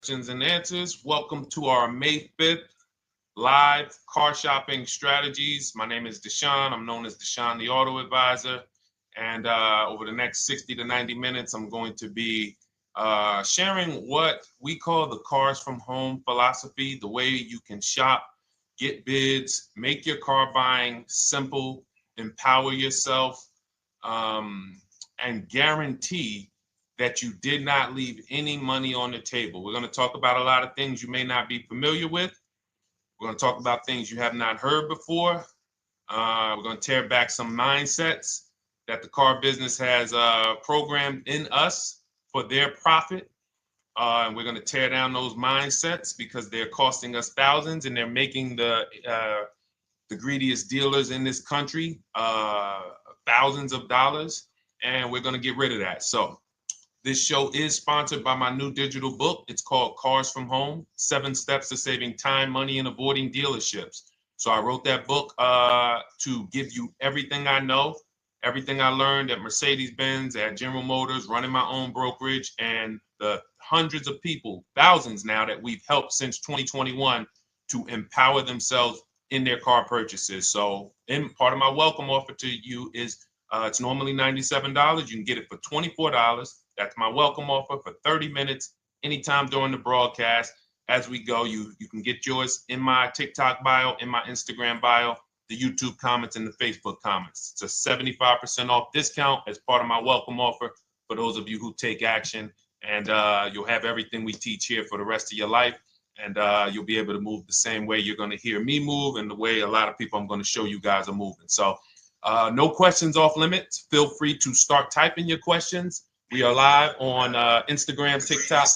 questions and answers. Welcome to our May 5th live car shopping strategies. My name is Deshone. I'm known as Deshone the Auto Advisor. And over the next 60 to 90 minutes, I'm going to be sharing what we call the cars from home philosophy, the way you can shop, get bids, make your car buying simple, empower yourself, and guarantee that you did not leave any money on the table. We're going to talk about a lot of things you may not be familiar with. We're going to talk about things you have not heard before. We're going to tear back some mindsets that the car business has programmed in us for their profit. And we're going to tear down those mindsets because they're costing us thousands and they're making the greediest dealers in this country thousands of dollars. And we're going to get rid of that. So this show is sponsored by my new digital book. It's called Cars from Home, 7 Steps to Saving Time, Money, and Avoiding Dealerships. So I wrote that book to give you everything I know, everything I learned at Mercedes-Benz, at General Motors, running my own brokerage, and the hundreds of people, thousands now, that we've helped since 2021 to empower themselves in their car purchases. So part of my welcome offer to you is it's normally $97. You can get it for $24. That's my welcome offer for 30 minutes, anytime during the broadcast. As we go, you can get yours in my TikTok bio, in my Instagram bio, the YouTube comments, and the Facebook comments. It's a 75% off discount as part of my welcome offer for those of you who take action. And you'll have everything we teach here for the rest of your life. And you'll be able to move the same way you're going to hear me move and the way a lot of people I'm going to show you guys are moving. So no questions off limits. Feel free to start typing your questions. We are live on Instagram, TikTok.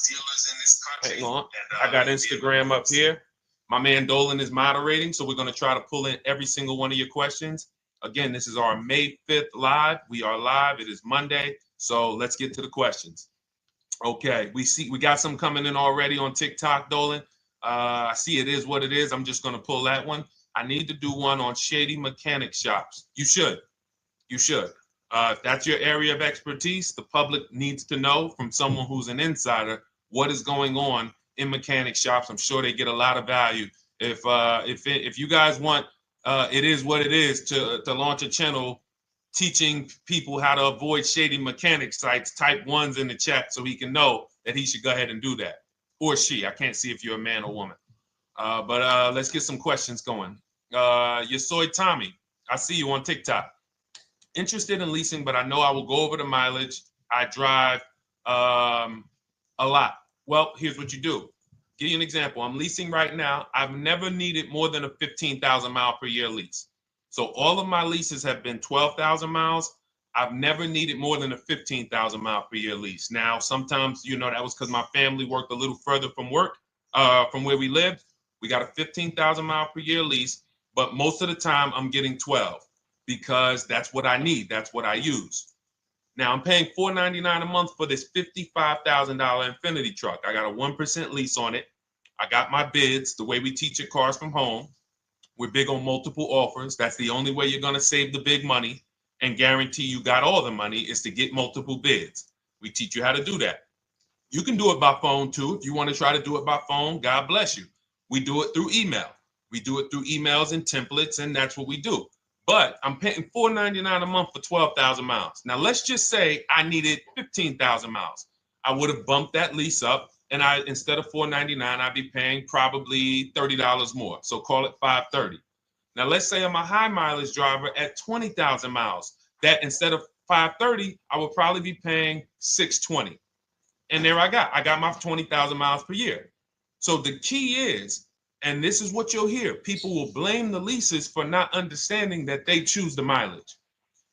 Hang on. I got Instagram up here. My man Dolan is moderating, so we're going to try to pull in every single one of your questions. Again, this is our May 5th live. We are live. It is Monday, so let's get to the questions. Okay, we got some coming in already on TikTok, Dolan. I see it is what it is. I'm just going to pull that one. I need to do one on shady mechanic shops. You should. If that's your area of expertise, the public needs to know from someone who's an insider what is going on in mechanic shops. I'm sure they get a lot of value. If you guys want, it is what it is to launch a channel teaching people how to avoid shady mechanic sites, type ones in the chat so he can know that he should go ahead and do that. Or she. I can't see if you're a man or woman. But let's get some questions going. Yasoy Tommy, I see you on TikTok. Interested in leasing, but I know I will go over the mileage. I drive a lot. Well, here's what you do. Give you an example. I'm leasing right now. I've never needed more than a 15,000 mile per year lease. So all of my leases have been 12,000 miles. I've never needed more than a 15,000 mile per year lease. Now, sometimes, that was because my family worked a little further from where we lived. We got a 15,000 mile per year lease, but most of the time I'm getting 12 because that's what I need. That's what I use. Now I'm paying $499 a month for this $55,000 Infinity truck. I got a 1% lease on it. I got my bids, the way we teach at Cars from Home. We're big on multiple offers. That's the only way you're going to save the big money and guarantee you got all the money is to get multiple bids. We teach you how to do that. You can do it by phone too. If you want to try to do it by phone, God bless you. We do it through email. We do it through emails and templates, and that's what we do. But I'm paying $499 a month for 12,000 miles. Now, let's just say I needed 15,000 miles. I would have bumped that lease up, and instead of $499, I'd be paying probably $30 more. So call it $530. Now, let's say I'm a high mileage driver at 20,000 miles. That instead of $530, I would probably be paying $620. And there I got my 20,000 miles per year. So the key is, and this is what you'll hear, people will blame the leases for not understanding that they choose the mileage.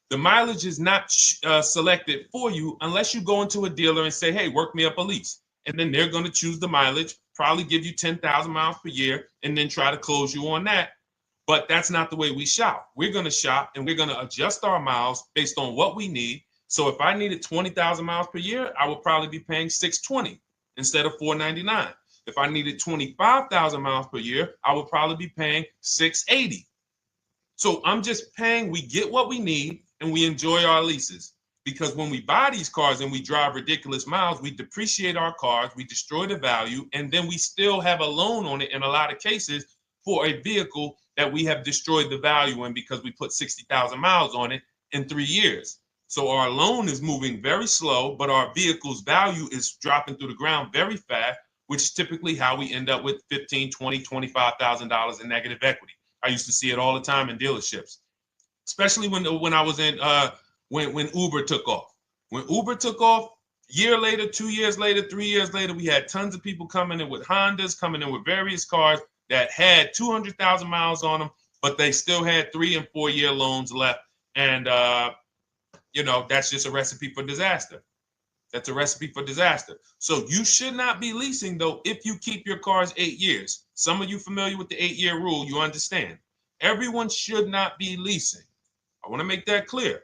The mileage is not selected for you unless you go into a dealer and say, hey, work me up a lease. And then they're going to choose the mileage, probably give you 10,000 miles per year, and then try to close you on that. But that's not the way we shop. We're going to shop and we're going to adjust our miles based on what we need. So if I needed 20,000 miles per year, I would probably be paying $620 instead of $499. If I needed 25,000 miles per year, I would probably be paying $680. So I'm just paying, we get what we need and we enjoy our leases. because when we buy these cars and we drive ridiculous miles, we depreciate our cars, we destroy the value, and then we still have a loan on it in a lot of cases for a vehicle that we have destroyed the value in because we put 60,000 miles on it in 3 years. So our loan is moving very slow, but our vehicle's value is dropping through the ground very fast, which is typically how we end up with $15,000, $20,000, $25,000 in negative equity. I used to see it all the time in dealerships, especially when I was in when Uber took off. When Uber took off, year later, 2 years later, 3 years later, we had tons of people coming in with Hondas, coming in with various cars that had 200,000 miles on them, but they still had 3 and 4 year loans left. And, that's just a recipe for disaster. That's a recipe for disaster. So you should not be leasing, though, if you keep your cars 8 years. Some of you familiar with the 8-year rule, you understand. Everyone should not be leasing. I want to make that clear.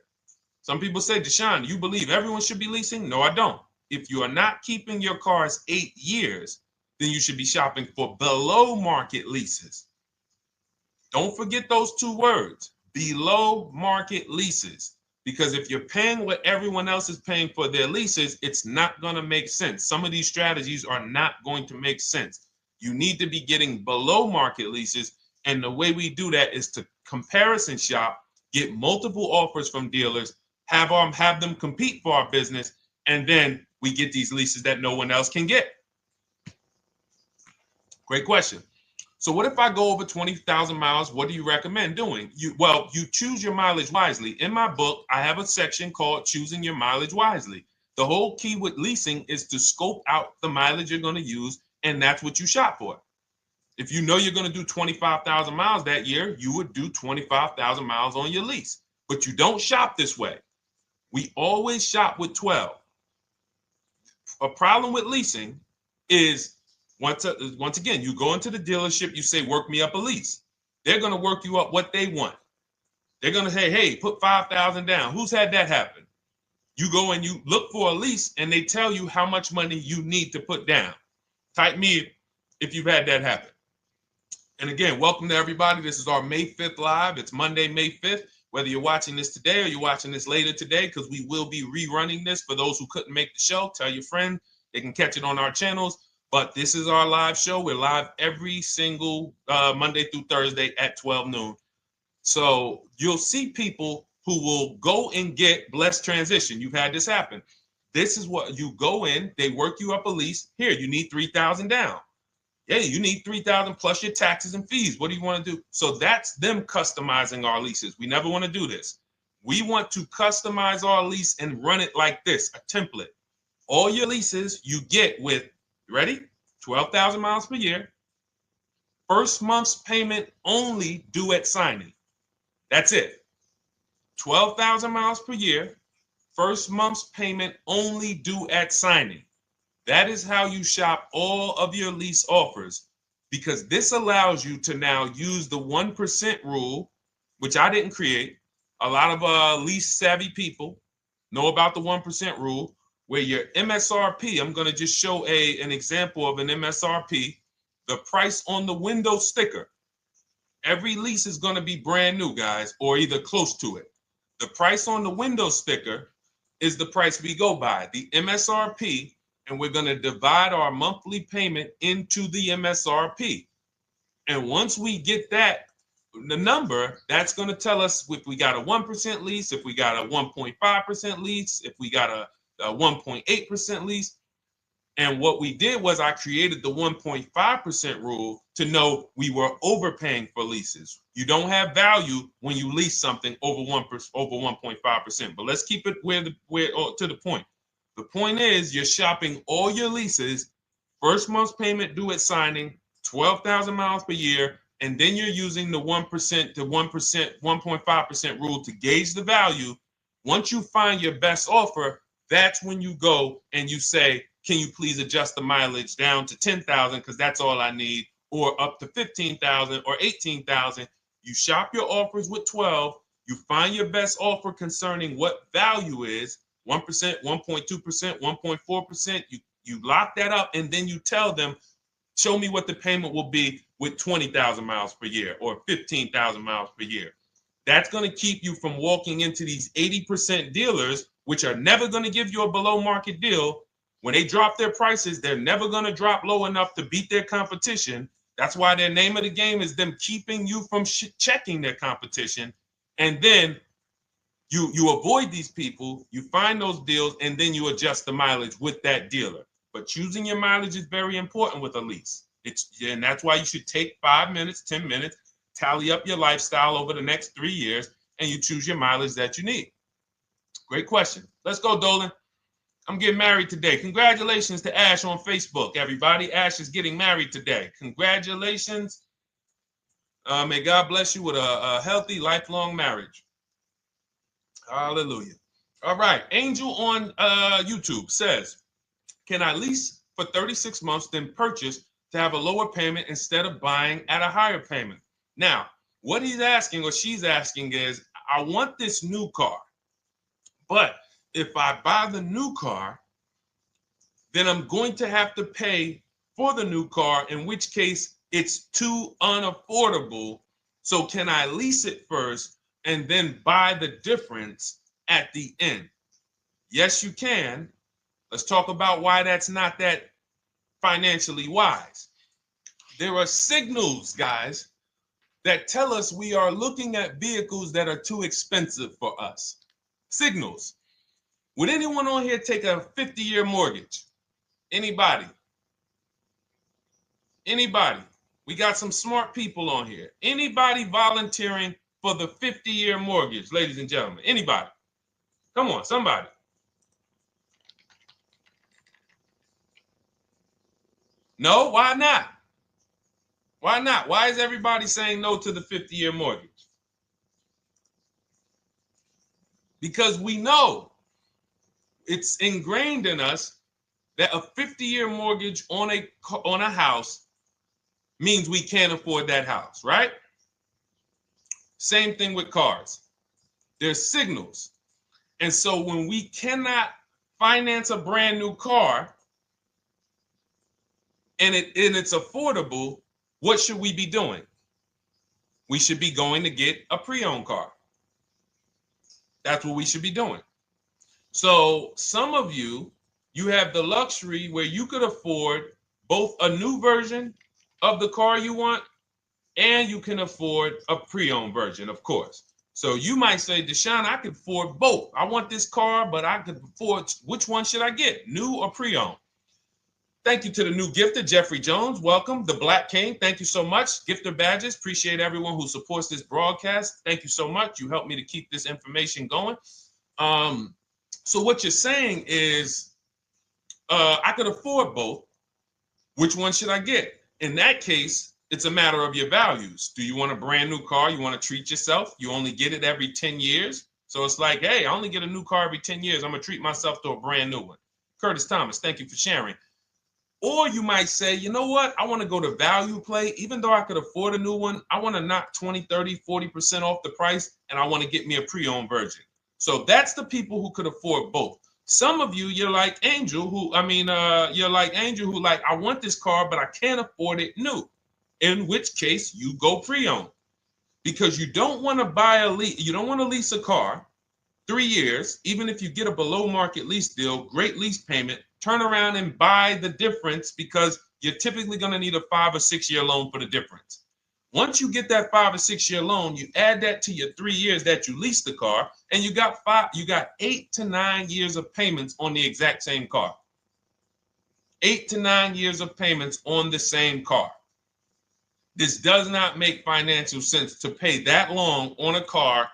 Some people say, Deshone, you believe everyone should be leasing? No, I don't. If you are not keeping your cars 8 years, then you should be shopping for below market leases. Don't forget those 2 words, below market leases. Because if you're paying what everyone else is paying for their leases, it's not going to make sense. Some of these strategies are not going to make sense. You need to be getting below market leases. And the way we do that is to comparison shop, get multiple offers from dealers, have them compete for our business, and then we get these leases that no one else can get. Great question. So what if I go over 20,000 miles? What do you recommend doing? You choose your mileage wisely. In my book, I have a section called Choosing Your Mileage Wisely. The whole key with leasing is to scope out the mileage you're going to use, and that's what you shop for. If you know you're going to do 25,000 miles that year, you would do 25,000 miles on your lease. But you don't shop this way. We always shop with 12. A problem with leasing is once again, you go into the dealership, you say, work me up a lease. They're going to work you up what they want. They're going to say, hey, put 5,000 down. Who's had that happen? You go and you look for a lease and they tell you how much money you need to put down. Type me if you've had that happen. And again, welcome to everybody. This is our May 5th live. It's Monday, May 5th. Whether you're watching this today or you're watching this later today, because we will be rerunning this for those who couldn't make the show. Tell your friend they can catch it on our channels. But this is our live show. We're live every single Monday through Thursday at 12 noon. So you'll see people who will go and get blessed transition. You've had this happen. This is what you go in. They work you up a lease. Here, you need 3,000 down. Yeah, you need 3,000 plus your taxes and fees. What do you want to do? So that's them customizing our leases. We never want to do this. We want to customize our lease and run it like this, a template. All your leases you get with, ready? 12,000 miles per year. First month's payment only due at signing. That's it. 12,000 miles per year. First month's payment only due at signing. That is how you shop all of your lease offers, because this allows you to now use the 1% rule, which I didn't create. A lot of lease savvy people know about the 1% rule, where your MSRP, I'm going to just show an example of an MSRP, the price on the window sticker. Every lease is going to be brand new, guys, or either close to it. The price on the window sticker is the price we go by, the MSRP, and we're going to divide our monthly payment into the MSRP. And once we get that, the number, that's going to tell us if we got a 1% lease, if we got a 1.5% lease, if we got a 1.8% lease. And what we did was I created the 1.5% rule to know we were overpaying for leases. You don't have value when you lease something over 1.5%. But let's keep it to the point. The point is you're shopping all your leases, first month's payment due at signing, 12,000 miles per year, and then you're using the 1% to 1.5% rule to gauge the value. Once you find your best offer, that's when you go and you say, can you please adjust the mileage down to 10,000 because that's all I need, or up to 15,000 or 18,000. You shop your offers with 12. You find your best offer concerning what value is, 1%, 1.2%, 1.4%. You lock that up, and then you tell them, show me what the payment will be with 20,000 miles per year or 15,000 miles per year. That's going to keep you from walking into these 80% dealers which are never going to give you a below market deal, when they drop their prices, they're never going to drop low enough to beat their competition. That's why their name of the game is them keeping you from checking their competition. And then you avoid these people, you find those deals, and then you adjust the mileage with that dealer. But choosing your mileage is very important with a lease. And that's why you should take 5 minutes, 10 minutes, tally up your lifestyle over the next 3 years, and you choose your mileage that you need. Great question. Let's go, Dolan. I'm getting married today. Congratulations to Ash on Facebook, everybody. Ash is getting married today. Congratulations. May God bless you with a healthy, lifelong marriage. Hallelujah. All right. Angel on YouTube says, can I lease for 36 months, then purchase to have a lower payment instead of buying at a higher payment? Now, what he's asking or she's asking is, I want this new car, but if I buy the new car, then I'm going to have to pay for the new car, in which case it's too unaffordable. So can I lease it first and then buy the difference at the end? Yes, you can. Let's talk about why that's not that financially wise. There are signals, guys, that tell us we are looking at vehicles that are too expensive for us. Signals. Would anyone on here take a 50-year mortgage? Anybody? Anybody? We got some smart people on here. Anybody volunteering for the 50-year mortgage, ladies and gentlemen? Anybody? Come on, somebody. No, why not? Why not? Why is everybody saying no to the 50-year mortgage? Because we know it's ingrained in us that a 50-year mortgage on a house means we can't afford that house, right? Same thing with cars. There's signals. And so when we cannot finance a brand new car and it's affordable, what should we be doing? We should be going to get a pre-owned car. That's what we should be doing. So some of you have the luxury where you could afford both a new version of the car you want, and you can afford a pre-owned version, of course. So you might say, Deshone, I could afford both. I want this car, but I could afford, which one should I get, new or pre-owned? Thank you to the new gifter, Jeffrey Jones. Welcome. The Black King. Thank you so much. Gifter badges. Appreciate everyone who supports this broadcast. Thank you so much. You helped me to keep this information going. So what you're saying is, I could afford both. Which one should I get? In that case, it's a matter of your values. Do you want a brand new car? You want to treat yourself? You only get it every 10 years. So it's like, hey, I only get a new car every 10 years. I'm going to treat myself to a brand new one. Curtis Thomas, thank you for sharing. Or you might say, you know what? I want to go to value play. Even though I could afford a new one, I want to knock 20, 30, 40% off the price, and I want to get me a pre-owned version. So that's the people who could afford both. Some of you, you're like Angel, who like, I want this car, but I can't afford it new. In which case you go pre-owned, because you don't want to you don't want to lease a car 3 years, even if you get a below market lease deal, great lease payment, turn around and buy the difference, because you're typically going to need a 5 or 6 year loan for the difference. Once you get that 5 or 6 year loan, you add that to your 3 years that you leased the car, and you got 8 to 9 years of payments on the exact same car. 8 to 9 years of payments on the same car. This does not make financial sense to pay that long on a car.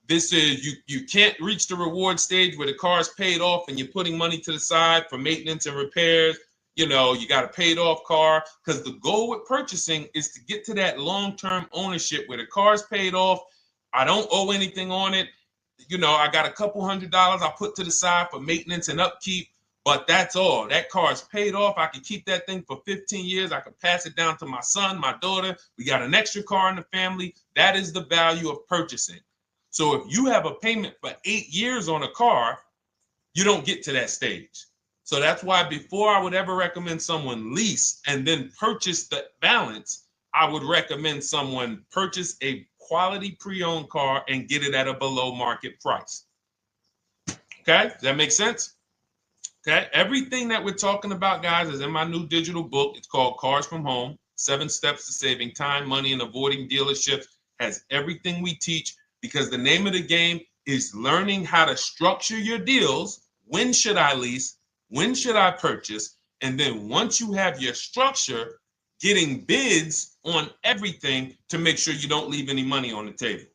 This is, you can't reach the reward stage where the car is paid off and you're putting money to the side for maintenance and repairs. You know, you got a paid off car, because the goal with purchasing is to get to that long-term ownership where the car is paid off. I don't owe anything on it. You know, I got a couple $100 I put to the side for maintenance and upkeep, but that's all. That car is paid off. I can keep that thing for 15 years. I can pass it down to my son, my daughter. We got an extra car in the family. That is the value of purchasing. So if you have a payment for 8 years on a car, you don't get to that stage. So that's why before I would ever recommend someone lease and then purchase the balance, I would recommend someone purchase a quality pre-owned car and get it at a below market price. Okay, does that make sense? Okay, everything that we're talking about, guys, is in my new digital book. It's called Cars from Home, 7 Steps to Saving Time, Money, and Avoiding Dealerships. Has everything we teach, because the name of the game is learning how to structure your deals. When should I lease? When should I purchase? And then once you have your structure, getting bids on everything to make sure you don't leave any money on the table.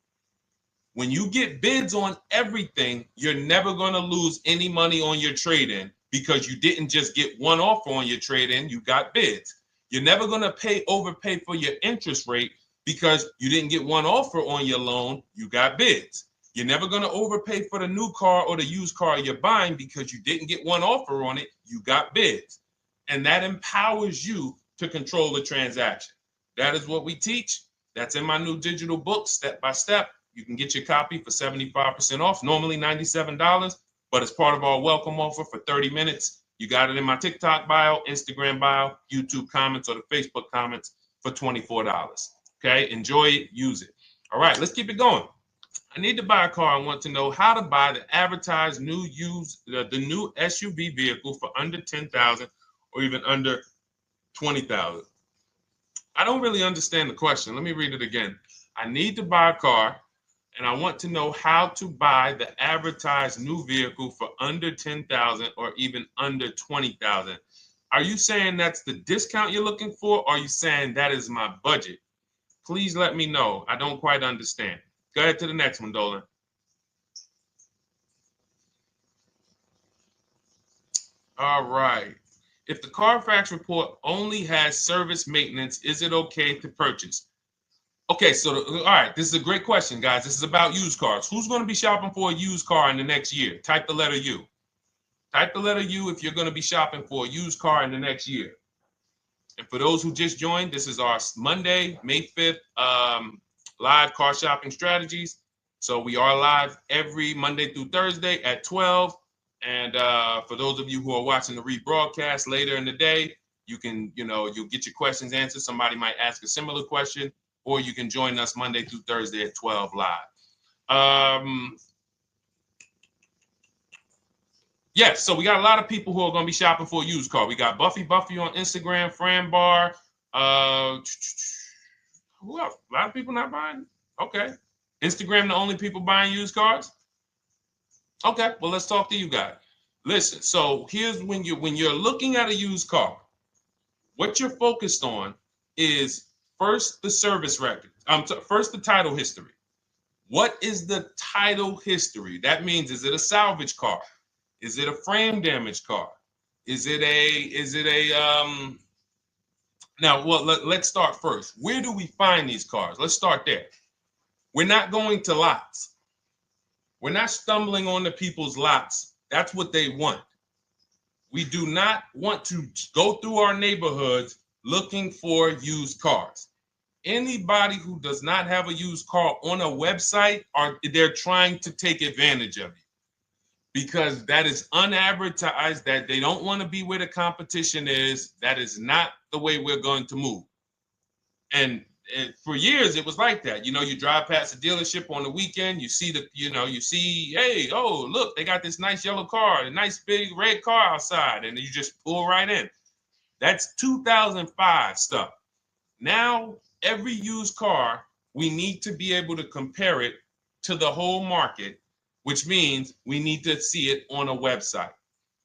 When you get bids on everything, you're never going to lose any money on your trade-in, because you didn't just get one offer on your trade-in, you got bids. You're never going to overpay for your interest rate, because you didn't get one offer on your loan, you got bids. You're never going to overpay for the new car or the used car you're buying, because you didn't get one offer on it, you got bids. And that empowers you to control the transaction. That is what we teach. That's in my new digital book, step by step. You can get your copy for 75% off, normally $97, but it's part of our welcome offer for 30 minutes. You got it in my TikTok bio, Instagram bio, YouTube comments, or the Facebook comments for $24. Okay, enjoy it, use it. All right, let's keep it going. I need to buy a car. I want to know how to buy the advertised new the new SUV vehicle for under $10,000 or even under $20,000. I don't really understand the question. Let me read it again. I need to buy a car, and I want to know how to buy the advertised new vehicle for under $10,000 or even under $20,000. Are you saying that's the discount you're looking for, or are you saying that is my budget? Please let me know. I don't quite understand. Go ahead to the next one, Dolan. All right. If the Carfax report only has service maintenance, is it okay to purchase? Okay, so all right, this is a great question, guys. This is about used cars. Who's going to be shopping for a used car in the next year? Type the letter U. Type the letter U if you're going to be shopping for a used car in the next year. And for those who just joined, this is our Monday, May 5th, live car shopping strategies. So we are live every Monday through Thursday at 12. And for those of you who are watching the rebroadcast later in the day, you can, you'll get your questions answered. Somebody might ask a similar question, or you can join us Monday through Thursday at 12 live. Yes, so we got a lot of people who are going to be shopping for a used car. We got Buffy on Instagram, Fran Bar. Who else? A lot of people not buying? Okay. Instagram, the only people buying used cars? Okay, well, let's talk to you guys. Listen, so here's when you're looking at a used car, what you're focused on is first the service record. First the title history. What is the title history? That means, is it a salvage car? Is it a frame damage car? Is it a now, well, let's start first. Where do we find these cars? Let's start there. We're not going to lots. We're not stumbling onto people's lots. That's what they want. We do not want to go through our neighborhoods looking for used cars. Anybody who does not have a used car on a website, they're trying to take advantage of you, because that is unadvertised, that they don't want to be where the competition is. That is not the way we're going to move. And for years, it was like that. You drive past a dealership on the weekend, you see hey, oh, look, they got this nice yellow car, a nice big red car outside, and you just pull right in. That's 2005 stuff. Now, every used car, we need to be able to compare it to the whole market, which means we need to see it on a website,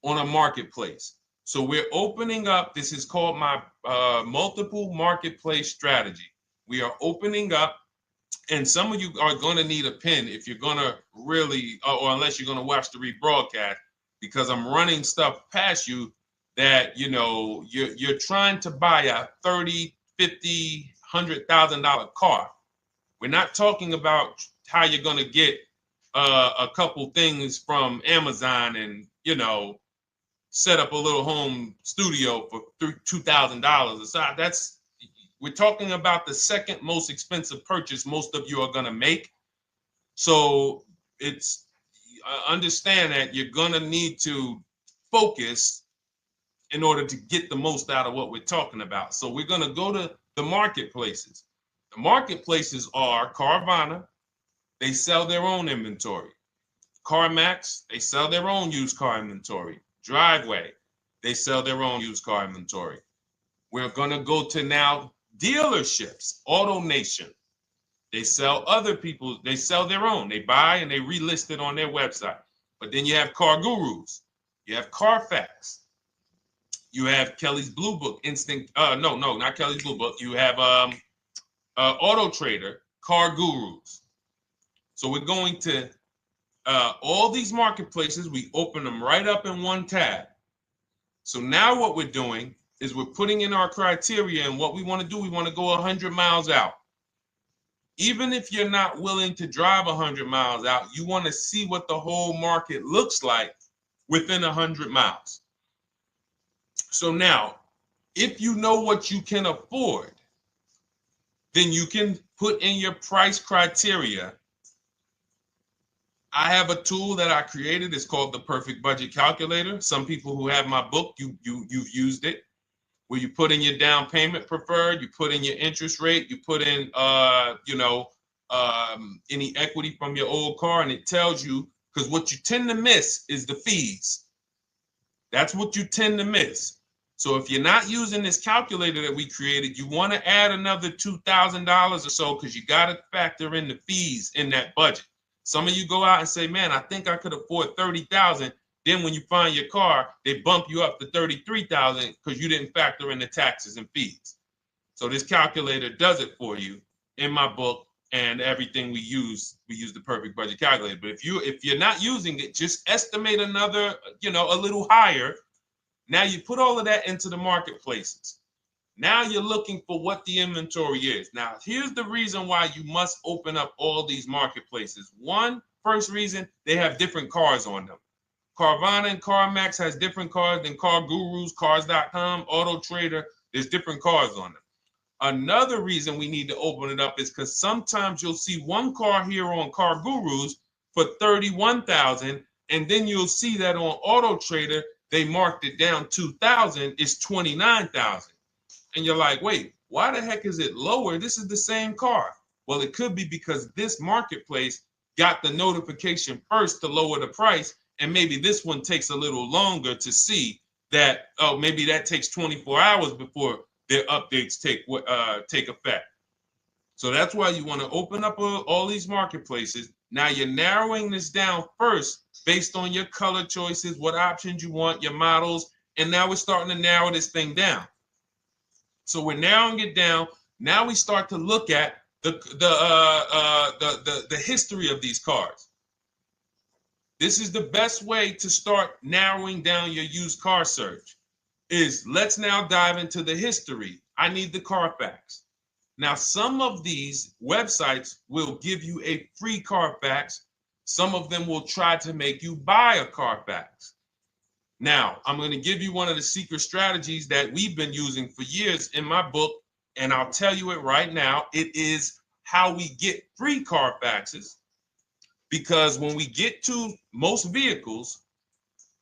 on a marketplace. So we're opening up, this is called my multiple marketplace strategy. We are opening up, and some of you are going to need a pen if you're going to really, or unless you're going to watch the rebroadcast, because I'm running stuff past you that, you're trying to buy a $30,000, $50,000, $100,000 car. We're not talking about how you're going to get a couple things from Amazon and, set up a little home studio for $2,000. We're talking about the second most expensive purchase most of you are going to make. So it's understand that you're going to need to focus in order to get the most out of what we're talking about. So we're going to go to the marketplaces. The marketplaces are Carvana. They sell their own inventory. CarMax, they sell their own used car inventory. Driveway, they sell their own used car inventory. We're going to go to now dealerships. AutoNation, they sell other people's, they sell their own. They buy and they relist it on their website. But then you have Car Gurus, you have Carfax, you have Kelly's Blue Book, no, not Kelly's Blue Book. You have Auto Trader, Car Gurus. So we're going to all these marketplaces, we open them right up in one tab. So now what we're doing is we're putting in our criteria, and what we want to do, we want to go 100 miles out. Even if you're not willing to drive 100 miles out, you want to see what the whole market looks like within 100 miles. So now, if you know what you can afford, then you can put in your price criteria. I have a tool that I created. It's called the Perfect Budget Calculator. Some people who have my book, you've used it, where you put in your down payment preferred, you put in your interest rate, you put in any equity from your old car, and it tells you, because what you tend to miss is the fees. That's what you tend to miss. So if you're not using this calculator that we created, you want to add another $2,000 or so, because you got to factor in the fees in that budget. Some of you go out and say, man, I think I could afford $30,000. Then when you find your car, they bump you up to $33,000 because you didn't factor in the taxes and fees. So this calculator does it for you in my book, and everything we use the Perfect Budget Calculator. But if you're not using it, just estimate another, a little higher. Now you put all of that into the marketplaces. Now you're looking for what the inventory is. Now, here's the reason why you must open up all these marketplaces. First reason, they have different cars on them. Carvana and CarMax has different cars than Car Gurus, Cars.com, Auto Trader. There's different cars on them. Another reason we need to open it up is because sometimes you'll see one car here on Car Gurus for $31,000, and then you'll see that on Auto Trader they marked it down $2,000. It's $29,000. And you're like, wait, why the heck is it lower? This is the same car. Well, it could be because this marketplace got the notification first to lower the price, and maybe this one takes a little longer to see that, oh, maybe that takes 24 hours before their updates take effect. So that's why you want to open up all these marketplaces. Now you're narrowing this down first based on your color choices, what options you want, your models, and now we're starting to narrow this thing down. So we're narrowing it down. Now we start to look at the history of these cars. This is the best way to start narrowing down your used car search. Let's now dive into the history. I need the Carfax. Now, some of these websites will give you a free Carfax. Some of them will try to make you buy a Carfax. Now, I'm going to give you one of the secret strategies that we've been using for years in my book, and I'll tell you it right now. It is how we get free Carfaxes, because when we get to most vehicles,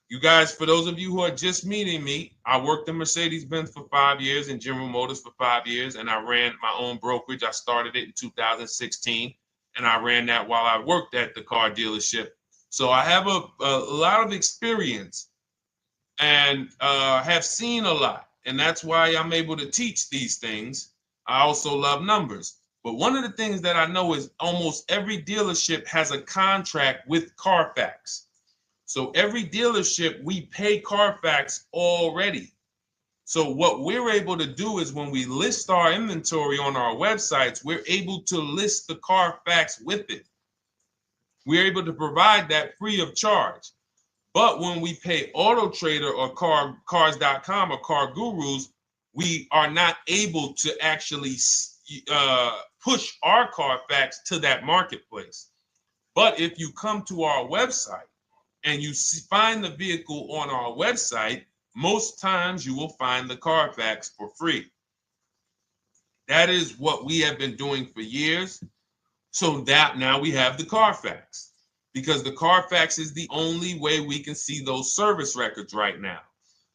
you guys, for those of you who are just meeting me, I worked in Mercedes-Benz for 5 years and General Motors for 5 years, and I ran my own brokerage. I started it in 2016, and I ran that while I worked at the car dealership. So I have a lot of experience and have seen a lot, and that's why I'm able to teach these things. I also love numbers. But one of the things that I know is almost every dealership has a contract with Carfax. So every dealership, we pay Carfax already. So what we're able to do is when we list our inventory on our websites, we're able to list the Carfax with it. We're able to provide that free of charge. But when we pay Auto Trader or Cars.com or Car Gurus, we are not able to actually push our Carfax to that marketplace. But if you come to our website and you find the vehicle on our website, most times you will find the Carfax for free. That is what we have been doing for years. So that now we have the Carfax, because the Carfax is the only way we can see those service records right now,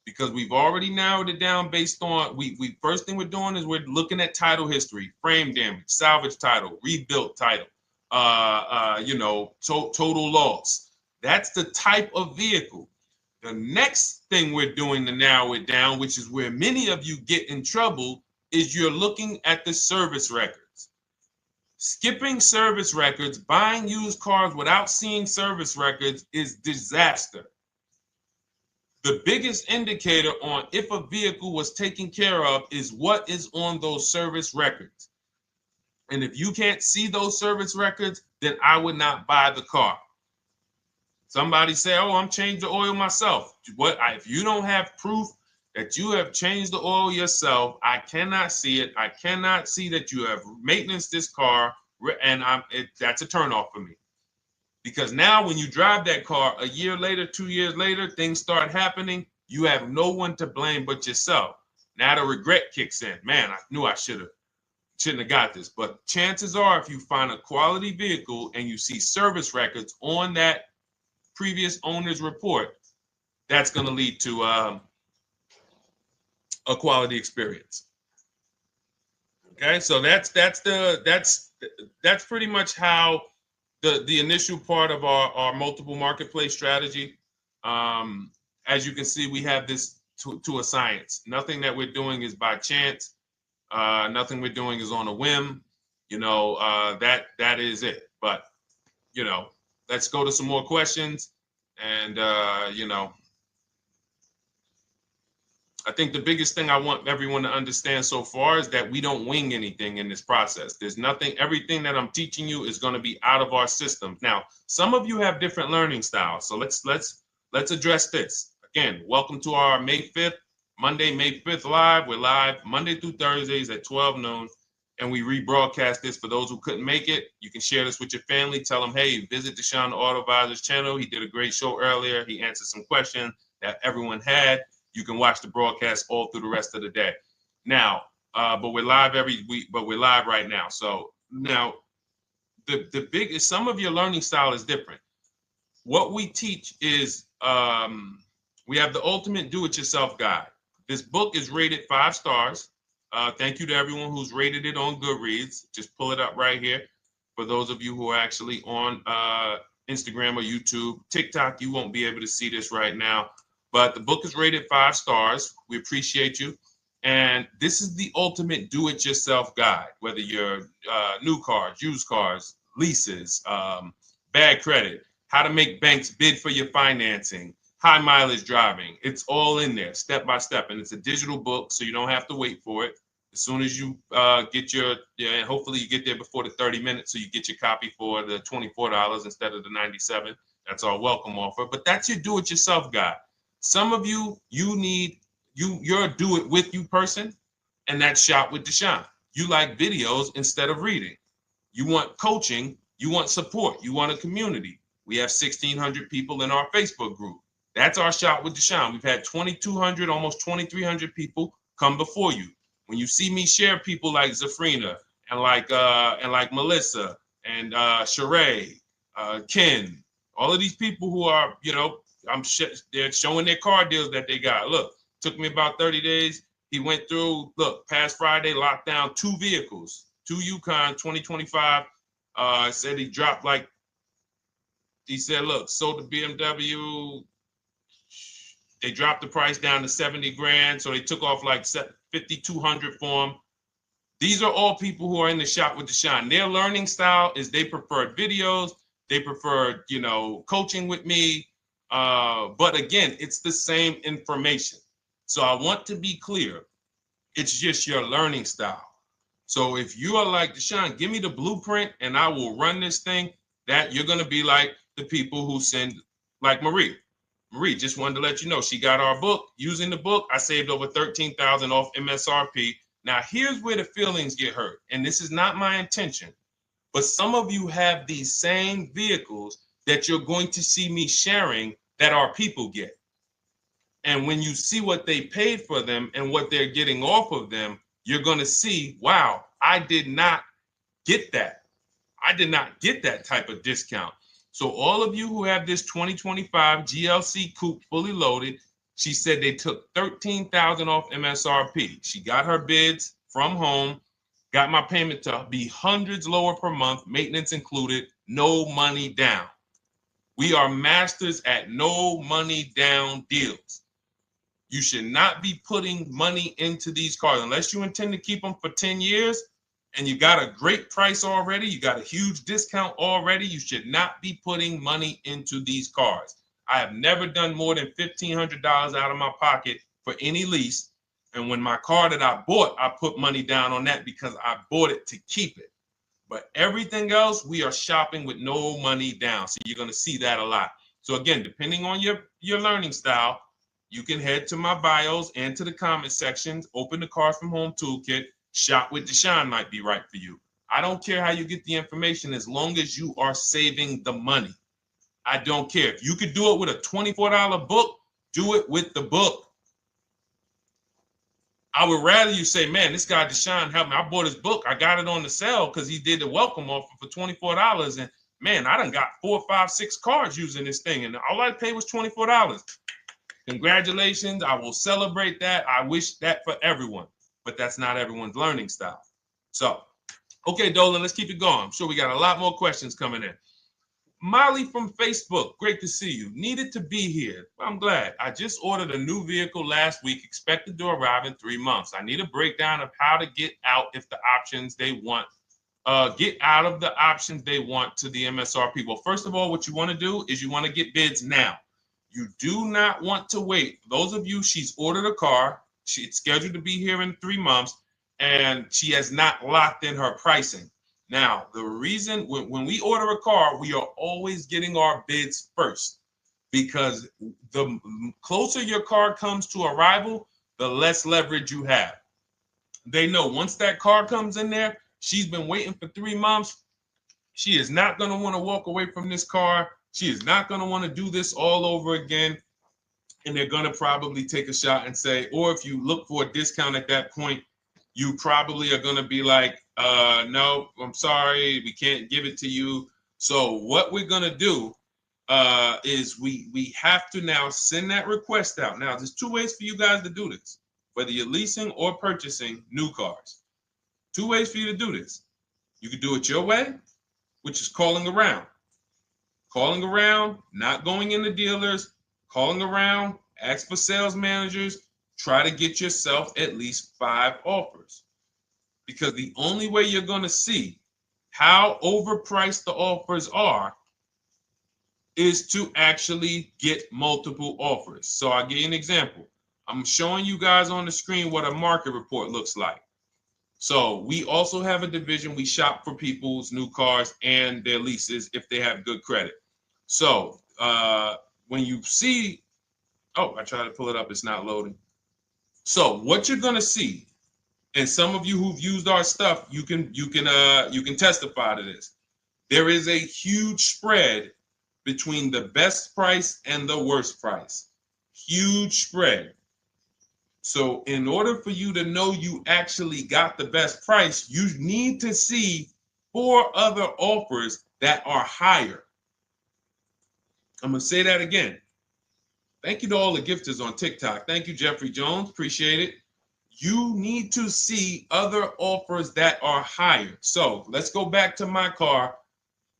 because we've already narrowed it down based on, first thing we're doing is we're looking at title history, frame damage, salvage title, rebuilt title, total loss. That's the type of vehicle. The next thing we're doing to narrow it down, which is where many of you get in trouble, is you're looking at the service records. Skipping service records, buying used cars without seeing service records is disaster. The biggest indicator on if a vehicle was taken care of is what is on those service records. And if you can't see those service records, then I would not buy the car. Somebody say, oh, I'm changed the oil myself. If you don't have proof that you have changed the oil yourself, I cannot see it. I cannot see that you have maintenance this car, and that's a turnoff for me. Because now when you drive that car a year later, 2 years later, things start happening. You have no one to blame but yourself. Now the regret kicks in. Man, I knew I shouldn't have got this. But chances are, if you find a quality vehicle and you see service records on that previous owner's report, that's going to lead to a quality experience. Okay, so that's pretty much how the initial part of our multiple marketplace strategy. As you can see, we have this to a science. Nothing that we're doing is by chance. Nothing we're doing is on a whim. That is it. But let's go to some more questions. And I think the biggest thing I want everyone to understand so far is that we don't wing anything in this process. There's nothing, everything that I'm teaching you is going to be out of our systems. Now, some of you have different learning styles. So let's address this. Again, welcome to our May 5th, Monday, May 5th live. We're live Monday through Thursdays at 12 noon. And we rebroadcast this for those who couldn't make it. You can share this with your family. Tell them, hey, visit Deshone the Auto Advisor's channel. He did a great show earlier. He answered some questions that everyone had. You can watch the broadcast all through the rest of the day. Now, but we're live every week, but we're live right now. So now the biggest, some of your learning style is different. What we teach is we have the ultimate do-it-yourself guide. This book is rated 5 stars. Thank you to everyone who's rated it on Goodreads. Just pull it up right here. For those of you who are actually on Instagram or YouTube, TikTok, you won't be able to see this right now. But the book is rated 5 stars. We appreciate you. And this is the ultimate do-it-yourself guide, whether you're new cars, used cars, leases, bad credit, how to make banks bid for your financing, high mileage driving. It's all in there, step by step. And it's a digital book, so you don't have to wait for it. As soon as you get and hopefully you get there before the 30 minutes, so you get your copy for the $24 instead of the $97. That's our welcome offer. But that's your do-it-yourself guide. Some of you, you're a do-it-with-you person, and that's Shop with Deshone. You like videos instead of reading. You want coaching. You want support. You want a community. We have 1,600 people in our Facebook group. That's our Shop with Deshone. We've had 2,200, almost 2,300 people come before you. When you see me share people like Zafrina and like Melissa and Sheree, Ken, all of these people who are, they're showing their car deals that they got. Look, took me about 30 days. He went through, past Friday, locked down 2 vehicles, 2 Yukon 2025. Said he dropped sold the BMW. They dropped the price down to 70 grand. So they took off like 5,200 for him. These are all people who are in the Shop with Deshone. Their learning style is they prefer videos. They prefer, coaching with me. But again, it's the same information. So I want to be clear. It's just your learning style. So if you are like Deshone, give me the blueprint and I will run this thing. That you're going to be like the people who send, like Marie. Marie just wanted to let you know she got our book. Using the book, I saved over $13,000 off MSRP. Now, here's where the feelings get hurt. And this is not my intention. But some of you have these same vehicles that you're going to see me sharing that our people get. And when you see what they paid for them and what they're getting off of them, you're going to see, wow, I did not get that. I did not get that type of discount. So all of you who have this 2025 GLC coupe fully loaded, she said they took $13,000 off MSRP. She got her bids from home, got my payment to be hundreds lower per month, maintenance included, no money down. We are masters at no money down deals. You should not be putting money into these cars unless you intend to keep them for 10 years and you got a great price already. You got a huge discount already. You should not be putting money into these cars. I have never done more than $1,500 out of my pocket for any lease. And when my car that I bought, I put money down on that because I bought it to keep it. But everything else, we are shopping with no money down. So you're going to see that a lot. So again, depending on your learning style, you can head to my bios and to the comment sections, open the Cars from Home Toolkit, Shop with Deshone might be right for you. I don't care how you get the information as long as you are saving the money. I don't care. If you could do it with a $24 book, do it with the book. I would rather you say, man, this guy Deshone helped me. I bought his book. I got it on the sale because he did the welcome offer for $24. And man, I done got 4, 5, 6 cars using this thing. And all I paid was $24. Congratulations. I will celebrate that. I wish that for everyone, but that's not everyone's learning style. So, okay, Dolan, let's keep it going. I'm sure we got a lot more questions coming in. Molly from Facebook, great to see you. Needed to be here. Well, I'm glad. I just ordered a new vehicle last week, expected to arrive in 3 months. I need a breakdown of how to get out if the options they want, get out of the options they want to the MSRP. Well, first of all, what you want to do is you want to get bids now. You do not want to wait. Those of you, she's ordered a car. She's scheduled to be here in 3 months, and she has not locked in her pricing. Now, the reason when we order a car, we are always getting our bids first because the closer your car comes to arrival, the less leverage you have. They know once that car comes in there, she's been waiting for 3 months. She is not going to want to walk away from this car. She is not going to want to do this all over again. And they're going to probably take a shot and say, or if you look for a discount at that point, you probably are going to be like, no, I'm sorry, we can't give it to you. So what we're going to do is we have to now send that request out. Now, there's 2 ways for you guys to do this, whether you're leasing or purchasing new cars. 2 ways for you to do this. You can do it your way, which is calling around. Calling around, not going into dealers, calling around, ask for sales managers, try to get yourself at least 5 offers. Because the only way you're going to see how overpriced the offers are is to actually get multiple offers. So I'll give you an example. I'm showing you guys on the screen what a market report looks like. So we also have a division. We shop for people's new cars and their leases if they have good credit. So when you see, oh, I tried to pull it up. It's not loading. So what you're going to see, and some of you who've used our stuff, you can testify to this. There is a huge spread between the best price and the worst price. Huge spread. So in order for you to know you actually got the best price, you need to see 4 other offers that are higher. I'm going to say that again. Thank you to all the gifters on TikTok. Thank you, Jeffrey Jones. Appreciate it. You need to see other offers that are higher. So let's go back to my car.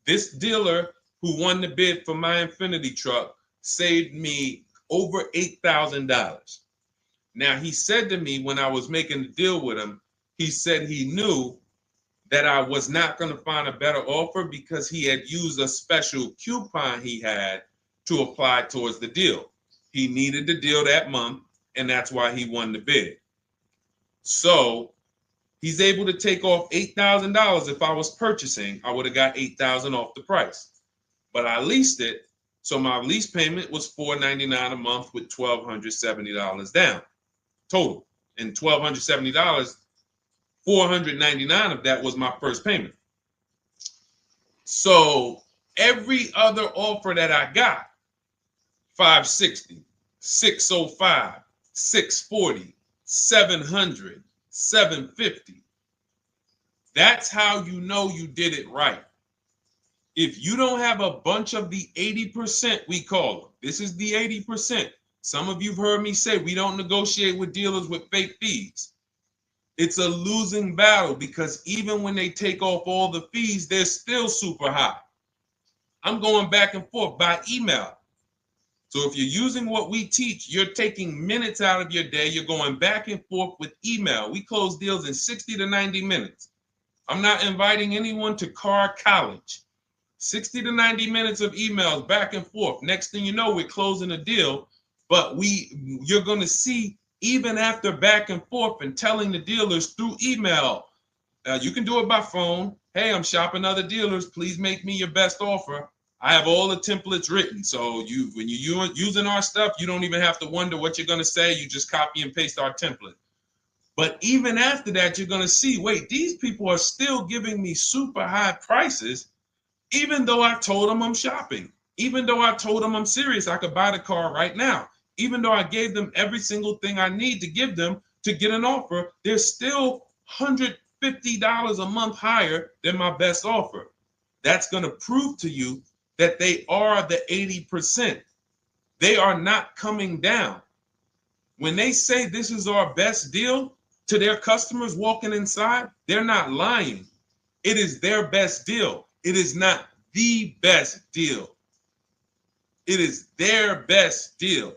This dealer who won the bid for my Infinity truck saved me over $8,000. Now, he said to me when I was making the deal with him, he said he knew that I was not going to find a better offer because he had used a special coupon he had to apply towards the deal. He needed the deal that month, and that's why he won the bid. So he's able to take off $8,000. If I was purchasing, I would have got $8,000 off the price. But I leased it, so my lease payment was $499 a month with $1,270 down total. And $1,270, $499 of that was my first payment. So every other offer that I got, $560, $605, $640, $700, $750. That's how you know you did it right. If you don't have a bunch of the 80%, we call them. This is the 80%. Some of you have heard me say we don't negotiate with dealers with fake fees. It's a losing battle because even when they take off all the fees, they're still super high. I'm going back and forth by email. So if you're using what we teach, you're taking minutes out of your day. You're going back and forth with email. We close deals in 60 to 90 minutes. I'm not inviting anyone to car college. 60 to 90 minutes of emails back and forth. Next thing you know, we're closing a deal. But you're going to see, even after back and forth and telling the dealers through email, you can do it by phone. Hey, I'm shopping other dealers. Please make me your best offer. I have all the templates written. So when you're using our stuff, you don't even have to wonder what you're going to say. You just copy and paste our template. But even after that, you're going to see, wait, these people are still giving me super high prices, even though I told them I'm shopping, even though I told them I'm serious, I could buy the car right now, even though I gave them every single thing I need to give them to get an offer, they're still $150 a month higher than my best offer. That's going to prove to you that they are the 80%. They are not coming down. When they say this is our best deal to their customers walking inside, they're not lying. It is their best deal. It is not the best deal. It is their best deal.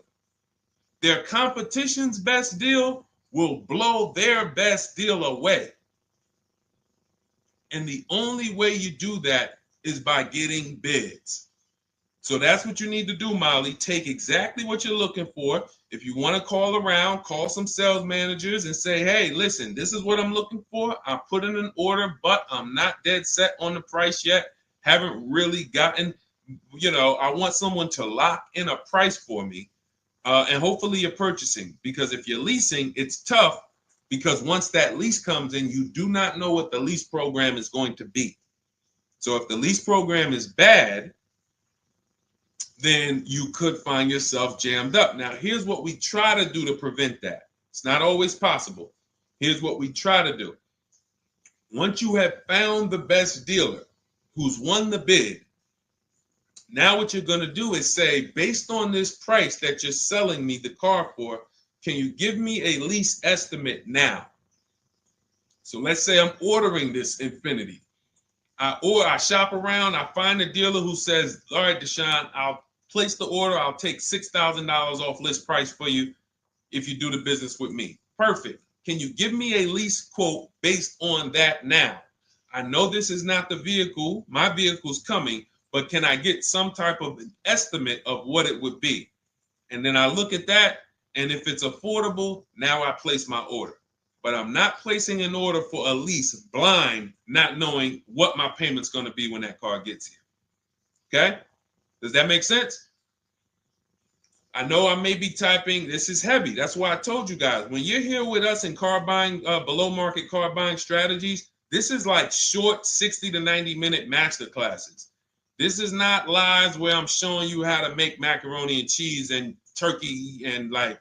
Their competition's best deal will blow their best deal away. And the only way you do that is by getting bids. So that's what you need to do, Molly. Take exactly what you're looking for. If you want to call around, call some sales managers and say, hey, listen, this is what I'm looking for. I put in an order, but I'm not dead set on the price yet. Haven't really gotten, I want someone to lock in a price for me. And hopefully you're purchasing, because if you're leasing, it's tough, because once that lease comes in, you do not know what the lease program is going to be. So if the lease program is bad, then you could find yourself jammed up. Now, here's what we try to do to prevent that. It's not always possible. Here's what we try to do. Once you have found the best dealer who's won the bid, now what you're going to do is say, based on this price that you're selling me the car for, can you give me a lease estimate now? So let's say I'm ordering this Infiniti. I shop around, I find a dealer who says, all right, Deshone, I'll place the order. I'll take $6,000 off list price for you if you do the business with me. Perfect. Can you give me a lease quote based on that now? I know this is not the vehicle. My vehicle's coming, but can I get some type of an estimate of what it would be? And then I look at that, and if it's affordable, now I place my order. But I'm not placing an order for a lease blind, not knowing what my payment's going to be when that car gets here. Okay? Does that make sense? I know I may be typing, this is heavy. That's why I told you guys, when you're here with us in car buying, below market car buying strategies, this is like short 60 to 90 minute master classes. This is not lives where I'm showing you how to make macaroni and cheese and turkey and like,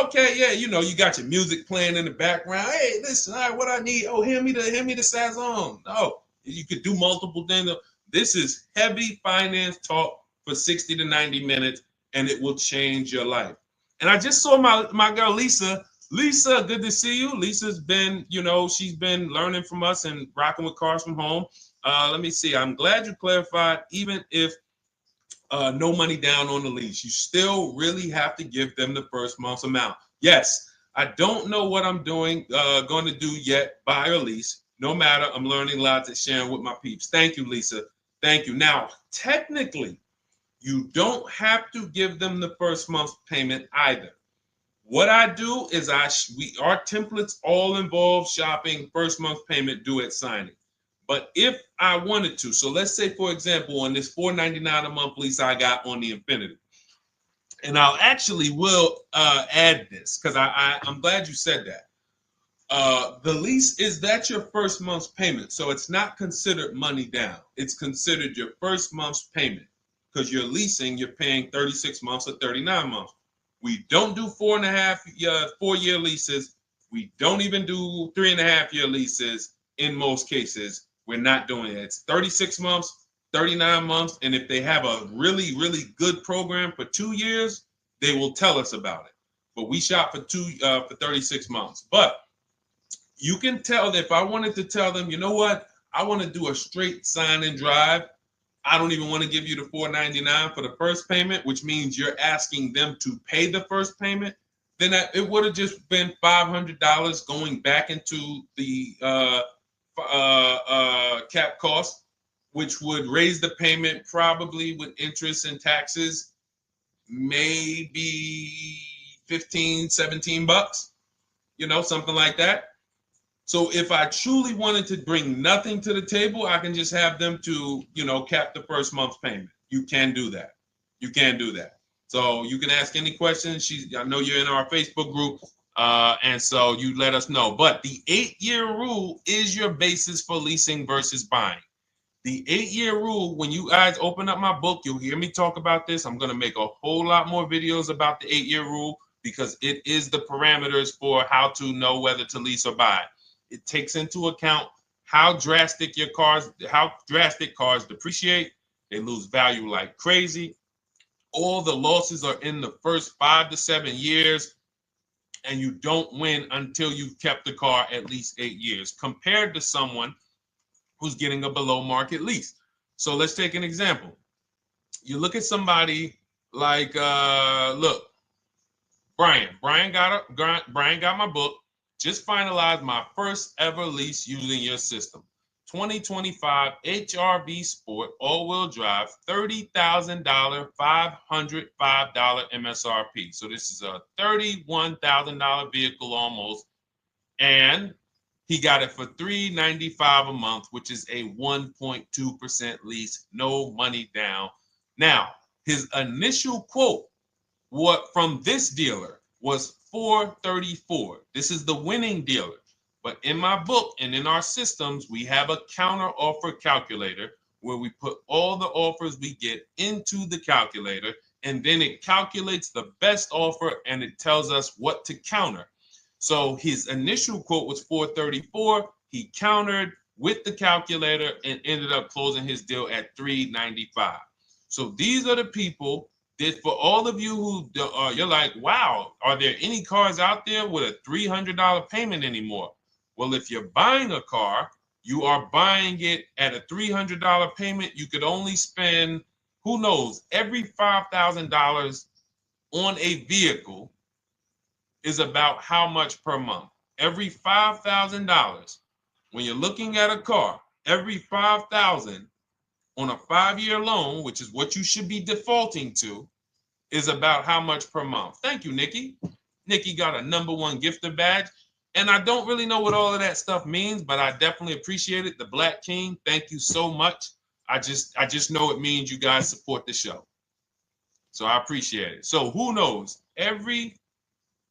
okay, yeah, you got your music playing in the background. Hey, listen, all right, what I need? Oh, hand me the Sazon. No, you could do multiple things. This is heavy finance talk for 60 to 90 minutes, and it will change your life. And I just saw my girl, Lisa. Lisa, good to see you. Lisa's been, she's been learning from us and rocking with Cars from Home. Let me see. I'm glad you clarified, even if no money down on the lease, you still really have to give them the first month's amount. Yes, I don't know what I'm going to do yet, buy or lease. No matter, I'm learning lots and sharing with my peeps. Thank you, Lisa. Thank you. Now, technically, you don't have to give them the first month's payment either. What I do is our templates all involve shopping, first month payment due at signing. But if I wanted to, so let's say, for example, on this $499 a month lease I got on the Infiniti, and I'll actually will add this because I'm glad you said that. The lease that's your first month's payment, so it's not considered money down. It's considered your first month's payment because you're leasing, you're paying 36 months or 39 months. We don't do 4-year leases. We don't even do 3.5-year leases in most cases. We're not doing it. It's 36 months, 39 months. And if they have a really, really good program for 2 years, they will tell us about it. But we shop for 36 months. But you can tell that if I wanted to tell them, you know what, I want to do a straight sign and drive. I don't even want to give you the $499 for the first payment, which means you're asking them to pay the first payment, then it would have just been $500 going back into the cap cost, which would raise the payment probably with interest and taxes, maybe 15, 17 bucks, something like that. So if I truly wanted to bring nothing to the table, I can just have them to, cap the first month's payment. You can do that. You can do that. So you can ask any questions. I know you're in our Facebook group, and so you let us know. But the 8-year rule is your basis for leasing versus buying. The 8-year rule, when you guys open up my book, you'll hear me talk about this. I'm going to make a whole lot more videos about the 8-year rule because it is the parameters for how to know whether to lease or buy. It takes into account how drastic cars depreciate. They lose value like crazy. All the losses are in the first 5 to 7 years, and you don't win until you've kept the car at least 8 years, compared to someone who's getting a below market lease. So let's take an example. You look at somebody like, Brian. Brian got my book. Just finalized my first ever lease using your system. 2025 HRV Sport all-wheel drive, $30,000, $505 MSRP. So this is a $31,000 vehicle almost, and he got it for $395 a month, which is a 1.2% lease, no money down. Now, his initial quote from this dealer was $434. This is the winning dealer. But in my book and in our systems, we have a counter offer calculator where we put all the offers we get into the calculator, and then it calculates the best offer and it tells us what to counter. So his initial quote was $434. He countered with the calculator and ended up closing his deal at $395. So these are the people that, for all of you who you're like, wow, are there any cars out there with a $300 payment anymore? Well, if you're buying a car, you are buying it at a $300 payment. You could only spend, who knows, every $5,000 on a vehicle is about how much per month. Every $5,000, when you're looking at a car, every $5,000 on a 5-year loan, which is what you should be defaulting to, is about how much per month. Thank you, Nikki. Nikki got a #1 gifter badge. And I don't really know what all of that stuff means, but I definitely appreciate it. The Black King, thank you so much. I just know it means you guys support the show. So I appreciate it. So who knows? Every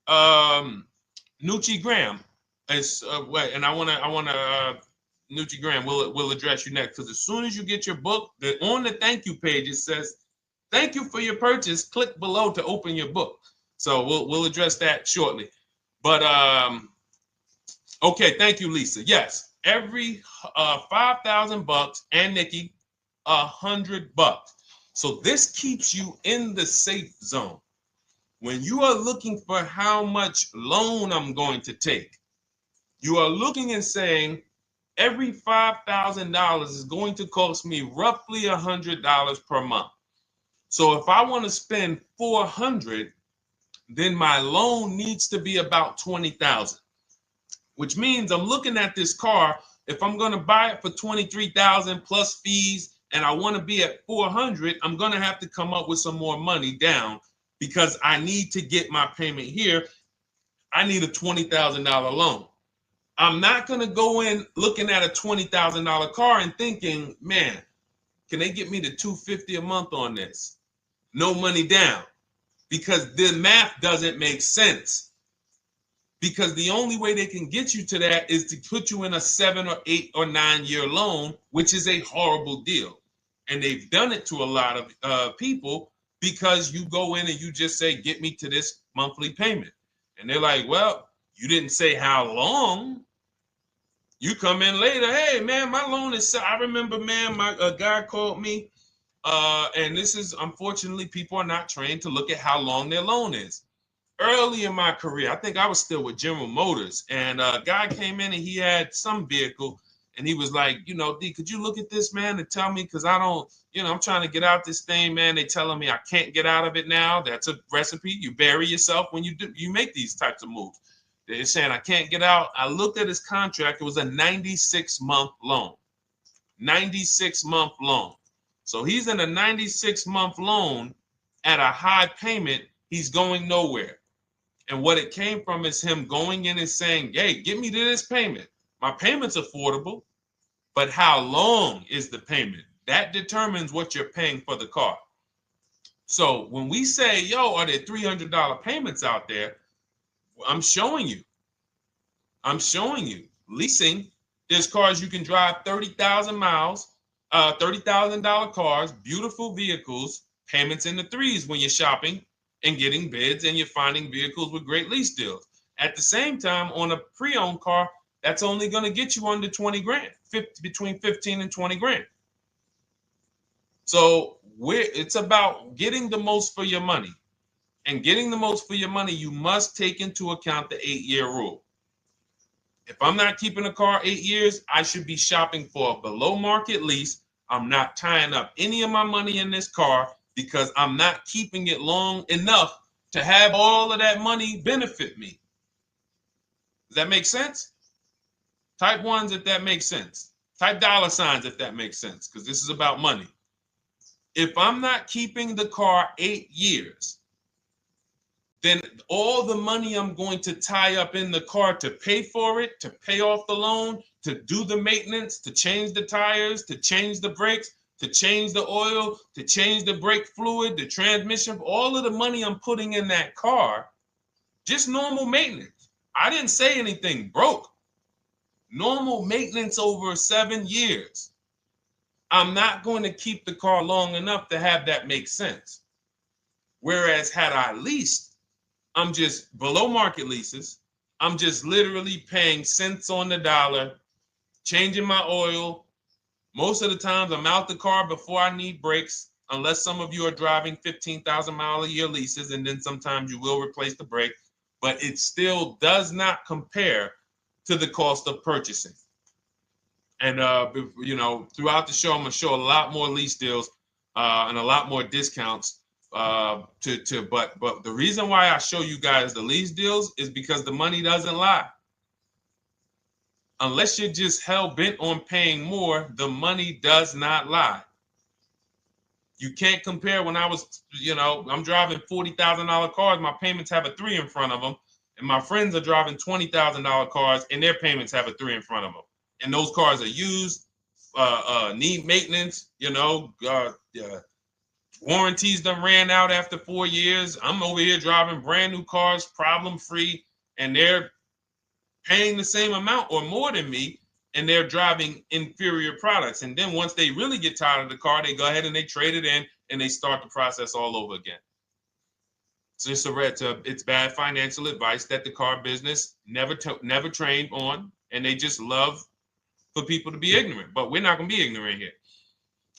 Nucci Graham is and I wanna Nucci Graham will address you next, because as soon as you get your book, on the thank you page it says, "Thank you for your purchase. Click below to open your book." So we'll address that shortly. But okay, thank you, Lisa. Yes, every $5,000, and Nikki, $100. So this keeps you in the safe zone. When you are looking for how much loan I'm going to take, you are looking and saying, every $5,000 is going to cost me roughly $100 per month. So if I want to spend $400, then my loan needs to be about $20,000, which means I'm looking at this car. If I'm going to buy it for $23,000 plus fees, and I want to be at $400, I'm going to have to come up with some more money down, because I need to get my payment here. I need a $20,000 loan. I'm not going to go in looking at a $20,000 car and thinking, man, can they get me to $250 a month on this? No money down, because the math doesn't make sense. Because the only way they can get you to that is to put you in a 7 or 8 or 9 year loan, which is a horrible deal. And they've done it to a lot of people, because you go in and you just say, get me to this monthly payment. And they're like, well, you didn't say how long. You come in later, hey, man, my loan is, I remember, man, a guy called me, and this is, unfortunately, people are not trained to look at how long their loan is. Early in my career, I think I was still with General Motors, and a guy came in and he had some vehicle, And he was like, you know, D, could you look at this, man, and tell me, because I don't, you know, I'm trying to get out this thing, man. They telling me I can't get out of it now. That's a recipe. You bury yourself when you make these types of moves. They're saying I can't get out. I looked at his contract. It was a 96-month loan. 96-month loan. So he's in a 96-month loan at a high payment. He's going nowhere. And what it came from is him going in and saying, hey, get me to this payment. My payment's affordable, but how long is the payment? That determines what you're paying for the car. So when we say, yo, are there $300 payments out there? I'm showing you. Leasing, there's cars you can drive 30,000 miles, $30,000 cars, beautiful vehicles, payments in the threes when you're shopping and getting bids, and you're finding vehicles with great lease deals. At the same time, on a pre-owned car, that's only going to get you under 20 grand, between 15 and 20 grand. So it's about getting the most for your money. And getting the most for your money, you must take into account the 8-year rule. If I'm not keeping a car 8 years, I should be shopping for a below market lease. I'm not tying up any of my money in this car because I'm not keeping it long enough to have all of that money benefit me. Does that make sense? Type ones if that makes sense. Type dollar signs if that makes sense, because this is about money. If I'm not keeping the car 8 years, then all the money I'm going to tie up in the car to pay for it, to pay off the loan, to do the maintenance, to change the tires, to change the brakes, to change the oil, to change the brake fluid, the transmission, all of the money I'm putting in that car, just normal maintenance. I didn't say anything broke. Normal maintenance over 7 years. I'm not going to keep the car long enough to have that make sense. Whereas had I leased, I'm just below market leases. I'm just literally paying cents on the dollar, changing my oil. Most of the times I'm out the car before I need brakes, unless some of you are driving 15,000 mile a year leases, and then sometimes you will replace the brake, but it still does not compare to the cost of purchasing. And you know, throughout the show, I'm gonna show a lot more lease deals and a lot more discounts. But the reason why I show you guys the lease deals is because the money doesn't lie. Unless you're just hell bent on paying more, the money does not lie. You can't compare when I was, you know, I'm driving $40,000 cars, my payments have a 3 in front of them, and my friends are driving $20,000 cars and their payments have a 3 in front of them. And those cars are used, need maintenance, you know, warranties done ran out after 4 years. I'm over here driving brand new cars, problem free, and they're paying the same amount or more than me, and they're driving inferior products. And then once they really get tired of the car, they go ahead and they trade it in and they start the process all over again. So it's bad financial advice that the car business never trained on, and they just love for people to be ignorant. But we're not going to be ignorant here.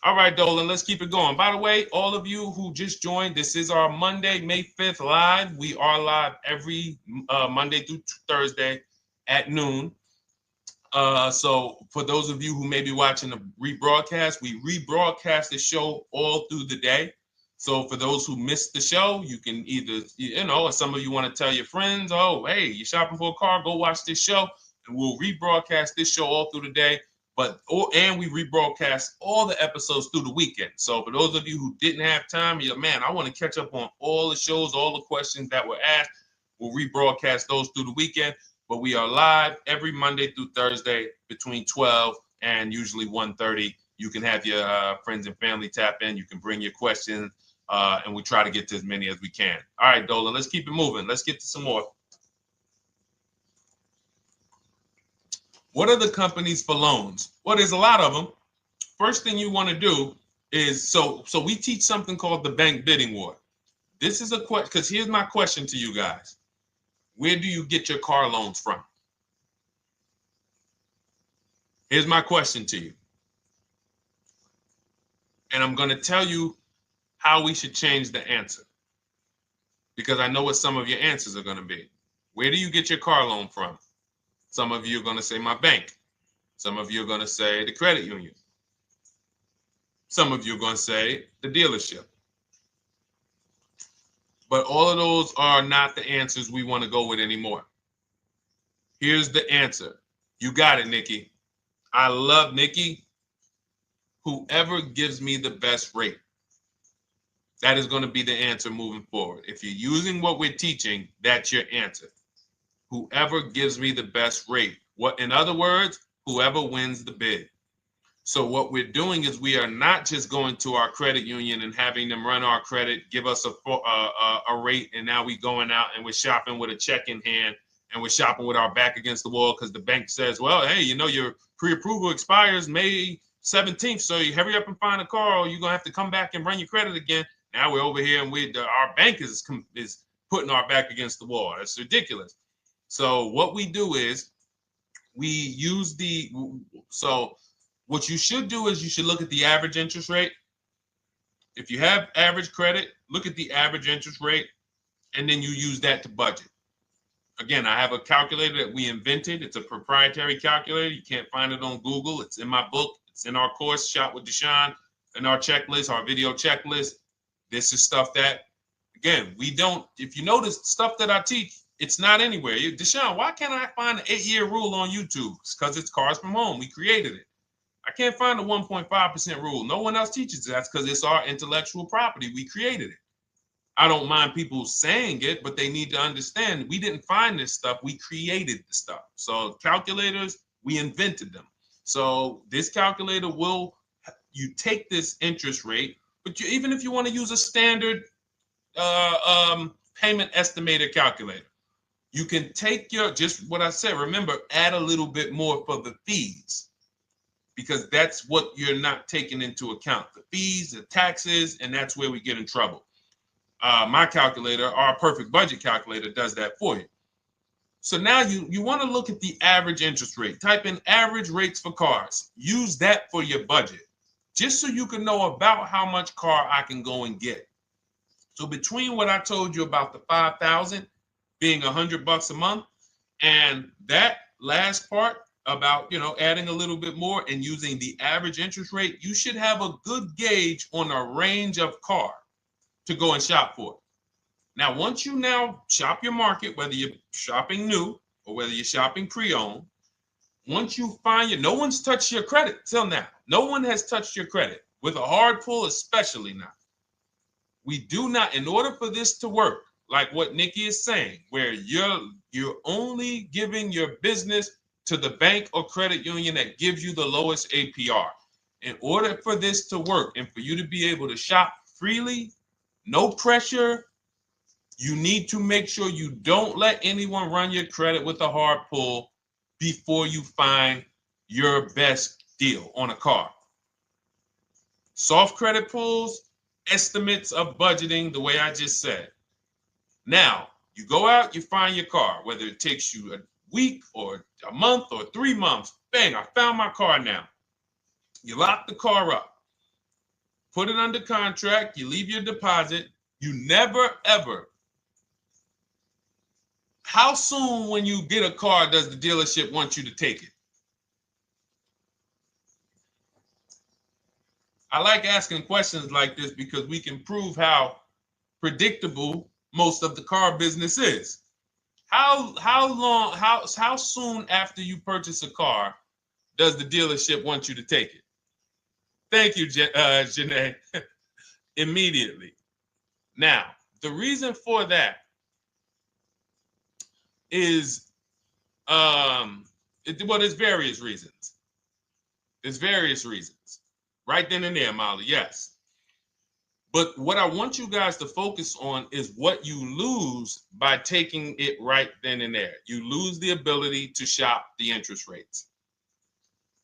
All right, Dolan, let's keep it going. By the way, all of you who just joined, this is our Monday, May 5th live. We are live every Monday through Thursday at noon. So for those of you who may be watching the rebroadcast, we rebroadcast the show all through the day. So for those who missed the show, you can either, you know, or some of you want to tell your friends, oh, hey, you're shopping for a car, go watch this show. And we'll rebroadcast this show all through the day. And we rebroadcast all the episodes through the weekend. So for those of you who didn't have time, you're like, man, I want to catch up on all the shows, all the questions that were asked. We'll rebroadcast those through the weekend. But we are live every Monday through Thursday between 12 and usually 1:30. You can have your friends and family tap in. You can bring your questions, and we try to get to as many as we can. All right, Dolan, let's keep it moving. Let's get to some more. What are the companies for loans? Well, there's a lot of them. First thing you want to do is, so we teach something called the bank bidding war. This is a question, because here's my question to you guys. Where do you get your car loans from? Here's my question to you. And I'm going to tell you how we should change the answer, because I know what some of your answers are going to be. Where do you get your car loan from? Some of you are going to say my bank. Some of you are going to say the credit union. Some of you are going to say the dealership. But all of those are not the answers we want to go with anymore. Here's the answer. You got it, Nikki. I love Nikki. Whoever gives me the best rate. That is going to be the answer moving forward. If you're using what we're teaching, that's your answer. Whoever gives me the best rate. What, in other words, whoever wins the bid. So what we're doing is we are not just going to our credit union and having them run our credit, give us a rate, and now we going out and we're shopping with a check in hand and we're shopping with our back against the wall because the bank says, well, hey, you know, your pre-approval expires May 17th, so you hurry up and find a car or you're going to have to come back and run your credit again. Now we're over here and our bank is putting our back against the wall. That's ridiculous. So what we do is we use what you should do is you should look at the average interest rate. If you have average credit, look at the average interest rate, and then you use that to budget. Again, I have a calculator that we invented. It's a proprietary calculator. You can't find it on Google. It's in my book. It's in our course, Shop with Deshone, in our checklist, our video checklist. This is stuff that, again, we don't, if you notice stuff that I teach, it's not anywhere. Deshone, why can't I find an 8-year rule on YouTube? It's because it's Cars from Home. We created it. I can't find the 1.5% rule. No one else teaches that because it's our intellectual property. We created it. I don't mind people saying it, but they need to understand we didn't find this stuff. We created the stuff. So calculators, we invented them. So this calculator you take this interest rate, but even if you want to use a standard payment estimator calculator, you can take just what I said. Remember, add a little bit more for the fees, because that's what you're not taking into account. The fees, the taxes, and that's where we get in trouble. My calculator, our perfect budget calculator, does that for you. So now you want to look at the average interest rate. Type in average rates for cars. Use that for your budget, just so you can know about how much car I can go and get. So between what I told you about the 5,000 being $100 a month, and that last part about, adding a little bit more and using the average interest rate, you should have a good gauge on a range of car to go and shop for. Now, once you now shop your market, whether you're shopping new or whether you're shopping pre-owned, once you find no one's touched your credit till now. No one has touched your credit with a hard pull, especially not. We do not, in order for this to work, like what Nikki is saying, where you're only giving your business to the bank or credit union that gives you the lowest APR. In order for this to work and for you to be able to shop freely, no pressure, you need to make sure you don't let anyone run your credit with a hard pull before you find your best deal on a car. Soft credit pulls, estimates of budgeting, the way I just said. Now, you go out, you find your car, whether it takes you a week or a month or 3 months. Bang, I found my car now. You lock the car up, put it under contract, you leave your deposit. You never, ever. How soon when you get a car does the dealership want you to take it? I like asking questions like this because we can prove how predictable most of the car business is. How soon after you purchase a car does the dealership want you to take it? Thank you, Janae. Immediately. Now, the reason for that is, there's various reasons. There's various reasons. Right then and there, Molly, yes. But what I want you guys to focus on is what you lose by taking it right then and there. You lose the ability to shop the interest rates.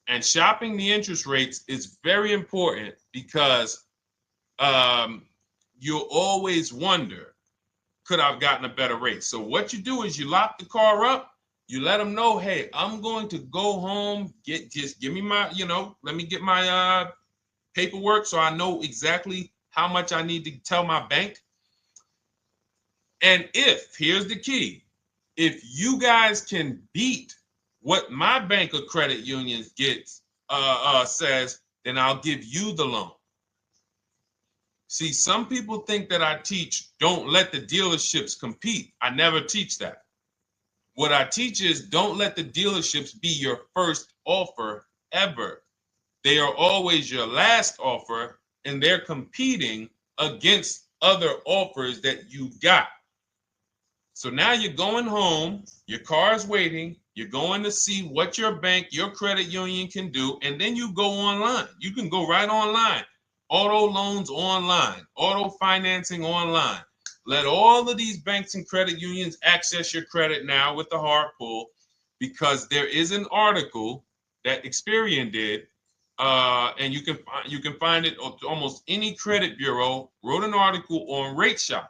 And shopping the interest rates is very important because you'll always wonder, could I have gotten a better rate? So what you do is you lock the car up, you let them know, hey, I'm going to go home, just give me my, let me get my paperwork so I know exactly how much I need to tell my bank. And here's the key, if you guys can beat what my bank or credit union gets says, then I'll give you the loan. See, some people think that I teach don't let the dealerships compete. I never teach that. What I teach is don't let the dealerships be your first offer ever. They are always your last offer, and they're competing against other offers that you got. So now you're going home, your car's waiting, you're going to see what your bank, your credit union can do, and then you go online. You can go right online. Auto loans online, auto financing online. Let all of these banks and credit unions access your credit now with the hard pull, because there is an article that Experian did, and you can find it on almost any credit bureau, wrote an article on rate shopping.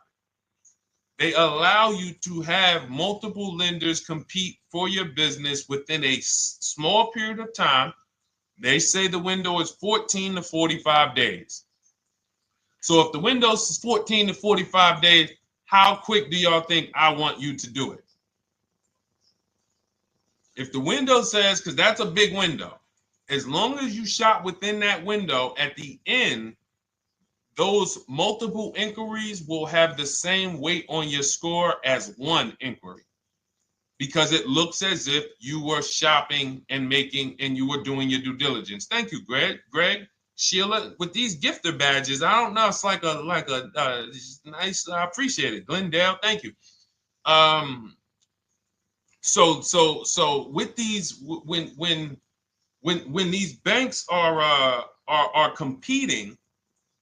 They allow you to have multiple lenders compete for your business within a small period of time. They say the window is 14 to 45 days. So if the window is 14 to 45 days, how quick do y'all think I want you to do it? If the window says, because that's a big window, as long as you shop within that window, at the end, those multiple inquiries will have the same weight on your score as one inquiry, because it looks as if you were shopping and you were doing your due diligence. Thank you, Greg, Sheila, with these gifter badges. I don't know. It's like a nice. I appreciate it, Glendale. Thank you. So with these, when these banks are competing,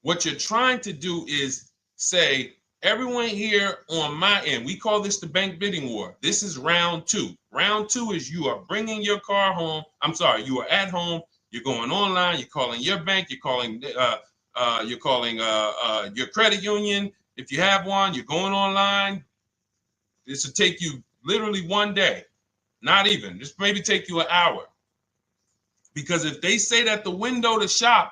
what you're trying to do is say, everyone here on my end, we call this the bank bidding war. This is round two. Round two is you are bringing your car home. I'm sorry, you are at home. You're going online. You're calling your bank. You're calling your credit union. If you have one, you're going online. This will take you literally one day, not even. This maybe take you an hour. Because if they say that the window to shop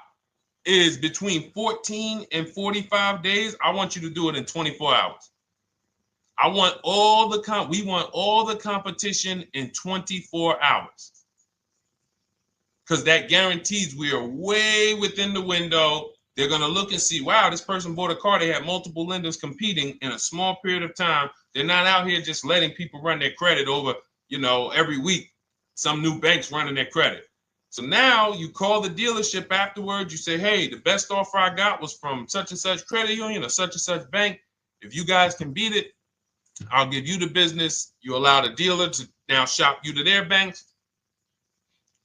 is between 14 and 45 days, I want you to do it in 24 hours. We want all the competition in 24 hours. Because that guarantees we are way within the window. They're going to look and see, wow, this person bought a car. They had multiple lenders competing in a small period of time. They're not out here just letting people run their credit over, every week. Some new banks running their credit. So now you call the dealership afterwards. You say, hey, the best offer I got was from such and such credit union or such and such bank. If you guys can beat it, I'll give you the business. You allow the dealer to now shop you to their banks.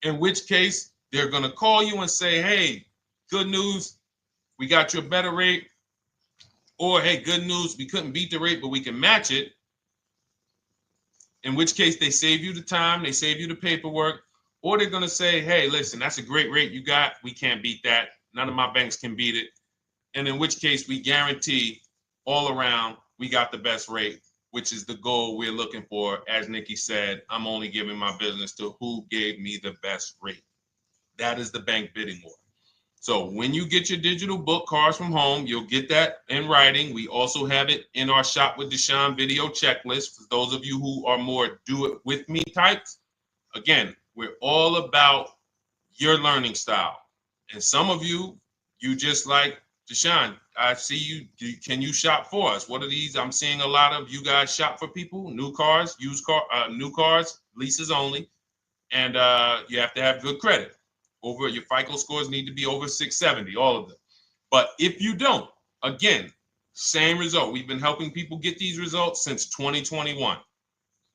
In which case, they're going to call you and say, hey, good news, we got you a better rate. Or, hey, good news, we couldn't beat the rate, but we can match it. In which case, they save you the time, they save you the paperwork. Or they're going to say, hey, listen, that's a great rate you got. We can't beat that. None of my banks can beat it. And in which case, we guarantee all around we got the best rate, which is the goal we're looking for. As Nikki said, I'm only giving my business to who gave me the best rate. That is the bank bidding war. So when you get your digital book, Cars from Home, you'll get that in writing. We also have it in our Shop with Deshone video checklist for those of you who are more do-it-with-me types. Again, we're all about your learning style. And some of you just like, Deshone, I see you. Can you shop for us? What are these? I'm seeing a lot of you guys shop for people, new cars, new cars, leases only. And you have to have good credit. Your FICO scores need to be over 670, all of them. But if you don't, again, same result. We've been helping people get these results since 2021.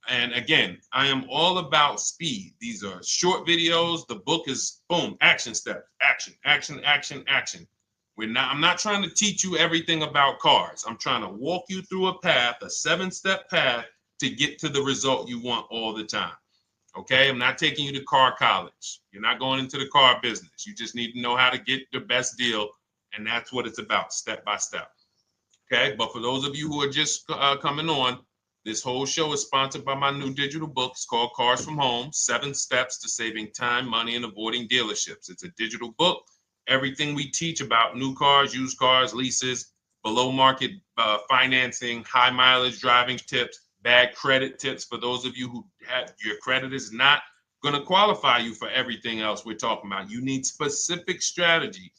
And again, I am all about speed. These are short videos. The book is boom, action steps, action, action, action, action. I'm not trying to teach you everything about cars. I'm trying to walk you through a path, a 7-step path to get to the result you want all the time. Okay, I'm not taking you to car college. You're not going into the car business. You just need to know how to get the best deal. And that's what it's about, step by step. Okay, but for those of you who are just coming on, this whole show is sponsored by my new digital book. It's called Cars from Home, 7 Steps to Saving Time, Money, and Avoiding Dealerships. It's a digital book. Everything we teach about new cars, used cars, leases, below market financing, high mileage driving tips, bad credit tips for those of you who have your credit is not going to qualify you for everything else we're talking about. You need specific strategy.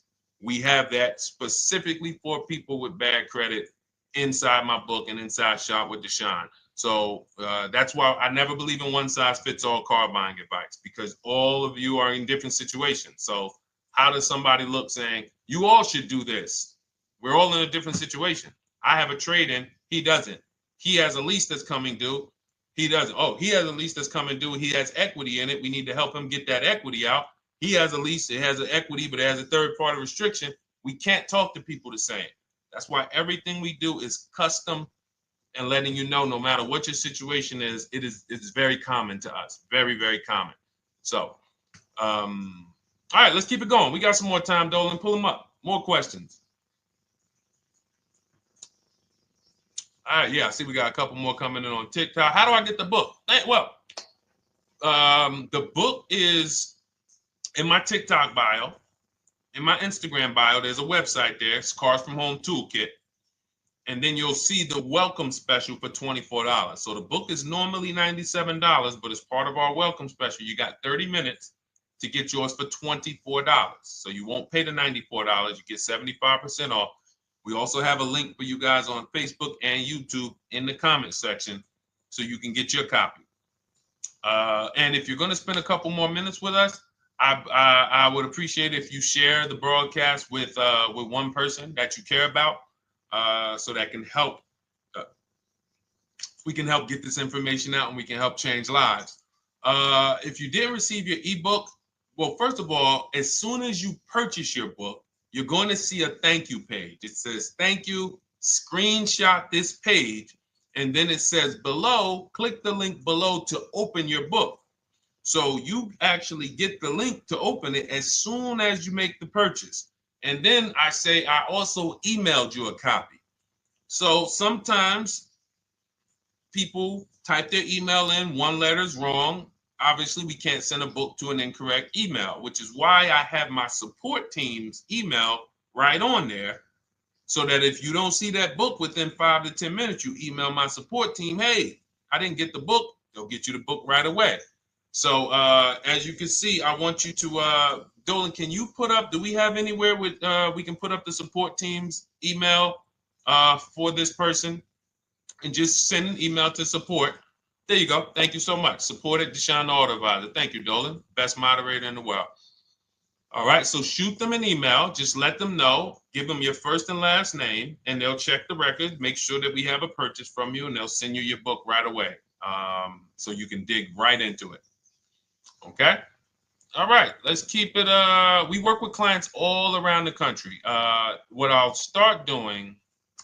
We have that specifically for people with bad credit inside my book and inside Shop with Deshone. So that's why I never believe in one size fits all car buying advice, because all of you are in different situations. So how does somebody look saying, you all should do this? We're all in a different situation. I have a trade-in. He doesn't. He has a lease that's coming due. He doesn't. Oh, he has a lease that's coming due. He has equity in it. We need to help him get that equity out. He has a lease. It has an equity, but it has a third-party restriction. We can't talk to people the same. That's why everything we do is custom and letting you know, no matter what your situation is, it's very common to us. Very, very common. So, all right, let's keep it going. We got some more time, Dolan. Pull them up. More questions. All right, yeah, I see we got a couple more coming in on TikTok. How do I get the book? Well, the book is in my TikTok bio. In my Instagram bio, there's a website there. It's Cars from Home Toolkit. And then you'll see the welcome special for $24. So the book is normally $97, but as part of our welcome special, you got 30 minutes to get yours for $24. So you won't pay the $94. You get 75% off. We also have a link for you guys on Facebook and YouTube in the comment section so you can get your copy. And if you're going to spend a couple more minutes with us, I would appreciate if you share the broadcast with one person that you care about, so that can help. We can help get this information out, and we can help change lives. If you didn't receive your ebook, well, first of all, as soon as you purchase your book, you're going to see a thank you page. It says thank you. Screenshot this page, and then it says below, click the link below to open your book. So you actually get the link to open it as soon as you make the purchase. And then I say I also emailed you a copy. So sometimes people type their email in, one letter's wrong. Obviously, we can't send a book to an incorrect email, which is why I have my support team's email right on there, so that if you don't see that book within 5 to 10 minutes, you email my support team, hey, I didn't get the book. They'll get you the book right away. So as you can see, I want you to, Dolan, can you put up, do we have anywhere with, we can put up the support team's email for this person, and just send an email to support. There you go. Thank you so much. Support at Deshone the Auto Advisor. Thank you, Dolan. Best moderator in the world. All right, so shoot them an email. Just let them know. Give them your first and last name, and they'll check the record, make sure that we have a purchase from you, and they'll send you your book right away, so you can dig right into it. Okay? All right, let's keep it. We work with clients all around the country. What I'll start doing,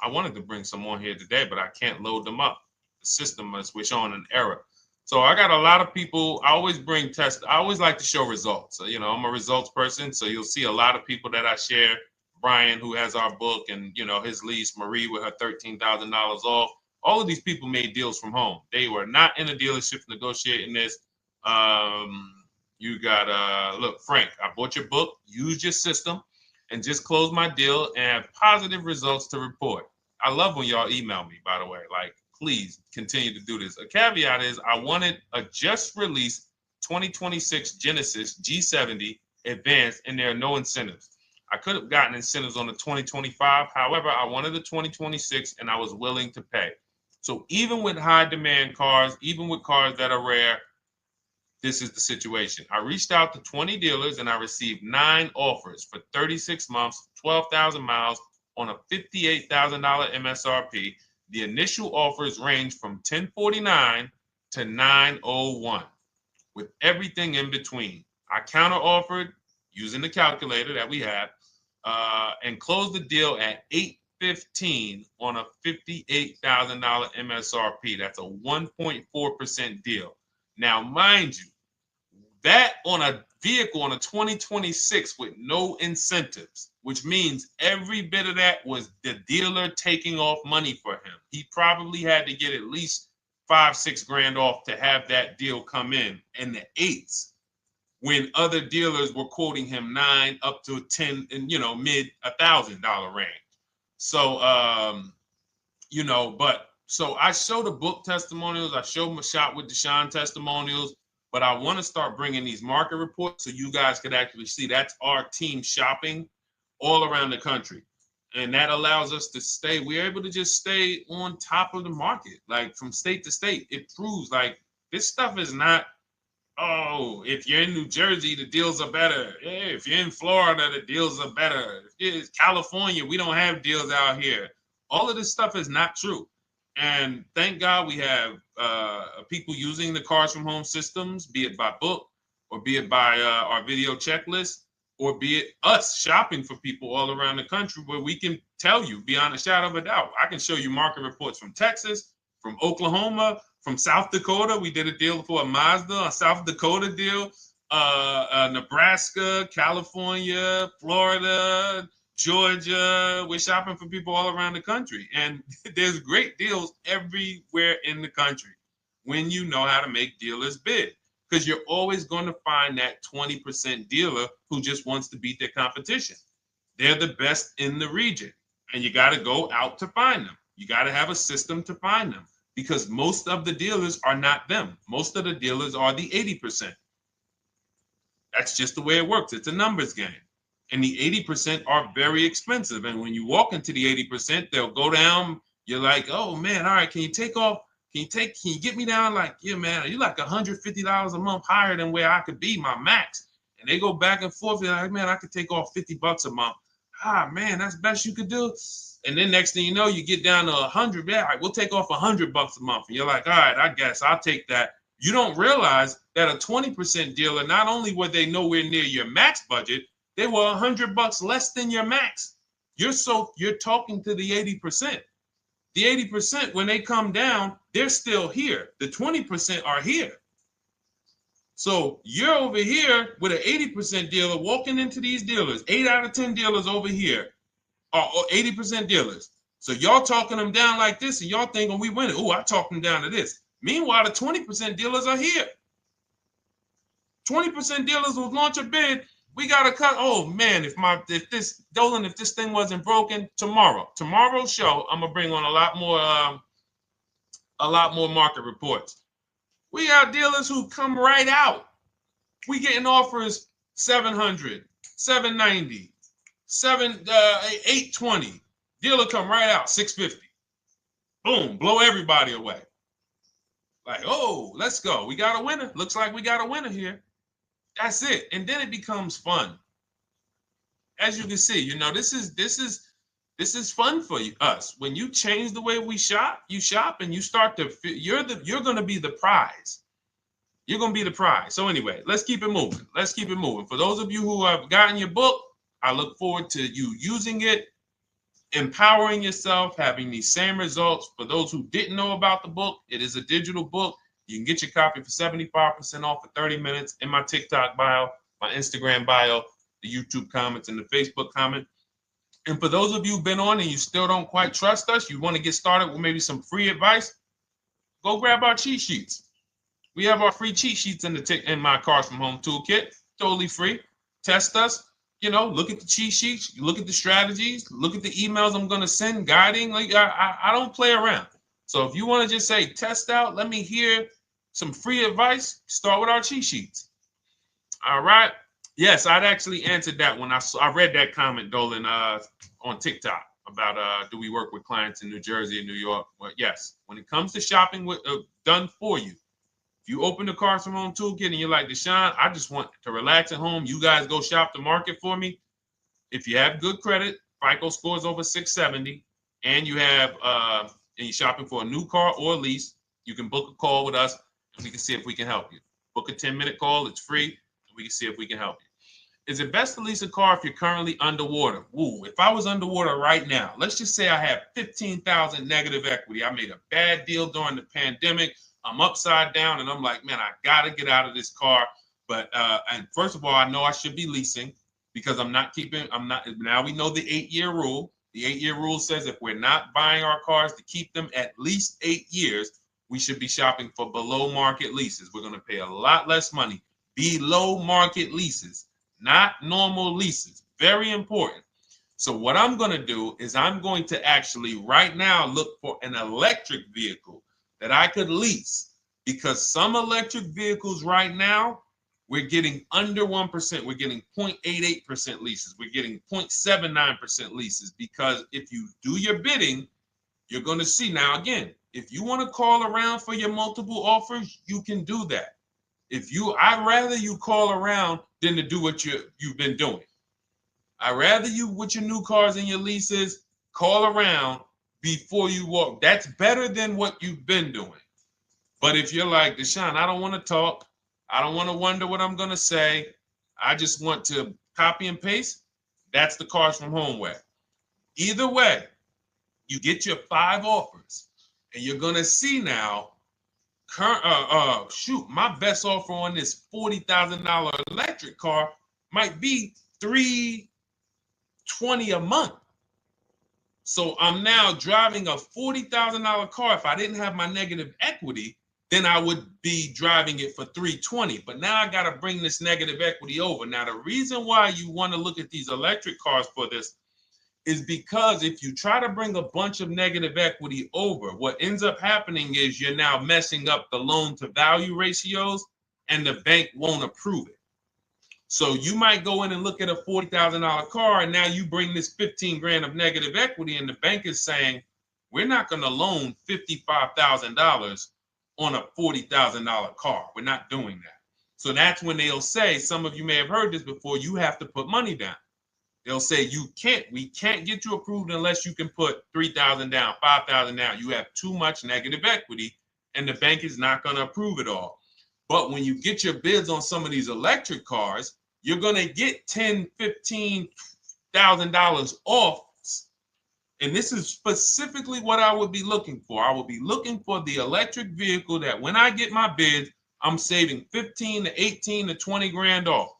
I wanted to bring some on here today, but I can't load them up. The system is showing an error. So I got a lot of people. I always bring tests. I always like to show results. So, you know, I'm a results person. So you'll see a lot of people that I share. Brian, who has our book, and, you know, his lease, Marie with her $13,000 off. All of these people made deals from home. They were not in a dealership negotiating this. You got, look, Frank, I bought your book, used your system, and just closed my deal and have positive results to report. I love when y'all email me, by the way. Like, please continue to do this. A caveat is I wanted a just released 2026 Genesis G70 Advanced, and there are no incentives. I could have gotten incentives on the 2025. However, I wanted the 2026, and I was willing to pay. So even with high demand cars, even with cars that are rare, this is the situation. I reached out to 20 dealers, and I received 9 offers for 36 months, 12,000 miles on a $58,000 MSRP. The initial offers range from $1049 to $901, with everything in between. I counter offered using the calculator that we have, and closed the deal at $815 on a $58,000 MSRP. That's a 1.4% deal. Now, mind you, that on a vehicle on a 2026 with no incentives, which means every bit of that was the dealer taking off money for him. He probably had to get at least $5-6 grand off to have that deal come in the 8s, when other dealers were quoting him 9 up to 10 and, you know, mid $1,000 range. So, you know, but so I show the book testimonials. I show my Shop with Deshone testimonials. But I want to start bringing these market reports so you guys could actually see that's our team shopping all around the country. And that allows us to stay, we're able to just stay on top of the market, like from state to state. It proves like this stuff is not, oh, if you're in New Jersey, the deals are better. Yeah, if you're in Florida, the deals are better. If it's California, we don't have deals out here. All of this stuff is not true. And thank God we have people using the Cars from Home systems, be it by book or be it by our video checklist, or be it us shopping for people all around the country where we can tell you beyond a shadow of a doubt. I can show you market reports from Texas, from Oklahoma, from South Dakota. We did a deal for a Mazda, a South Dakota deal, Nebraska, California, Florida, Georgia. We're shopping for people all around the country. And there's great deals everywhere in the country when you know how to make dealers bid. Because you're always going to find that 20% dealer who just wants to beat their competition. They're the best in the region. And you got to go out to find them. You got to have a system to find them. Because most of the dealers are not them. Most of the dealers are the 80%. That's just the way it works. It's a numbers game. And the 80% are very expensive. And when you walk into the 80%, they'll go down. You're like, oh man, all right, can you take off? Can you get me down? Like, yeah, man, you're like $150 a month higher than where I could be, my max. And they go back and forth. They're like, man, I could take off $50 a month. Ah, man, that's the best you could do. And then next thing you know, you get down to 100. Yeah, all right, we'll take off $100 a month. And you're like, all right, I guess I'll take that. You don't realize that a 20% dealer, not only were they nowhere near your max budget, they were $100 less than your max. You're talking to the 80%. The 80%, when they come down, they're still here. The 20% are here. So you're over here with an 80% dealer walking into these dealers. 8 out of 10 dealers over here are 80% dealers. So y'all talking them down like this, and y'all thinking we winning. Oh, I talked them down to this. Meanwhile, the 20% dealers are here. 20% dealers will launch a bid. We gotta cut. Oh man, if this thing wasn't broken, tomorrow's show, I'm gonna bring on a lot more market reports. We got dealers who come right out. We getting offers 700, 790, 820. Dealer come right out 650. Boom, blow everybody away. Like, oh, let's go. We got a winner. Looks like we got a winner here. That's it. And then it becomes fun. As you can see, this is fun for us. When you change the way we shop, you shop and you start to you're going to be the prize. You're going to be the prize. So anyway, let's keep it moving. For those of you who have gotten your book, I look forward to you using it, empowering yourself, having these same results. For those who didn't know about the book, it is a digital book. You can get your copy for 75% off for 30 minutes in my TikTok bio, my Instagram bio, the YouTube comments, and the Facebook comment. And for those of you who've been on and you still don't quite trust us, you want to get started with maybe some free advice, go grab our cheat sheets. We have our free cheat sheets in my Cars from Home toolkit, totally free. Test us. Look at the cheat sheets, look at the strategies, look at the emails I'm going to send, guiding. Like I don't play around. So if you want to just say, test out, let me hear some free advice, start with our cheat sheets. All right. Yes, I'd actually answered that when I read that comment, Dolan, on TikTok about do we work with clients in New Jersey and New York? Well, yes. When it comes to shopping done for you, if you open the Cars from Home toolkit and you're like, Deshone, I just want to relax at home. You guys go shop the market for me. If you have good credit, FICO scores over 670, and you have and you're shopping for a new car or a lease, you can book a call with us and we can see if we can help you. Book a 10-minute call. It's free. And we can see if we can help you. Is it best to lease a car if you're currently underwater? Ooh, if I was underwater right now, let's just say I have 15,000 negative equity. I made a bad deal during the pandemic. I'm upside down and I'm like, man, I got to get out of this car. But and first of all, I know I should be leasing because now we know the 8-year rule. The 8-year rule says if we're not buying our cars to keep them at least 8 years, we should be shopping for below market leases. We're going to pay a lot less money. Below market leases, not normal leases. Very important. So what I'm going to do is I'm going to actually right now look for an electric vehicle that I could lease because some electric vehicles right now, we're getting under 1%. We're getting 0.88% leases. We're getting 0.79% leases, because if you do your bidding, you're going to see. Now, again, if you want to call around for your multiple offers, you can do that. I'd rather you call around than to do what you've been doing. I'd rather you, with your new cars and your leases, call around before you walk. That's better than what you've been doing. But if you're like, Deshone, I don't want to talk. I don't want to wonder what I'm going to say. I just want to copy and paste. That's the Cars from Home way. Either way, you get your 5 offers, and you're going to see now, my best offer on this $40,000 electric car might be $320 a month. So I'm now driving a $40,000 car. If I didn't have my negative equity, then I would be driving it for $320. But now I got to bring this negative equity over. Now, the reason why you want to look at these electric cars for this is because if you try to bring a bunch of negative equity over, what ends up happening is you're now messing up the loan to value ratios, and the bank won't approve it. So you might go in and look at a $40,000 car, and now you bring this 15 grand of negative equity, and the bank is saying, we're not going to loan $55,000 on a $40,000 car. We're not doing that. So that's when they'll say, some of you may have heard this before, you have to put money down. They'll say, we can't get you approved unless you can put $3,000 down, $5,000 down. You have too much negative equity, and the bank is not going to approve it all. But when you get your bids on some of these electric cars, you're going to get $10,000, $15,000 off. And this is specifically what I would be looking for. I would be looking for the electric vehicle that when I get my bids, I'm saving 15 to 18 to 20 grand off.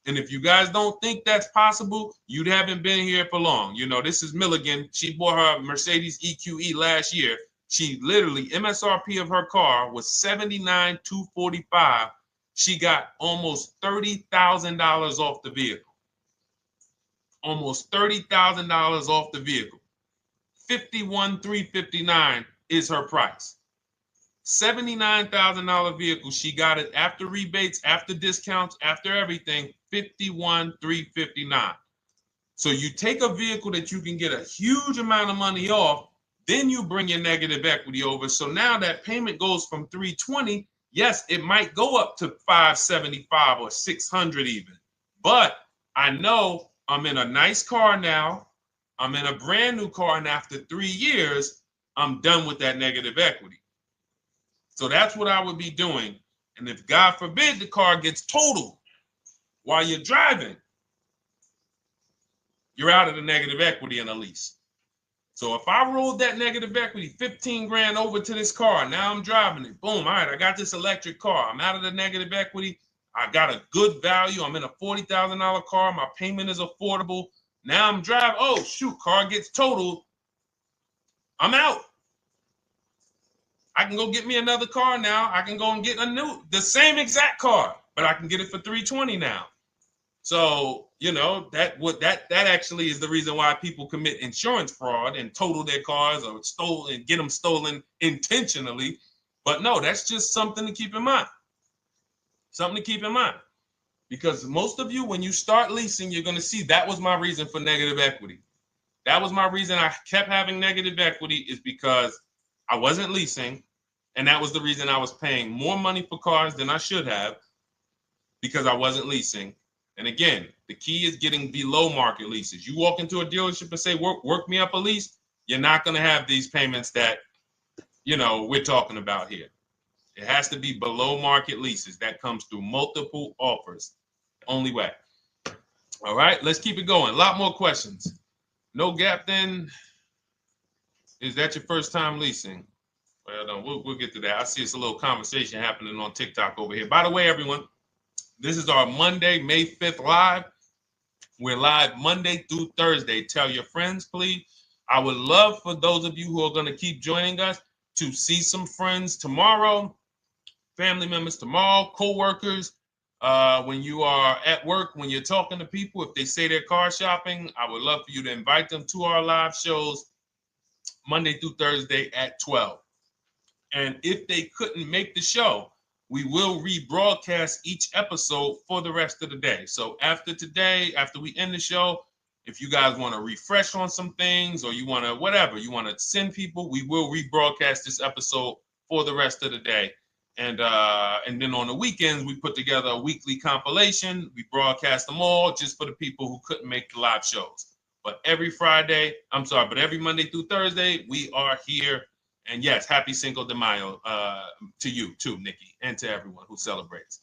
And if you guys don't think that's possible, you haven't been here for long. You know, this is Milligan. She bought her Mercedes EQE last year. She literally, MSRP of her car was $79,245. She got almost $30,000 off the vehicle. Almost $30,000 off the vehicle. $51,359 is her price. $79,000 vehicle. She got it after rebates, after discounts, after everything. $51,359. So you take a vehicle that you can get a huge amount of money off, then you bring your negative equity over. So now that payment goes from $320. Yes, it might go up to $575 or $600 even. But I know I'm in a nice car now. I'm in a brand new car, and after 3 years, I'm done with that negative equity. So that's what I would be doing. And if God forbid the car gets totaled while you're driving, you're out of the negative equity in a lease. So if I rolled that negative equity, 15 grand over to this car, now I'm driving it. Boom. All right, I got this electric car. I'm out of the negative equity. I got a good value. I'm in a $40,000 car. My payment is affordable. Now I'm driving. Oh, shoot, car gets totaled. I'm out. I can go get me another car now. I can go and get the same exact car, but I can get it for $320 now. So, you know, that actually is the reason why people commit insurance fraud and total their cars or get them stolen intentionally. But no, that's just something to keep in mind. Something to keep in mind. Because most of you, when you start leasing, you're going to see that was my reason for negative equity. That was my reason I kept having negative equity, is because I wasn't leasing. And that was the reason I was paying more money for cars than I should have, because I wasn't leasing. And again, the key is getting below market leases. You walk into a dealership and say, work me up a lease, you're not going to have these payments that, you know, we're talking about here. It has to be below market leases. That comes through multiple offers. Only way. All right, let's keep it going. A lot more questions. No gap then. Is that your first time leasing? Well, no, we'll get to that. I see it's a little conversation happening on TikTok over here. By the way, everyone, this is our Monday, May 5th live. We're live Monday through Thursday. Tell your friends, please. I would love for those of you who are going to keep joining us to see some friends tomorrow, family members tomorrow, co-workers. When you are at work, when you're talking to people, if they say they're car shopping, I would love for you to invite them to our live shows Monday through Thursday at 12. And if they couldn't make the show, we will rebroadcast each episode for the rest of the day. So after today, after we end the show, if you guys want to refresh on some things or you want to whatever, you want to send people, we will rebroadcast this episode for the rest of the day. And then on the weekends, we put together a weekly compilation. We broadcast them all just for the people who couldn't make the live shows. But every Monday through Thursday, we are here. And yes, happy Cinco de Mayo to you too, Nikki, and to everyone who celebrates.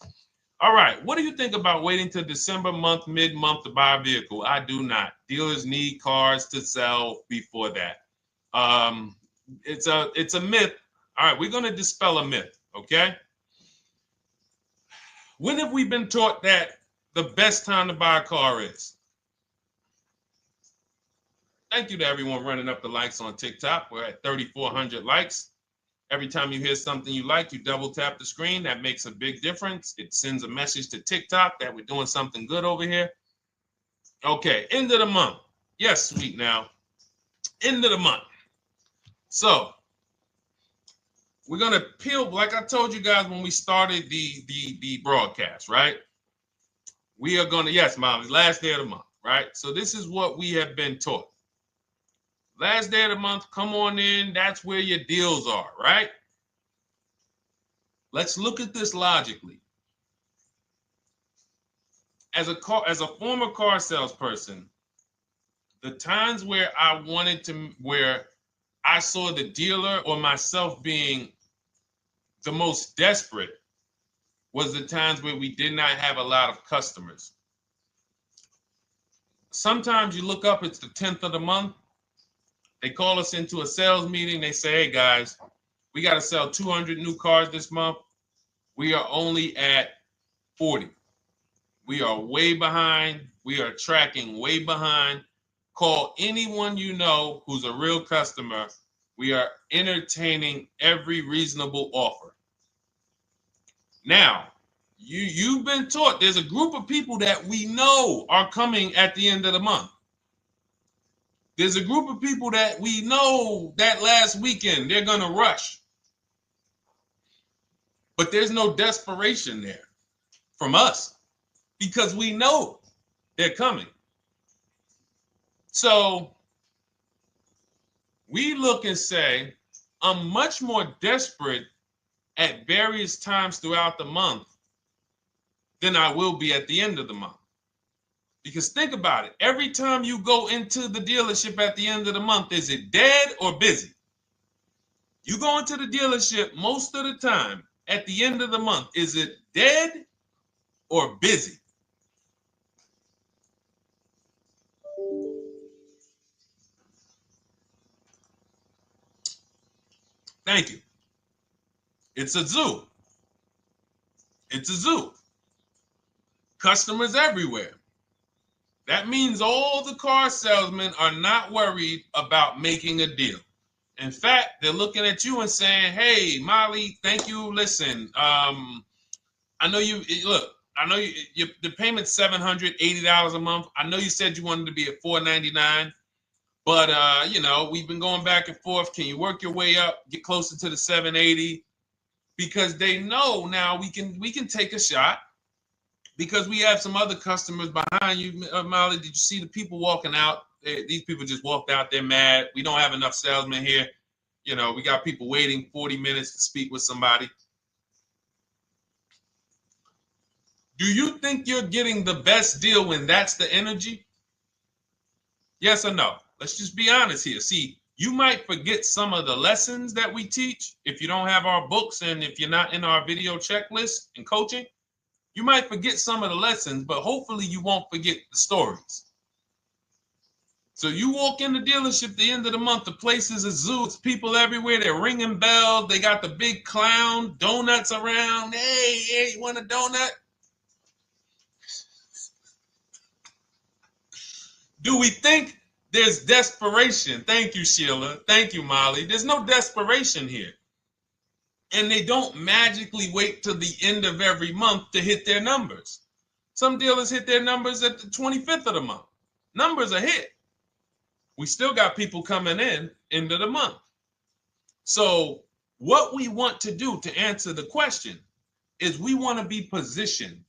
All right, what do you think about waiting till December month, mid-month to buy a vehicle? I do not. Dealers need cars to sell before that. It's a myth. All right, we're going to dispel a myth, okay? When have we been taught that the best time to buy a car is? Thank you to everyone running up the likes on TikTok. We're at 3,400 likes. Every time you hear something you like, you double tap the screen. That makes a big difference. It sends a message to TikTok that we're doing something good over here. Okay, end of the month. Yes, sweet now. End of the month. So we're gonna peel, like I told you guys when we started the broadcast, right? We are gonna, yes, Molly, last day of the month, right? So this is what we have been taught. Last day of the month, come on in. That's where your deals are, right? Let's look at this logically. As a former car salesperson, the times where where I saw the dealer or myself being the most desperate was the times where we did not have a lot of customers. Sometimes you look up, it's the 10th of the month. They call us into a sales meeting. They say, hey, guys, we got to sell 200 new cars this month. We are only at 40. We are way behind. We are tracking way behind. Call anyone you know who's a real customer. We are entertaining every reasonable offer. Now, you've been taught there's a group of people that we know are coming at the end of the month. There's a group of people that we know that last weekend they're going to rush. But there's no desperation there from us because we know they're coming. So we look and say, I'm much more desperate at various times throughout the month than I will be at the end of the month. Because think about it. Every time you go into the dealership at the end of the month, is it dead or busy? You go into the dealership most of the time at the end of the month, is it dead or busy? Thank you. It's a zoo. It's a zoo. Customers everywhere. That means all the car salesmen are not worried about making a deal. In fact, they're looking at you and saying, hey, Molly, thank you. Listen, I know you, look, I know the payment's $780 a month. I know you said you wanted to be at $499, but, we've been going back and forth. Can you work your way up, get closer to the $780? Because they know now we can take a shot. Because we have some other customers behind you, Molly. Did you see the people walking out? These people just walked out. They're mad. We don't have enough salesmen here. We got people waiting 40 minutes to speak with somebody. Do you think you're getting the best deal when that's the energy? Yes or no? Let's just be honest here. See, you might forget some of the lessons that we teach if you don't have our books and if you're not in our video checklist and coaching. You might forget some of the lessons, but hopefully you won't forget the stories. So you walk in the dealership at the end of the month, the place is a zoo. It's people everywhere. They're ringing bells. They got the big clown, donuts around. Hey, you want a donut? Do we think there's desperation? Thank you, Sheila. Thank you, Molly. There's no desperation here. And they don't magically wait till the end of every month to hit their numbers. Some dealers hit their numbers at the 25th of the month. Numbers are hit. We still got people coming in end of the month. So What we want to do to answer the question is we want to be positioned.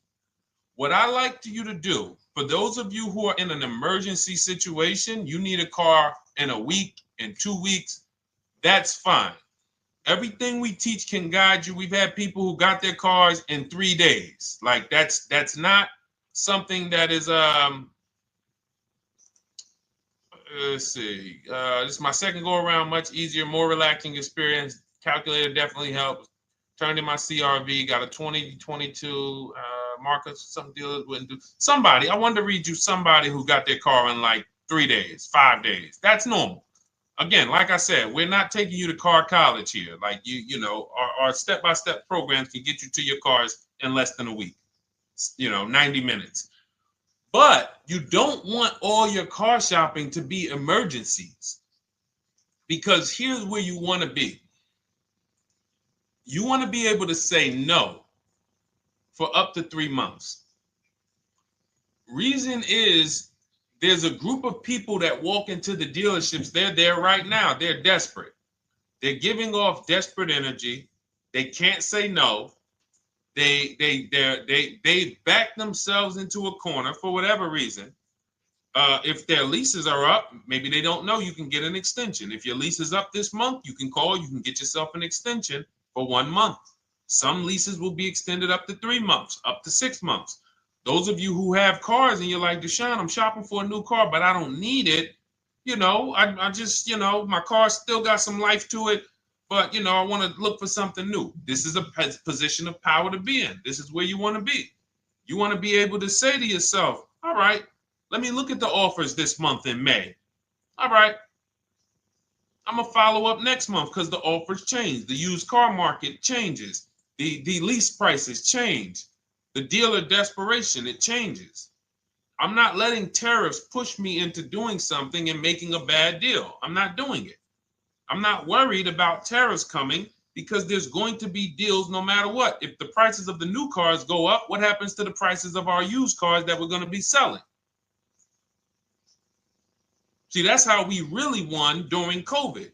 What I like you to do, for those of you who are in an emergency situation, you need a car in a week, in 2 weeks, that's fine. Everything we teach can guide you. We've had people who got their cars in 3 days. Like that's not something that is let's see. This is my second go around, much easier, more relaxing experience. Calculator definitely helps. Turned in my CRV, got a 2022 Marcus, some dealers wouldn't do. Somebody, I wanted to read you somebody who got their car in like 3 days, 5 days. That's normal. Again, like I said, we're not taking you to car college here. Like you know, our step-by-step programs can get you to your cars in less than a week, 90 minutes. But you don't want all your car shopping to be emergencies, because here's where you want to be. You want to be able to say no for up to 3 months. Reason is, there's a group of people that walk into the dealerships. They're there right now. They're desperate. They're giving off desperate energy. They can't say no. They back themselves into a corner for whatever reason. If their leases are up, maybe they don't know you can get an extension. If your lease is up this month, you can call. You can get yourself an extension for 1 month. Some leases will be extended up to 3 months, up to 6 months. Those of you who have cars and you're like, Deshone, I'm shopping for a new car, but I don't need it. I just, my car still got some life to it, but, I want to look for something new. This is a position of power to be in. This is where you want to be. You want to be able to say to yourself, all right, let me look at the offers this month in May. All right, I'm going to follow up next month because the offers change. The used car market changes. The lease prices change. The dealer desperation, it changes. I'm not letting tariffs push me into doing something and making a bad deal. I'm not doing it. I'm not worried about tariffs coming, because there's going to be deals no matter what. If the prices of the new cars go up, what happens to the prices of our used cars that we're going to be selling? See, that's how we really won during COVID.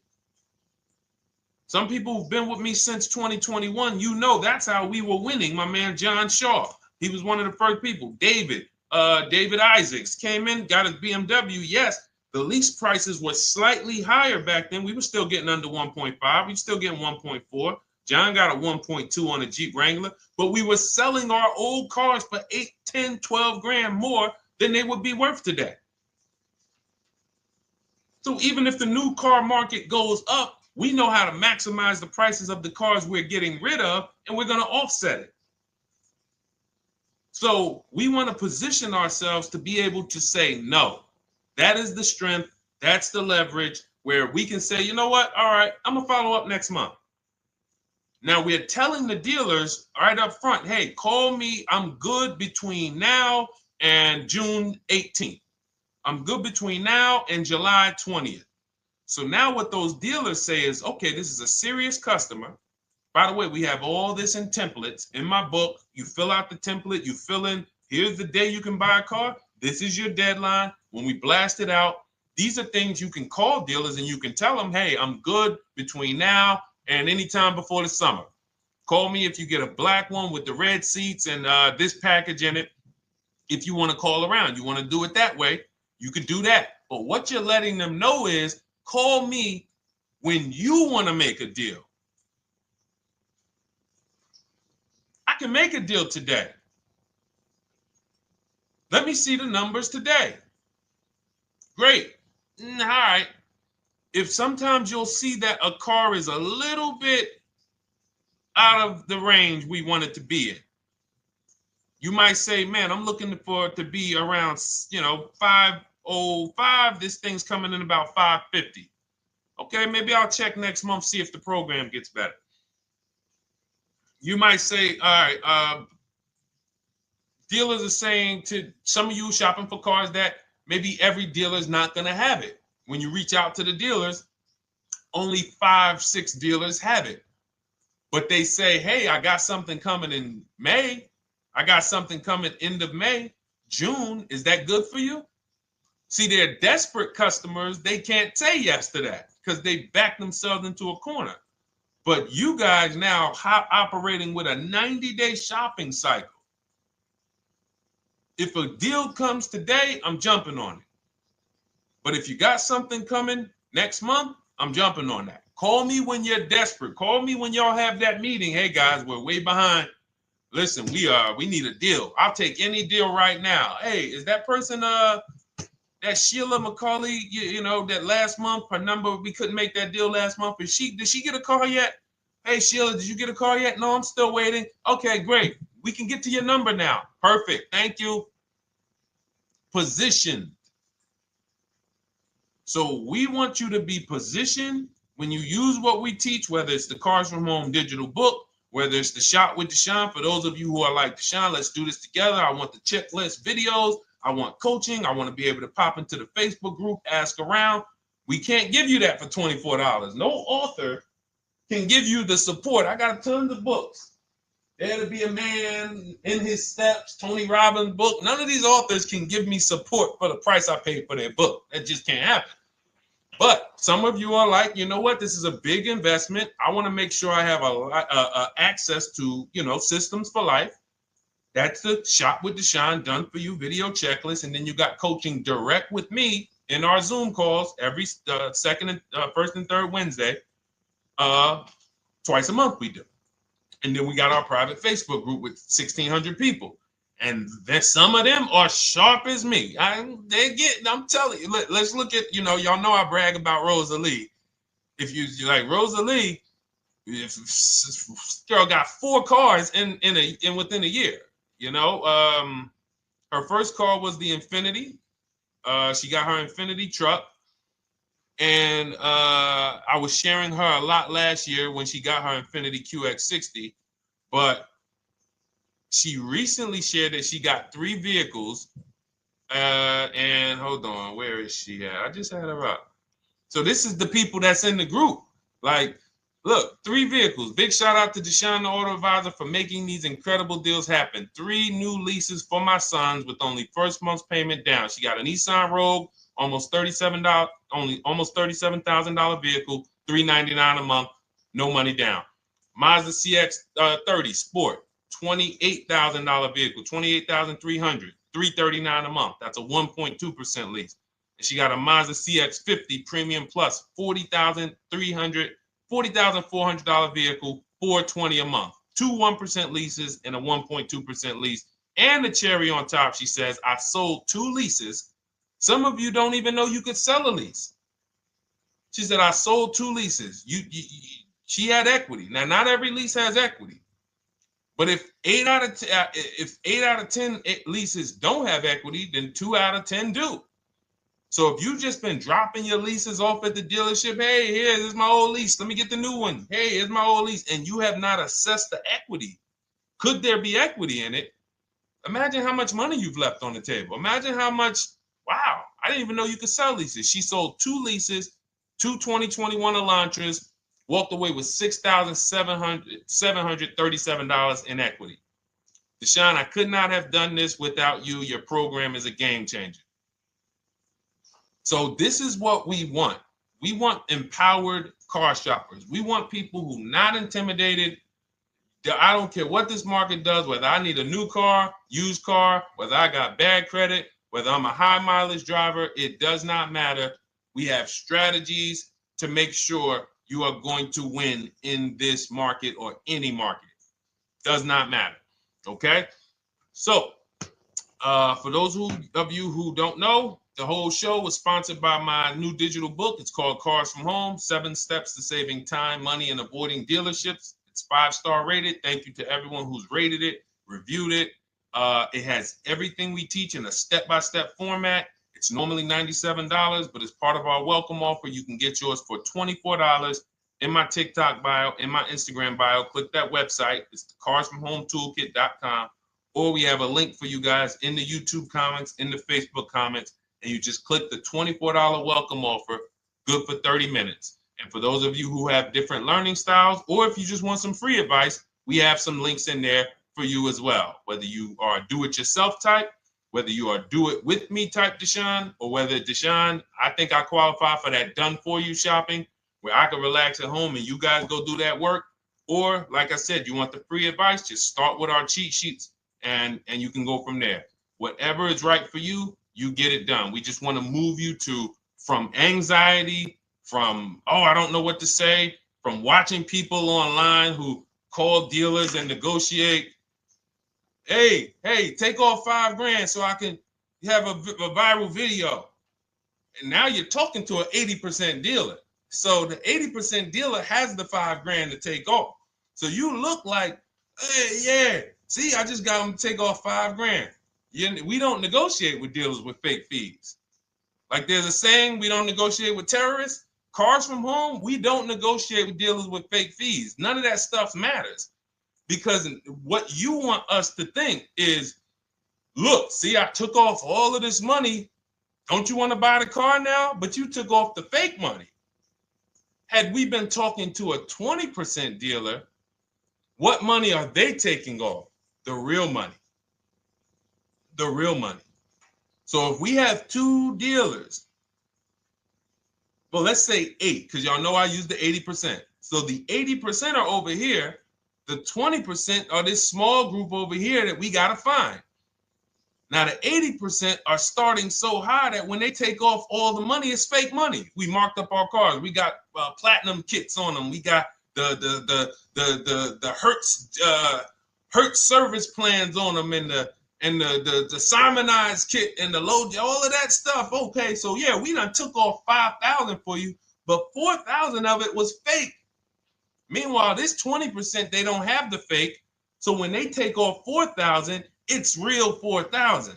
Some people who've been with me since 2021, that's how we were winning. My man John Shaw, he was one of the first people. David Isaacs came in, got his BMW. Yes, the lease prices were slightly higher back then. We were still getting under 1.5. We were still getting 1.4. John got a 1.2 on a Jeep Wrangler, but we were selling our old cars for 8, 10, 12 grand more than they would be worth today. So even if the new car market goes up, we know how to maximize the prices of the cars we're getting rid of, and we're going to offset it. So we want to position ourselves to be able to say no. That is the strength. That's the leverage where we can say, you know what? All right, I'm going to follow up next month. Now we're telling the dealers right up front, hey, call me. I'm good between now and June 18th. I'm good between now and July 20th. So now what those dealers say is, okay, this is a serious customer. By the way, we have all this in templates. In my book, you fill out the template, you fill in, here's the day you can buy a car. This is your deadline. When we blast it out, these are things you can call dealers and you can tell them, hey, I'm good between now and anytime before the summer. Call me if you get a black one with the red seats and this package in it. If you want to call around, you want to do it that way, you could do that. But what you're letting them know is, call me when you want to make a deal. I can make a deal today. Let me see the numbers today. Great. All right. If sometimes you'll see that a car is a little bit out of the range we want it to be in, you might say, man, I'm looking for it to be around, 505. This thing's coming in about 550. Okay, maybe I'll check next month, see if the program gets better. You might say, all right, dealers are saying to some of you shopping for cars that maybe every dealer is not going to have it. When you reach out to the dealers, only 5, 6 dealers have it. But they say, hey, I got something coming in May. I got something coming end of May, June. Is that good for you? See, they're desperate customers. They can't say yes to that because they back themselves into a corner. But you guys now operating with a 90-day shopping cycle. If a deal comes today, I'm jumping on it. But if you got something coming next month, I'm jumping on that. Call me when you're desperate. Call me when y'all have that meeting. Hey guys, we're way behind. Listen, we need a deal. I'll take any deal right now. Hey, is that person that Sheila McCauley, you know, that last month, her number, we couldn't make that deal last month. Did she get a call yet? Hey Sheila, did you get a call yet? No, I'm still waiting. Okay, great. We can get to your number now. Perfect. Thank you. Positioned. So we want you to be positioned when you use what we teach, whether it's the Cars from Home digital book, whether it's the Shop with Deshone. For those of you who are like, Deshone, let's do this together. I want the checklist videos. I want coaching. I want to be able to pop into the Facebook group, ask around. We can't give you that for $24. No author can give you the support. I got tons of books. There to Be a Man, In His Steps, Tony Robbins' book. None of these authors can give me support for the price I paid for their book. That just can't happen. But some of you are like, you know what? This is a big investment. I want to make sure I have access to, you know, systems for life. That's the Shop with Deshone done for you video checklist. And then you got coaching direct with me in our Zoom calls every first and third Wednesday. Twice a month we do. And then we got our private Facebook group with 1,600 people. And then some of them are sharp as me. I'm telling you, let's look at, you know, y'all know I brag about Rosalie. If you like Rosalie, if girl got 4 cars in within a year, you know. Her first car was the Infinity. She got her Infinity truck. And I was sharing her a lot last year when she got her Infinity QX60, but she recently shared that she got 3 vehicles. And hold on, where is she at? I just had her up. So this is the people that's in the group. Like, look, 3 vehicles. Big shout out to Deshone the Auto Advisor for making these incredible deals happen. 3 new leases for my sons with only first month's payment down. She got a Nissan Rogue, almost $37,000 vehicle, $399 a month, no money down. Mazda CX-30 Sport, $28,000 vehicle, $28,300, $339 a month. That's a 1.2% lease. And she got a Mazda CX-50 Premium Plus, $40,400 vehicle, $420 a month. 2 1% leases and a 1.2% lease. And the cherry on top, she says, I sold 2 leases. Some of you don't even know you could sell a lease. She said, I sold 2 leases. She had equity. Now, not every lease has equity. But if 8 out of 10 leases don't have equity, then 2 out of 10 do. So if you've just been dropping your leases off at the dealership, hey, here's my old lease. Let me get the new one. Hey, here's my old lease. And you have not assessed the equity. Could there be equity in it? Imagine how much money you've left on the table. Imagine how much, wow, I didn't even know you could sell leases. She sold 2 leases, 2 2021 Elantras, walked away with $6,737 in equity. Deshone, I could not have done this without you. Your program is a game changer. So this is what we want. We want empowered car shoppers. We want people who are not intimidated. I don't care what this market does, whether I need a new car, used car, whether I got bad credit, whether I'm a high mileage driver, it does not matter. We have strategies to make sure you are going to win in this market or any market. Does not matter. Okay? So, for those of you who don't know, the whole show was sponsored by my new digital book. It's called Cars from Home, 7 Steps to Saving Time, Money, and Avoiding Dealerships. It's 5-star rated. Thank you to everyone who's rated it, reviewed it. It has everything we teach in a step-by-step format. It's normally $97, but as part of our welcome offer, you can get yours for $24 in my TikTok bio, in my Instagram bio. Click that website. It's the carsfromhometoolkit.com. Or we have a link for you guys in the YouTube comments, in the Facebook comments, and you just click the $24 welcome offer, good for 30 minutes. And for those of you who have different learning styles, or if you just want some free advice, we have some links in there for you as well. Whether you are a do-it-yourself type, whether you are do-it-with-me type Deshone, or whether Deshone, I think I qualify for that done-for-you shopping, where I can relax at home and you guys go do that work. Or like I said, you want the free advice, just start with our cheat sheets and you can go from there. Whatever is right for you, you get it done. We just want to move you from anxiety, from, oh, I don't know what to say, from watching people online who call dealers and negotiate. Hey, take off $5,000 so I can have a viral video. And now you're talking to an 80% dealer. So the 80% dealer has the $5,000 to take off. So you look like, hey, yeah, see, I just got them to take off $5,000. We don't negotiate with dealers with fake fees. Like there's a saying, we don't negotiate with terrorists. Cars from home, we don't negotiate with dealers with fake fees. None of that stuff matters. Because what you want us to think is, look, see, I took off all of this money. Don't you want to buy the car now? But you took off the fake money. Had we been talking to a 20% dealer, what money are they taking off? The real money. The real money. So if we have two dealers, well, let's say 8, because y'all know I use the 80%. So the 80% are over here. The 20% are this small group over here that we got to find. Now, the 80% are starting so high that when they take off all the money, it's fake money. We marked up our cars. We got platinum kits on them. We got the Hertz service plans on them, and the Simonized kit and the low, all of that stuff. Okay, so yeah, we done took off 5,000 for you, but 4,000 of it was fake. Meanwhile, this 20%, they don't have the fake. So when they take off 4,000, it's real 4,000.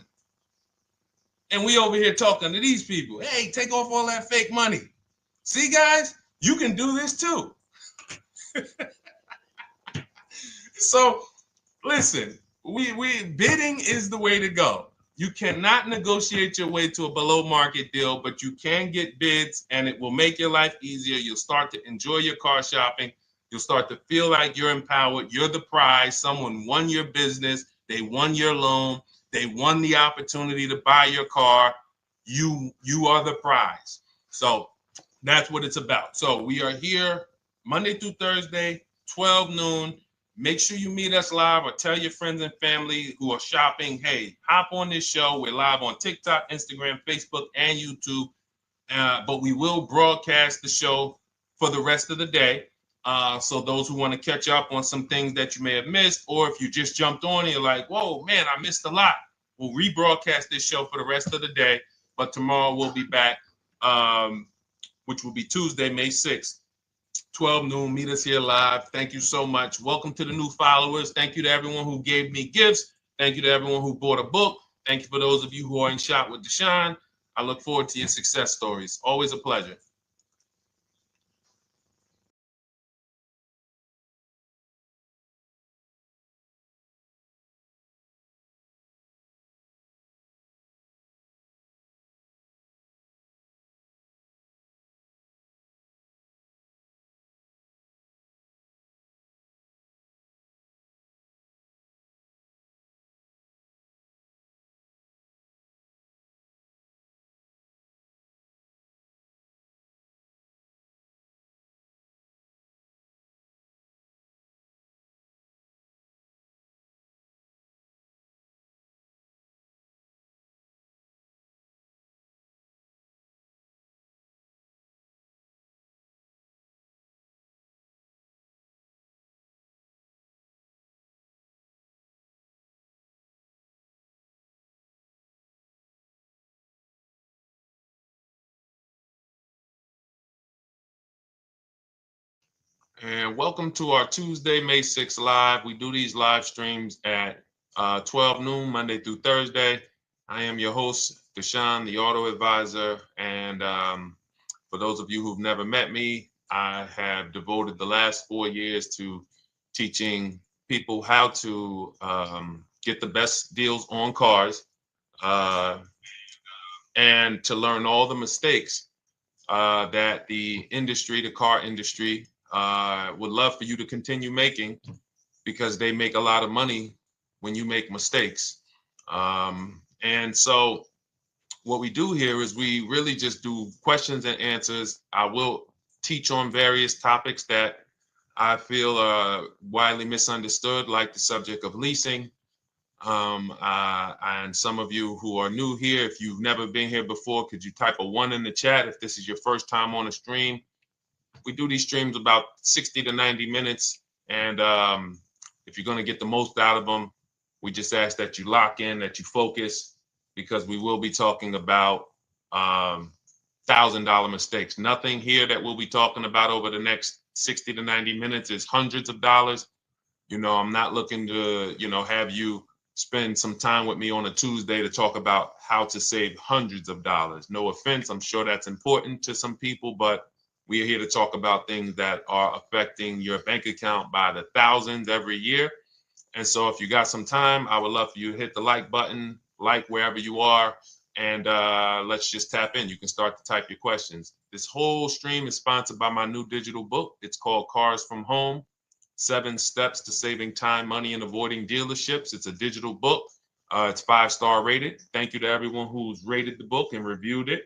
And we over here talking to these people. Hey, take off all that fake money. See, guys, you can do this too. So listen, we bidding is the way to go. You cannot negotiate your way to a below market deal, but you can get bids and it will make your life easier. You'll start to enjoy your car shopping. You'll start to feel like you're empowered. You're the prize. Someone won your business. They won your loan. They won the opportunity to buy your car. You are the prize. So that's what it's about. So we are here Monday through Thursday, 12 noon. Make sure you meet us live or tell your friends and family who are shopping, hey, hop on this show. We're live on TikTok, Instagram, Facebook, and YouTube. But we will broadcast the show for the rest of the day. So those who want to catch up on some things that you may have missed, or if you just jumped on and you're like, whoa, man, I missed a lot. We'll rebroadcast this show for the rest of the day. But tomorrow we'll be back, which will be Tuesday, May 6th, 12 noon. Meet us here live. Thank you so much. Welcome to the new followers. Thank you to everyone who gave me gifts. Thank you to everyone who bought a book. Thank you for those of you who are in Shop with Deshone. I look forward to your success stories. Always a pleasure. And welcome to our Tuesday, May 6th live. We do these live streams at 12 noon, Monday through Thursday. I am your host, Deshone the Auto Advisor. And for those of you who've never met me, I have devoted the last 4 years to teaching people how to get the best deals on cars and to learn all the mistakes that the industry, the car industry, would love for you to continue making, because they make a lot of money when you make mistakes. And so what we do here is we really just do questions and answers. I will teach on various topics that I feel are widely misunderstood, like the subject of leasing. And some of you who are new here, if you've never been here before, could you type a 1 in the chat if this is your first time on a stream? We do these streams about 60 to 90 minutes. And if you're going to get the most out of them, we just ask that you lock in, that you focus, because we will be talking about $1,000 mistakes. Nothing here that we'll be talking about over the next 60 to 90 minutes is hundreds of dollars. You know, I'm not looking to, have you spend some time with me on a Tuesday to talk about how to save hundreds of dollars. No offense, I'm sure that's important to some people, but we are here to talk about things that are affecting your bank account by the thousands every year. And so if you got some time, I would love for you to hit the like button, like wherever you are, and let's just tap in. You can start to type your questions. This whole stream is sponsored by my new digital book. It's called Cars from Home, 7 Steps to Saving Time, Money, and Avoiding Dealerships. It's a digital book. It's 5-star rated. Thank you to everyone who's rated the book and reviewed it.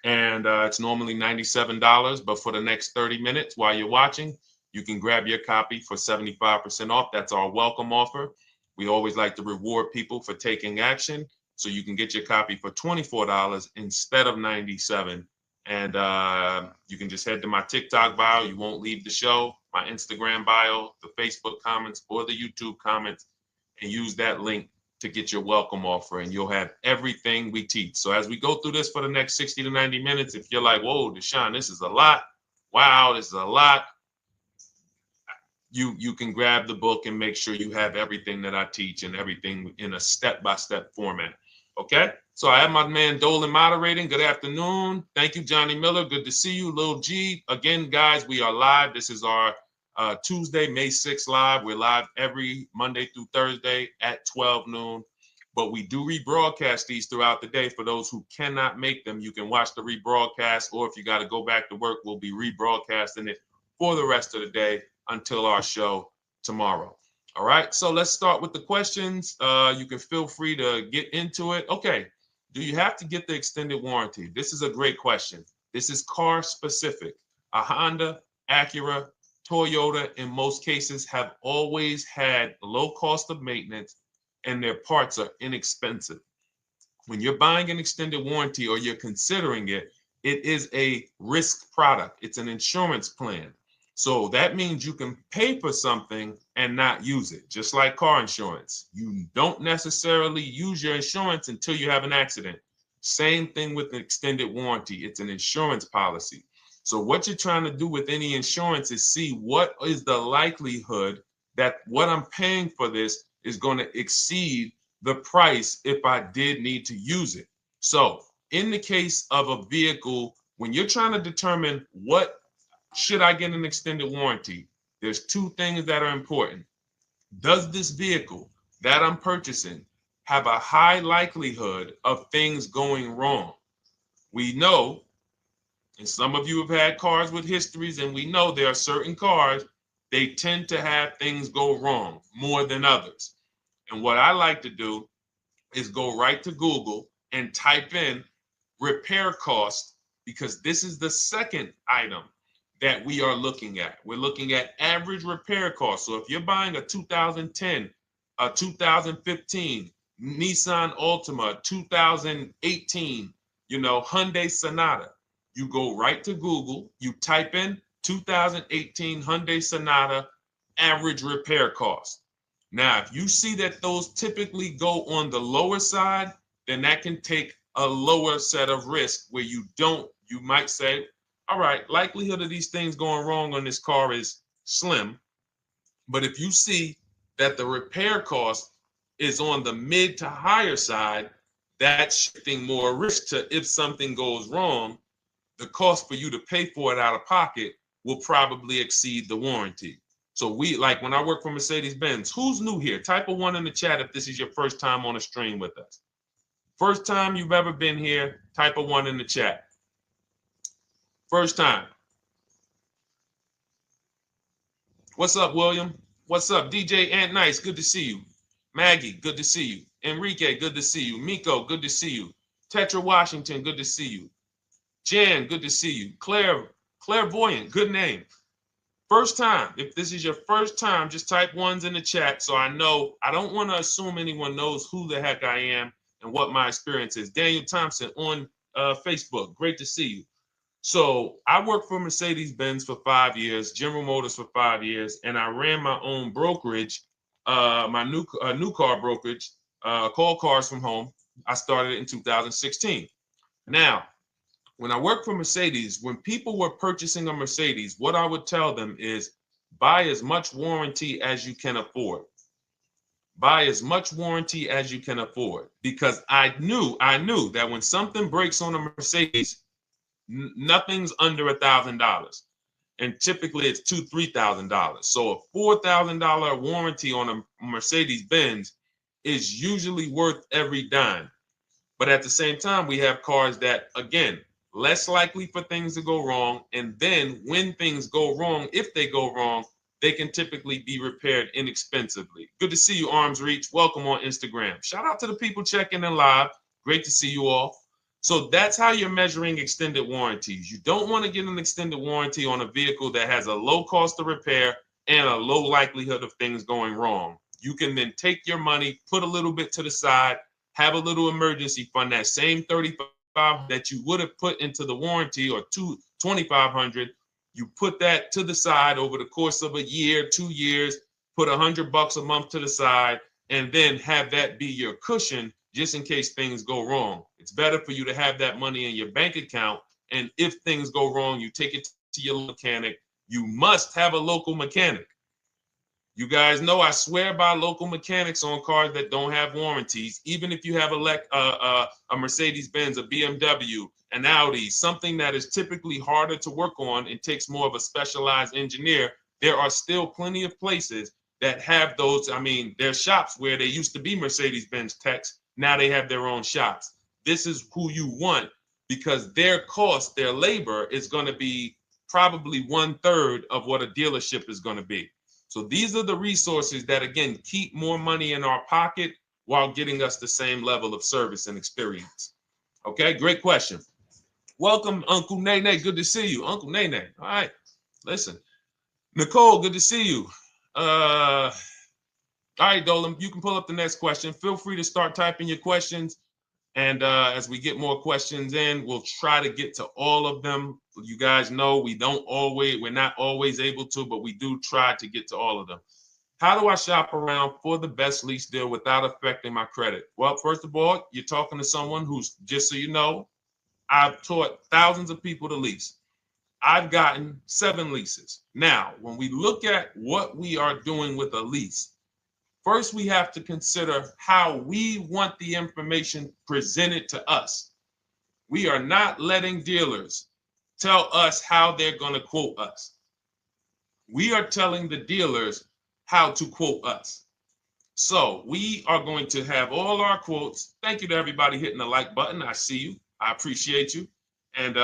And it's normally $97, but for the next 30 minutes while you're watching, you can grab your copy for 75% off. That's our welcome offer. We always like to reward people for taking action. So you can get your copy for $24 instead of $97. And you can just head to my TikTok bio. You won't leave the show, my Instagram bio, the Facebook comments, or the YouTube comments, and use that link to get your welcome offer, and you'll have everything we teach. So as we go through this for the next 60 to 90 minutes, if you're like, whoa, Deshone, this is a lot. Wow, this is a lot. You can grab the book and make sure you have everything that I teach and everything in a step-by-step format. Okay? So I have my man Dolan moderating. Good afternoon. Thank you, Johnny Miller. Good to see you, Lil G. Again, guys, we are live. This is our Tuesday, May 6th live. We're live every Monday through Thursday at 12 noon. But we do rebroadcast these throughout the day. For those who cannot make them, you can watch the rebroadcast, or if you got to go back to work, we'll be rebroadcasting it for the rest of the day until our show tomorrow. All right, so let's start with the questions. You can feel free to get into it. Okay, do you have to get the extended warranty? This is a great question. This is car specific. A Honda, Acura, Toyota, in most cases, have always had low cost of maintenance and their parts are inexpensive. When you're buying an extended warranty or you're considering it, it is a risk product. It's an insurance plan. So that means you can pay for something and not use it, just like car insurance. You don't necessarily use your insurance until you have an accident. Same thing with an extended warranty. It's an insurance policy. So what you're trying to do with any insurance is see what is the likelihood that what I'm paying for this is going to exceed the price if I did need to use it. So in the case of a vehicle, when you're trying to determine what should I get an extended warranty, there's 2 things that are important. Does this vehicle that I'm purchasing have a high likelihood of things going wrong? We know, and some of you have had cars with histories, and we know there are certain cars, they tend to have things go wrong more than others. And what I like to do is go right to Google and type in repair cost, because this is the second item that we are looking at. We're looking at average repair cost. So if you're buying a 2010, a 2015 Nissan Altima, 2018, Hyundai Sonata, you go right to Google, you type in 2018 Hyundai Sonata average repair cost. Now, if you see that those typically go on the lower side, then that can take a lower set of risk where you might say, all right, likelihood of these things going wrong on this car is slim. But if you see that the repair cost is on the mid to higher side, that's shifting more risk to if something goes wrong, the cost for you to pay for it out of pocket will probably exceed the warranty. So when I work for Mercedes-Benz, who's new here? Type a 1 in the chat if this is your first time on a stream with us. First time you've ever been here, type a 1 in the chat. First time. What's up, William? What's up, DJ Ant Nice? Good to see you. Maggie, good to see you. Enrique, good to see you. Miko, good to see you. Tetra Washington, good to see you. Jan, good to see you. Claire Clairvoyant, good name. First time, if this is your first time, just type ones in the chat so I know. I don't want to assume anyone knows who the heck I am and what my experience is. Daniel Thompson on Facebook, great to see you. So I worked for Mercedes-Benz for 5 years, General Motors for 5 years, and I ran my own brokerage, my new car brokerage, called Cars from Home. I started it in 2016. Now, when I worked for Mercedes, when people were purchasing a Mercedes, what I would tell them is buy as much warranty as you can afford. Buy as much warranty as you can afford, because I knew that when something breaks on a Mercedes, nothing's under $1,000, and typically it's $2,000-$3,000. So a $4,000 warranty on a Mercedes Benz is usually worth every dime. But at the same time, we have cars that, again, less likely for things to go wrong. And then when things go wrong, if they go wrong, they can typically be repaired inexpensively. Good to see you, Arms Reach. Welcome on Instagram. Shout out to the people checking in live. Great to see you all. So that's how you're measuring extended warranties. You don't want to get an extended warranty on a vehicle that has a low cost of repair and a low likelihood of things going wrong. You can then take your money, put a little bit to the side, have a little emergency fund, that same $3,500 that you would have put into the warranty, or $2,500, you put that to the side over the course of a year, 2 years, put $100 a month to the side, and then have that be your cushion just in case things go wrong. It's better for you to have that money in your bank account, and if things go wrong, you take it to your mechanic. You must have a local mechanic. You guys know I swear by local mechanics on cars that don't have warranties. Even if you have a Mercedes-Benz, a BMW, an Audi, something that is typically harder to work on and takes more of a specialized engineer, there are still plenty of places that have those. I mean, there's shops where they used to be Mercedes-Benz techs. Now they have their own shops. This is who you want, because their cost, their labor is going to be probably 1/3 of what a dealership is going to be. So these are the resources that, again, keep more money in our pocket while getting us the same level of service and experience. Okay, great question. Welcome, Uncle Nene. Good to see you. Uncle Nene. All right, listen. Nicole, good to see you. All right, Dolan, you can pull up the next question. Feel free to start typing your questions. And as we get more questions in, we'll try to get to all of them. You guys know we're not always able to, but we do try to get to all of them. How do I shop around for the best lease deal without affecting my credit? Well, first of all, you're talking to someone who's, just so you know, I've taught thousands of people to lease. I've gotten 7 leases. Now, when we look at what we are doing with a lease, first, we have to consider how we want the information presented to us. We are not letting dealers tell us how they're going to quote us. We are telling the dealers how to quote us. So we are going to have all our quotes. Thank you to everybody hitting the like button. I see you. I appreciate you. And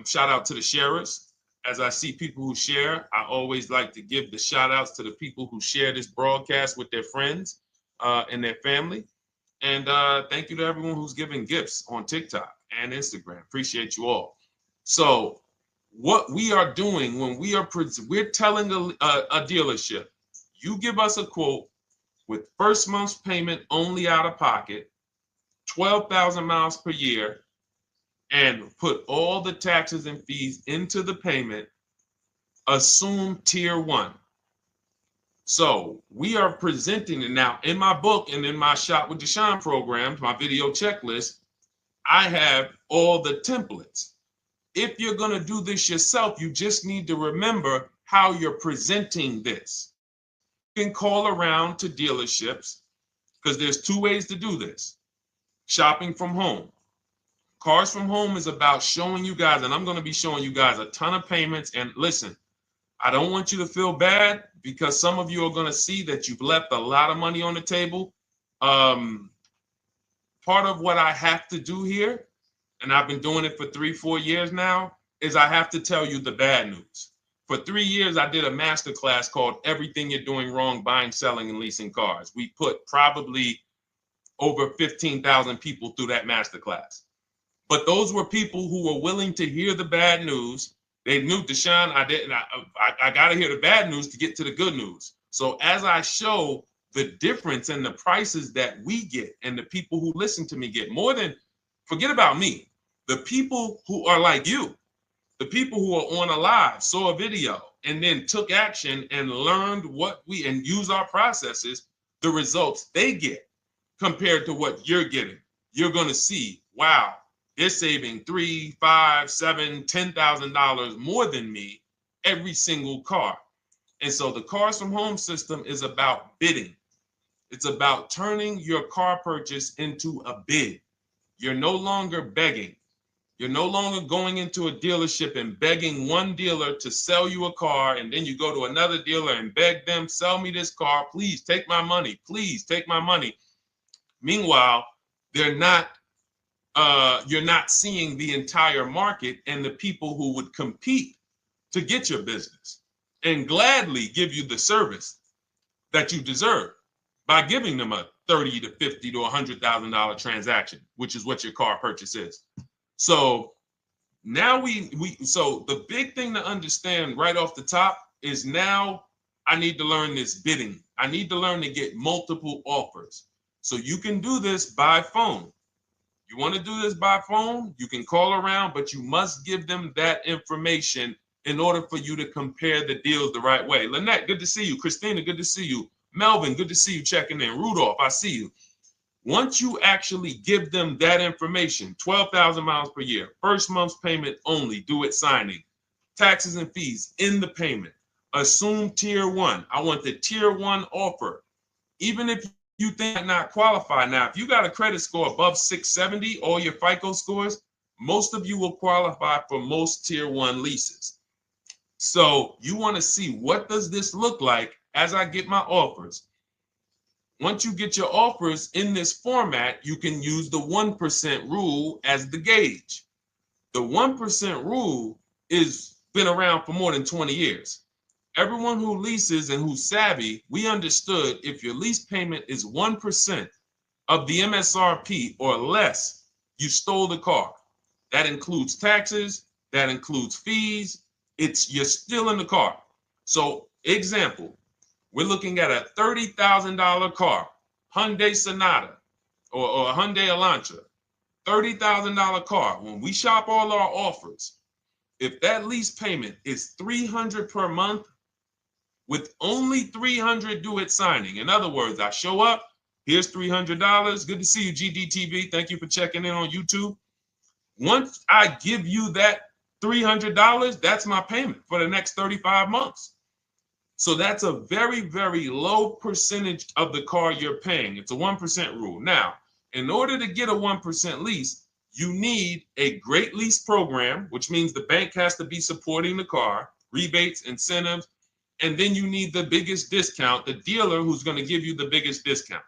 shout out to the sharers. As I see people who share, I always like to give the shout outs to the people who share this broadcast with their friends and their family. And thank you to everyone who's giving gifts on TikTok and Instagram. Appreciate you all. So what we are doing when we're telling a dealership, you give us a quote with first month's payment only out of pocket, 12,000 miles per year, and put all the taxes and fees into the payment, assume tier 1. So we are presenting it now in my book and in my Shop with Deshone programs, my video checklist. I have all the templates. If you're going to do this yourself, you just need to remember how you're presenting this. You can call around to dealerships, because there's 2 ways to do this. Shopping from home. Cars from Home is about showing you guys, and I'm going to be showing you guys a ton of payments. And listen, I don't want you to feel bad, because some of you are going to see that you've left a lot of money on the table. Part of what I have to do here, and I've been doing it for 3-4 years now, is I have to tell you the bad news. For 3 years, I did a masterclass called Everything You're Doing Wrong Buying, Selling, and Leasing Cars. We put probably over 15,000 people through that masterclass. But those were people who were willing to hear the bad news They knew, Deshone, I got to hear the bad news to get to the good news. So as I show the difference in the prices that we get and the people who listen to me get, more than, forget about me, the people who are like you, the people who are on a live, saw a video, and then took action and learned and use our processes, the results they get compared to what you're getting. You're going to see, wow, they're saving $3, $5, $7, $10,000 more than me every single car. And so the Cars from Home system is about bidding. It's about turning your car purchase into a bid. You're no longer begging. You're no longer going into a dealership and begging one dealer to sell you a car, and then you go to another dealer and beg them, sell me this car, please take my money, please take my money. Meanwhile, you're not seeing the entire market and the people who would compete to get your business and gladly give you the service that you deserve by giving them a $30 to $50 to $100,000 transaction, which is what your car purchase is. So now so the big thing to understand right off the top is, now I need to learn this bidding. I need to learn to get multiple offers. So you can do this by phone. You want to do this by phone, you can call around, but you must give them that information in order for you to compare the deals the right way. Lynette, good to see you. Christina, good to see you. Melvin, good to see you checking in. Rudolph, I see you. Once you actually give them that information, 12,000 miles per year, first month's payment only, due at signing, taxes and fees in the payment, assume tier one. I want the tier one offer. Even if you think I not qualify. Now, if you got a credit score above 670, all your FICO scores, most of you will qualify for most tier one leases. So you want to see, what does this look like as I get my offers? Once you get your offers in this format, you can use the 1% rule as the gauge. The 1% rule is been around for more than 20 years. Everyone who leases and who's savvy, we understood if your lease payment is 1% of the MSRP or less, you stole the car. That includes taxes, that includes fees. You're still in the car. So example, we're looking at a $30,000 car, Hyundai Sonata or a Hyundai Elantra, $30,000 car. When we shop all our offers, if that lease payment is $300 per month, with only $300 due at signing. In other words, I show up, here's $300. Good to see you, GDTV. Thank you for checking in on YouTube. Once I give you that $300, that's my payment for the next 35 months. So that's a very, very low percentage of the car you're paying. It's a 1% rule. Now, in order to get a 1% lease, you need a great lease program, which means the bank has to be supporting the car, rebates, incentives, and then you need the biggest discount, the dealer who's going to give you the biggest discount.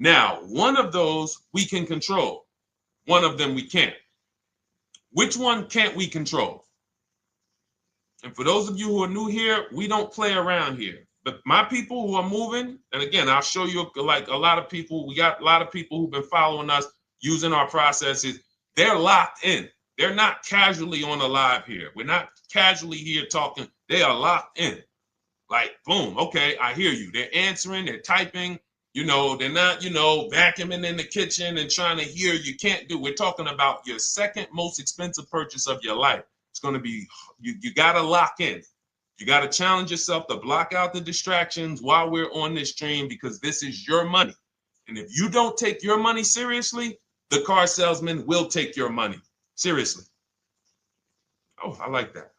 Now, one of those we can control. One of them we can't. Which one can't we control? And for those of you who are new here, we don't play around here. But my people who are moving, and again, I'll show you, like a lot of people, we got a lot of people who've been following us, using our processes. They're locked in. They're not casually on a live here. We're not casually here talking. They are locked in. Like, boom, okay, I hear you. They're answering, they're typing, they're not, vacuuming in the kitchen and trying to hear. You can't do. We're talking about your second most expensive purchase of your life. It's going to be, you got to lock in. You got to challenge yourself to block out the distractions while we're on this stream, because this is your money. And if you don't take your money seriously, the car salesman will take your money seriously. Oh, I like that.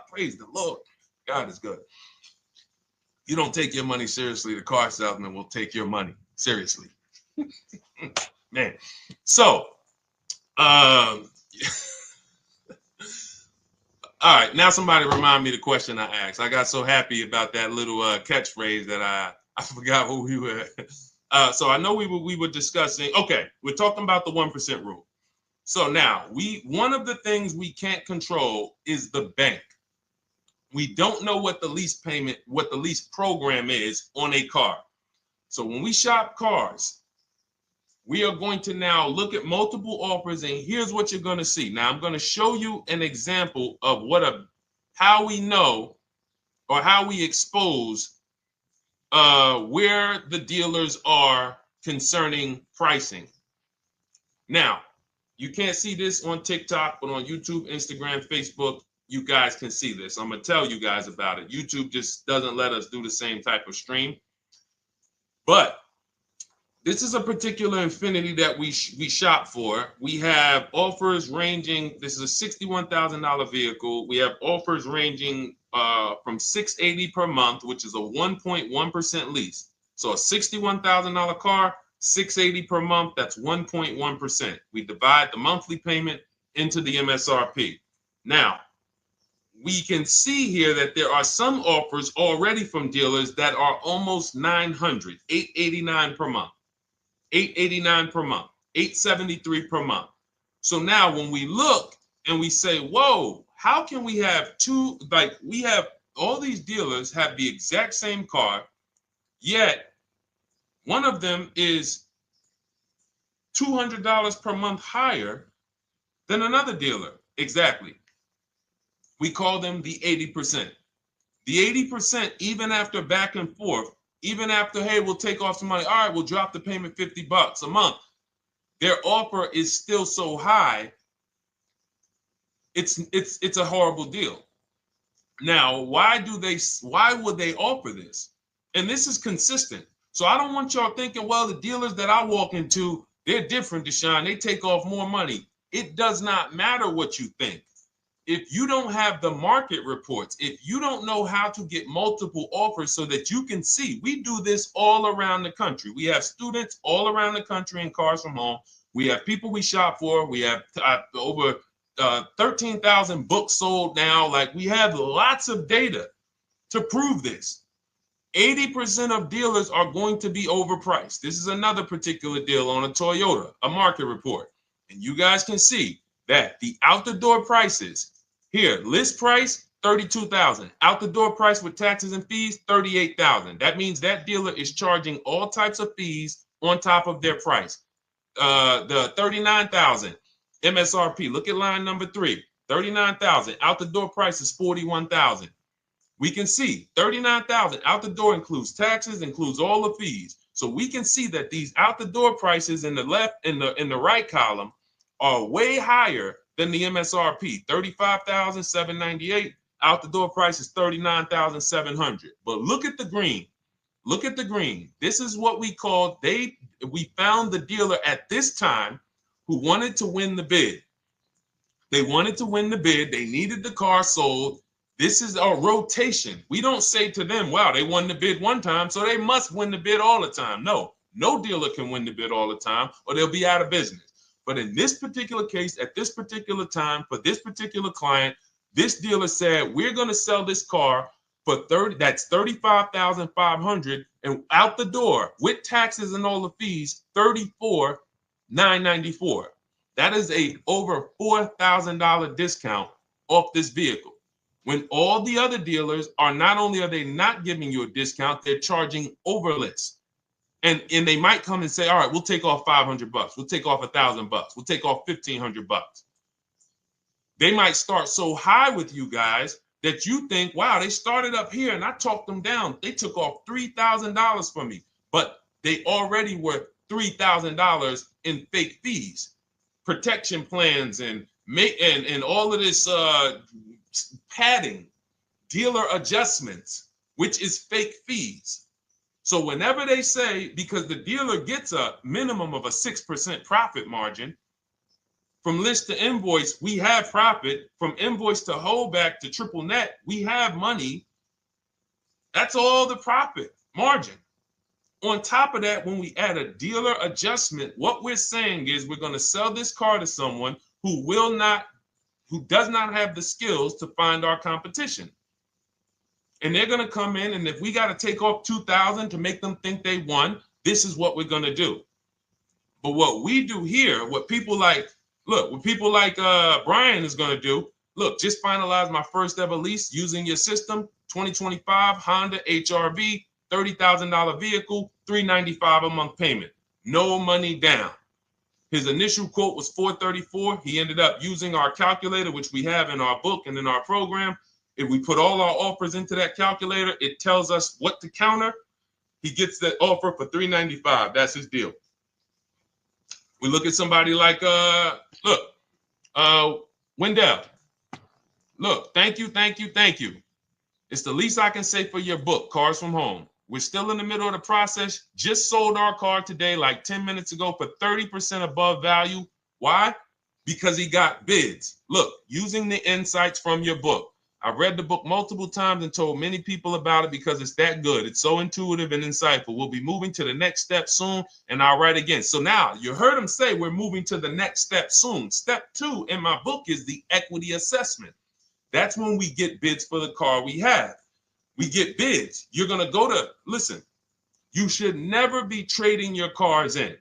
Praise the Lord. God is good. You don't take your money seriously, the car salesman will take your money seriously. Man. So, all right, now somebody remind me the question I asked. I got so happy about that little catchphrase that I forgot who we were. So I know we were discussing, okay, we're talking about the 1% rule. So now, one of the things we can't control is the bank. We don't know what the lease payment, what the lease program is on a car. So when we shop cars, we are going to now look at multiple offers, and here's what you're going to see. Now, I'm going to show you an example of how we know or how we expose where the dealers are concerning pricing. Now, you can't see this on TikTok, but on YouTube, Instagram, Facebook, you guys can see this. I'm going to tell you guys about it. YouTube just doesn't let us do the same type of stream. But this is a particular Infiniti that we shop for. We have offers ranging, this is a $61,000 vehicle. We have offers ranging from $680 per month, which is a 1.1% lease. So a $61,000 car, $680 per month, that's 1.1%. We divide the monthly payment into the MSRP. Now, we can see here that there are some offers already from dealers that are almost $900, $889 per month. $889 per month, $873 per month. So now when we look and we say, whoa, how can we have two, like we have all these dealers have the exact same car, yet one of them is $200 per month higher than another dealer. Exactly. We call them the 80%. The 80%, even after back and forth, even after, hey, we'll take off some money. All right, we'll drop the payment $50 a month. Their offer is still so high. It's a horrible deal. Now, why would they offer this? And this is consistent. So I don't want y'all thinking, well, the dealers that I walk into, they're different, Deshone. They take off more money. It does not matter what you think. If you don't have the market reports, if you don't know how to get multiple offers so that you can see, we do this all around the country. We have students all around the country in Cars from Home. We have people we shop for. We have over 13,000 books sold now. Like, we have lots of data to prove this. 80% of dealers are going to be overpriced. This is another particular deal on a Toyota, a market report. And you guys can see that the out-the-door prices here, list price, $32,000. Out the door price with taxes and fees, $38,000. That means that dealer is charging all types of fees on top of their price. The $39,000 MSRP. Look at line number 3. $39,000. Out the door price is $41,000. We can see $39,000 out the door includes taxes, includes all the fees. So we can see that these out the door prices in the left, in the right column, are way higher than the MSRP, $35,798. Out the door price is $39,700. But look at the green. Look at the green. This is what we call, we found the dealer at this time who wanted to win the bid. They wanted to win the bid. They needed the car sold. This is a rotation. We don't say to them, wow, they won the bid one time, so they must win the bid all the time. No dealer can win the bid all the time, or they'll be out of business. But in this particular case, at this particular time, for this particular client, this dealer said, we're going to sell this car for that's $35,500, and out the door with taxes and all the fees, $34,994. That is a over $4,000 discount off this vehicle. When all the other dealers are, not only are they not giving you a discount, they're charging over list. And they might come and say, all right, we'll take off $500. We'll take off $1,000. We'll take off $1,500. They might start so high with you guys that you think, wow, they started up here and I talked them down. They took off $3,000 from me, but they already were $3,000 in fake fees, protection plans, and all of this padding, dealer adjustments, which is fake fees. So whenever they say, because the dealer gets a minimum of a 6% profit margin, from list to invoice, we have profit. From invoice to holdback to triple net, we have money. That's all the profit margin. On top of that, when we add a dealer adjustment, what we're saying is we're going to sell this car to someone who does not have the skills to find our competition. And they're going to come in, and if we got to take off $2,000 to make them think they won, this is what we're going to do. But what we do here, what people like Brian is going to do, look, just finalize my first ever lease using your system, 2025 Honda HRV, $30,000 vehicle, $395 a month payment. no money down. His initial quote was $434. He ended up using our calculator, which we have in our book and in our program. If we put all our offers into that calculator, it tells us what to counter. He gets that offer for $395. That's his deal. We look at somebody like Wendell. Look, thank you. It's the least I can say for your book, Cars from Home. We're still in the middle of the process. Just sold our car today, like 10 minutes ago, for 30% above value. Why? Because he got bids. Look, using the insights from your book. I've read the book multiple times and told many people about it because it's that good. It's so intuitive and insightful. We'll be moving to the next step soon, and I'll write again. So now you heard him say we're moving to the next step soon. Step 2 in my book is the equity assessment. That's when we get bids for the car we have. We get bids. You're going to go to, listen, you should never be trading your cars in.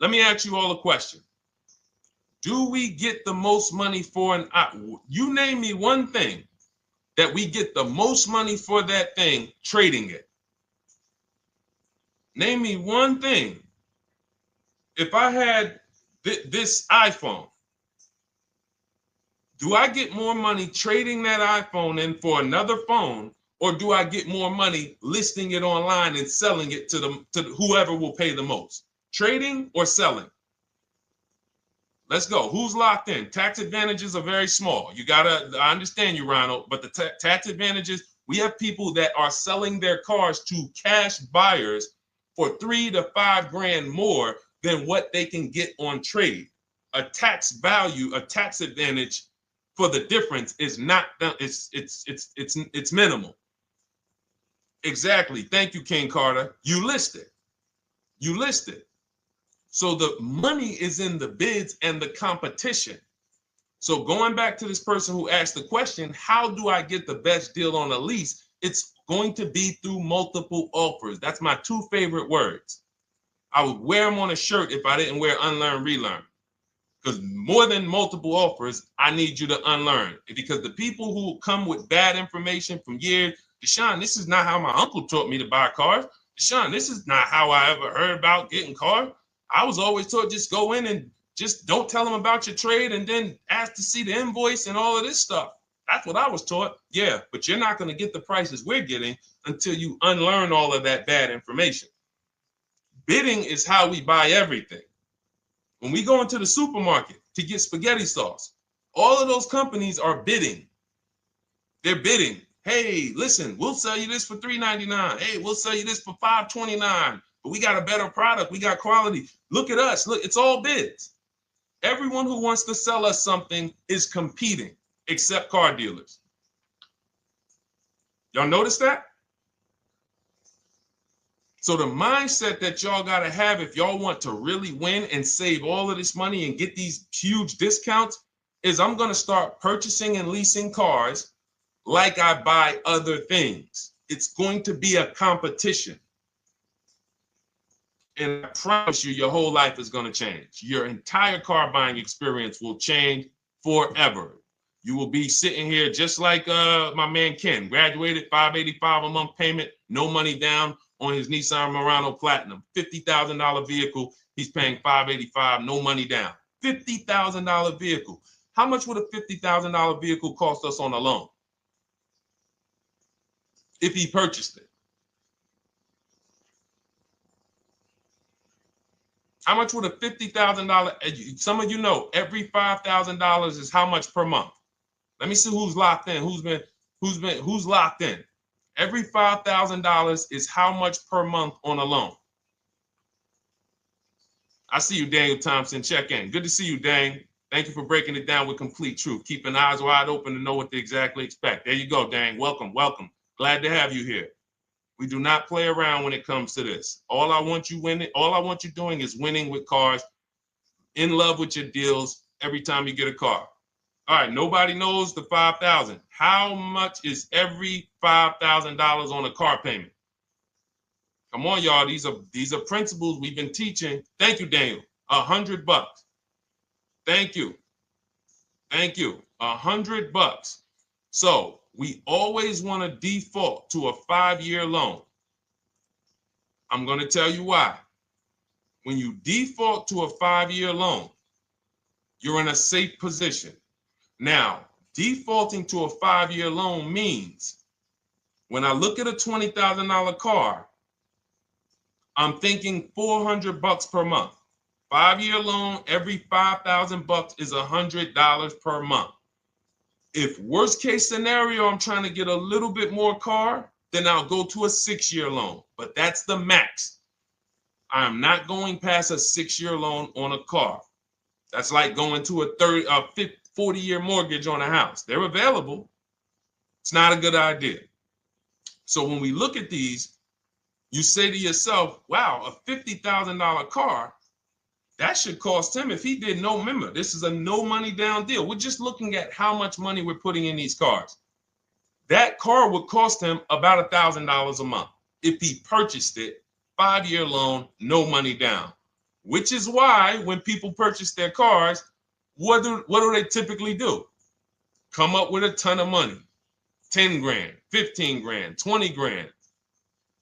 Let me ask you all a question. Do we get the most money for you name me one thing that we get the most money for that thing trading it. Name me one thing. If I had this iPhone, do I get more money trading that iPhone in for another phone, or do I get more money listing it online and selling it to whoever will pay the most? Trading or selling? Let's go. Who's locked in? Tax advantages are very small. I understand you, Ronald, but the tax advantages, we have people that are selling their cars to cash buyers for $3 to $5 grand more than what they can get on trade. A tax value, a tax advantage for the difference is not, it's minimal. Exactly. Thank you, King Carter. You listed. So the money is in the bids and the competition. So going back to this person who asked the question, how do I get the best deal on a lease? It's going to be through multiple offers. That's my 2 favorite words. I would wear them on a shirt if I didn't wear unlearn, relearn. Because more than multiple offers, I need you to unlearn. Because the people who come with bad information from years, Deshone, this is not how my uncle taught me to buy cars. Deshone, this is not how I ever heard about getting cars. I was always taught just go in and just don't tell them about your trade and then ask to see the invoice and all of this stuff. That's what I was taught. Yeah, but you're not going to get the prices we're getting until you unlearn all of that bad information. Bidding is how we buy everything. When we go into the supermarket to get spaghetti sauce, all of those companies are bidding. They're bidding. Hey, listen, we'll sell you this for $3.99. Hey, we'll sell you this for $5.29. But we got a better product. We got quality. Look at us. Look, it's all bids. Everyone who wants to sell us something is competing, except car dealers. Y'all notice that? So the mindset that y'all got to have if y'all want to really win and save all of this money and get these huge discounts is I'm going to start purchasing and leasing cars like I buy other things. It's going to be a competition. And I promise you, your whole life is going to change. Your entire car buying experience will change forever. You will be sitting here just like my man Ken, graduated, $585 a month payment, no money down on his Nissan Murano Platinum, $50,000 vehicle. He's paying $585, no money down. $50,000 vehicle. How much would a $50,000 vehicle cost us on a loan if he purchased it? How much would a $50,000? Some of you know every $5,000 is how much per month. Let me see who's locked in. Who's locked in? Every $5,000 is how much per month on a loan. I see you, Daniel Thompson. Check in. Good to see you, Dane. Thank you for breaking it down with complete truth. Keeping eyes wide open to know what to exactly expect. There you go, Dane. Welcome. Glad to have you here. We do not play around when it comes to this. All I want you doing is winning with cars, in love with your deals every time you get a car. All right, nobody knows the 5,000. How much is every $5,000 on a car payment? Come on, y'all. These are principles we've been teaching. Thank you, Daniel. $100. Thank you. $100. So we always want to default to a 5-year loan. I'm going to tell you why. when you default to a 5-year loan, you're in a safe position. Now, defaulting to a 5-year loan means when I look at a $20,000 car, I'm thinking $400 per month. 5-year loan, every $5,000 is $100 per month. If worst case scenario, I'm trying to get a little bit more car, then I'll go to a 6-year loan, but that's the max. I'm not going past a 6-year loan on a car. That's like going to a 40-year mortgage on a house. They're available. It's not a good idea. So when we look at these, you say to yourself, wow, a $50,000 car, that should cost him, if he did no, remember, this is a no money down deal. We're just looking at how much money we're putting in these cars. That car would cost him about $1,000 a month if he purchased it, 5-year loan, no money down. Which is why when people purchase their cars, what do they typically do? Come up with a ton of money, 10 grand, 15 grand, 20 grand,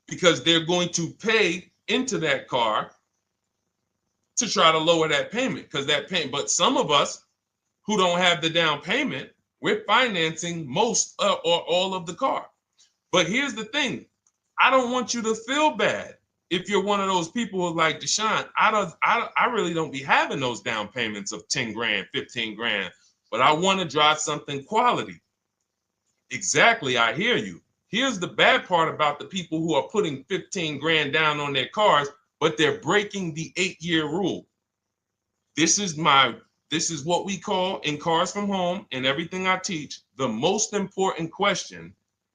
because they're going to pay into that car to try to lower that payment, because that payment. But some of us who don't have the down payment, we're financing most or all of the car. But here's the thing. I don't want you to feel bad if you're one of those people who's like, Deshone, I really don't be having those down payments of 10 grand, 15 grand, but I want to drive something quality. Exactly, I hear you. Here's the bad part about the people who are putting 15 grand down on their cars, but they're breaking the 8-year rule. This is what we call in Cars from Home and everything I teach, the most important question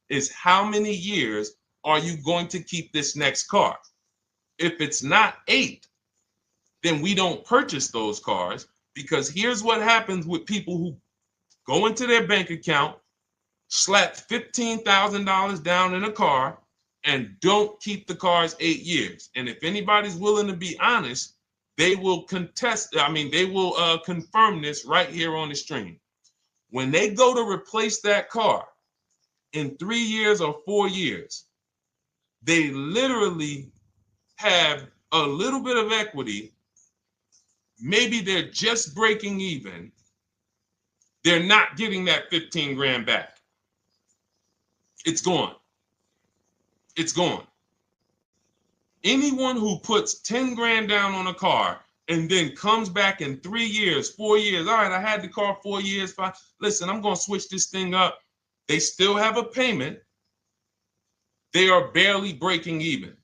is how many years are you going to keep this next car? If it's not 8, then we don't purchase those cars, because here's what happens with people who go into their bank account, slap $15,000 down in a car, and don't keep the cars 8 years. And if anybody's willing to be honest, they will confirm this right here on the stream. When they go to replace that car in 3 years or 4 years, they literally have a little bit of equity. Maybe they're just breaking even. They're not getting that 15 grand back. It's gone. It's gone. Anyone who puts 10 grand down on a car and then comes back in 3 years, 4 years, all right, I had the car 4 years, 5, listen, I'm going to switch this thing up. They still have a payment. They are barely breaking even.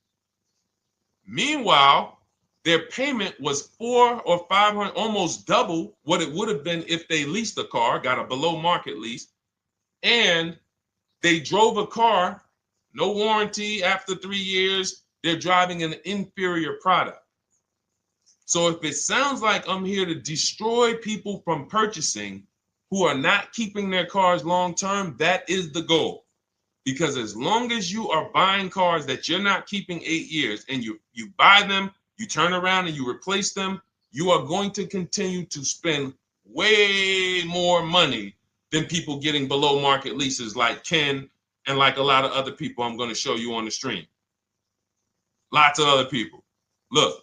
Meanwhile, their payment was 400 or 500, almost double what it would have been if they leased a car, got a below market lease, and they drove a car, no warranty after 3 years. They're driving an inferior product. So if it sounds like I'm here to destroy people from purchasing who are not keeping their cars long term, that is the goal. Because as long as you are buying cars that you're not keeping 8 years and you buy them, you turn around and you replace them, you are going to continue to spend way more money than people getting below market leases like Ken and like a lot of other people I'm going to show you on the stream. Lots of other people. Look,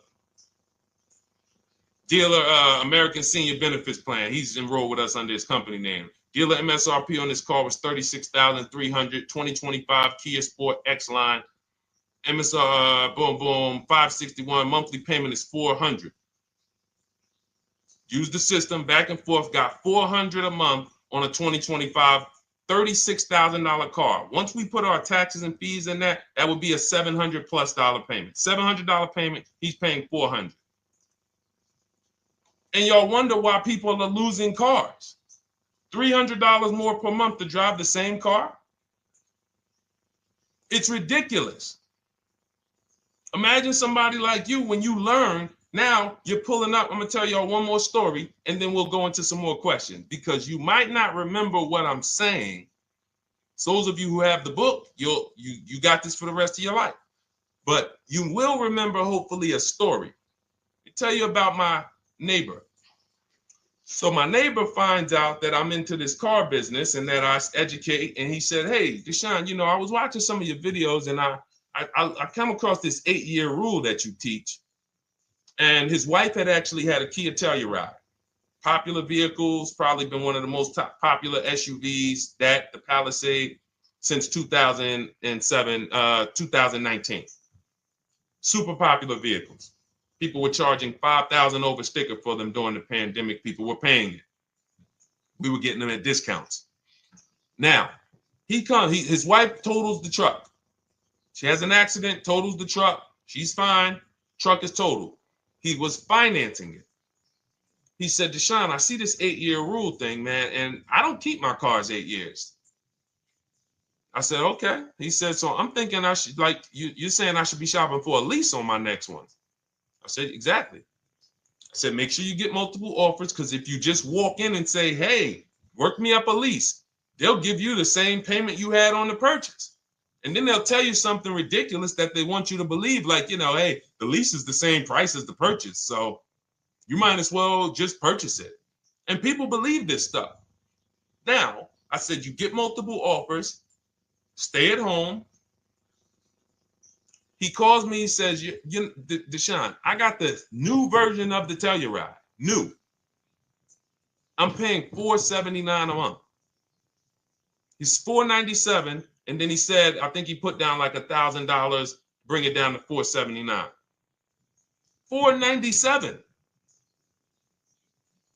dealer American Senior Benefits Plan. He's enrolled with us under his company name. Dealer MSRP on this car was $36,300. 2025 Kia Sport X line. MSR boom 561. Monthly payment is $400. Use the system back and forth. Got $400 a month on a 2025 $36,000 car. Once we put our taxes and fees in that would be a $700+ payment. $700 payment. He's paying $400. And y'all wonder why people are losing cars. $300 more per month to drive the same car? It's ridiculous. Imagine somebody like you, when you learn, now you're pulling up. I'm going to tell y'all one more story, and then we'll go into some more questions, because you might not remember what I'm saying. So those of you who have the book, you got this for the rest of your life. But you will remember, hopefully, a story. I'll tell you about my neighbor. So my neighbor finds out that I'm into this car business and that I educate. And he said, hey, Deshone, I was watching some of your videos and I come across this 8-year rule that you teach. And his wife had actually had a Kia Telluride. Popular vehicles, probably been one of the most popular SUVs, that the Palisade, since 2007, 2019. Super popular vehicles. People were charging $5,000 over sticker for them during the pandemic. People were paying it. We were getting them at discounts. Now, his wife totals the truck. She has an accident, totals the truck. She's fine. Truck is totaled. He was financing it. He said, Deshone, I see this 8-year rule thing, man, and I don't keep my cars 8 years. I said, okay. He said, so I'm thinking I should, like, you're saying I should be shopping for a lease on my next one. I said, exactly. I said, make sure you get multiple offers, because if you just walk in and say, hey, work me up a lease, they'll give you the same payment you had on the purchase. And then they'll tell you something ridiculous that they want you to believe, like, hey, the lease is the same price as the purchase, so you might as well just purchase it. And people believe this stuff. Now, I said, you get multiple offers, stay at home. He calls me, he says, Deshone, I got the new version of the Telluride, new. I'm paying $479 a month. He's $497, and then he said, I think he put down like $1,000, bring it down to $479. $497.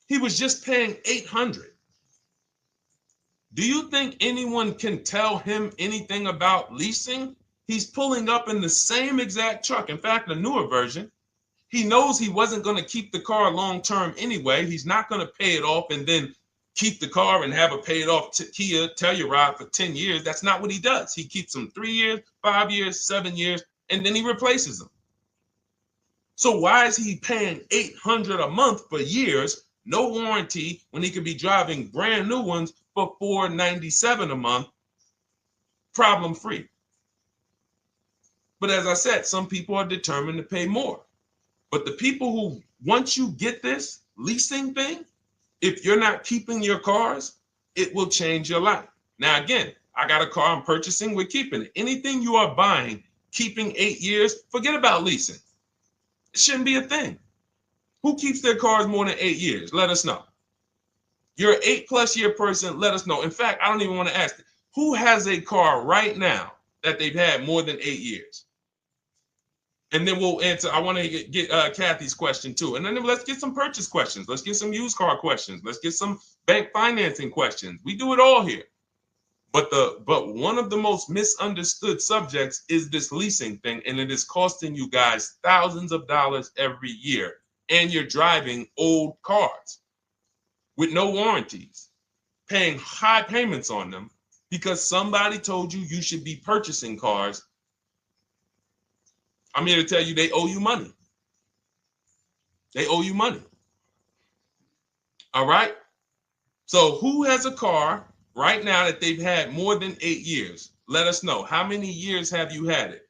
He was just paying $800. Do you think anyone can tell him anything about leasing? He's pulling up in the same exact truck. In fact, the newer version. He knows he wasn't going to keep the car long term anyway. He's not going to pay it off and then keep the car and have a paid off Kia Telluride for 10 years. That's not what he does. He keeps them 3 years, 5 years, 7 years, and then he replaces them. So why is he paying $800 a month for years, no warranty, when he could be driving brand new ones for $497 a month, problem free? But as I said, some people are determined to pay more. But the people who, once you get this leasing thing, if you're not keeping your cars, it will change your life. Now, again, I got a car I'm purchasing, we're keeping it. Anything you are buying, keeping 8 years, forget about leasing. It shouldn't be a thing. Who keeps their cars more than 8 years? Let us know. You're an 8+ year person, let us know. In fact, I don't even want to ask, who has a car right now that they've had more than 8 years? And then we'll answer. I want to get Kathy's question too. And then let's get some purchase questions. Let's get some used car questions. Let's get some bank financing questions. We do it all here. But one of the most misunderstood subjects is this leasing thing, and it is costing you guys thousands of dollars every year. And you're driving old cars with no warranties, paying high payments on them because somebody told you you should be purchasing cars. I'm here to tell you they owe you money. They owe you money. All right? So who has a car right now that they've had more than 8 years? Let us know. How many years have you had it?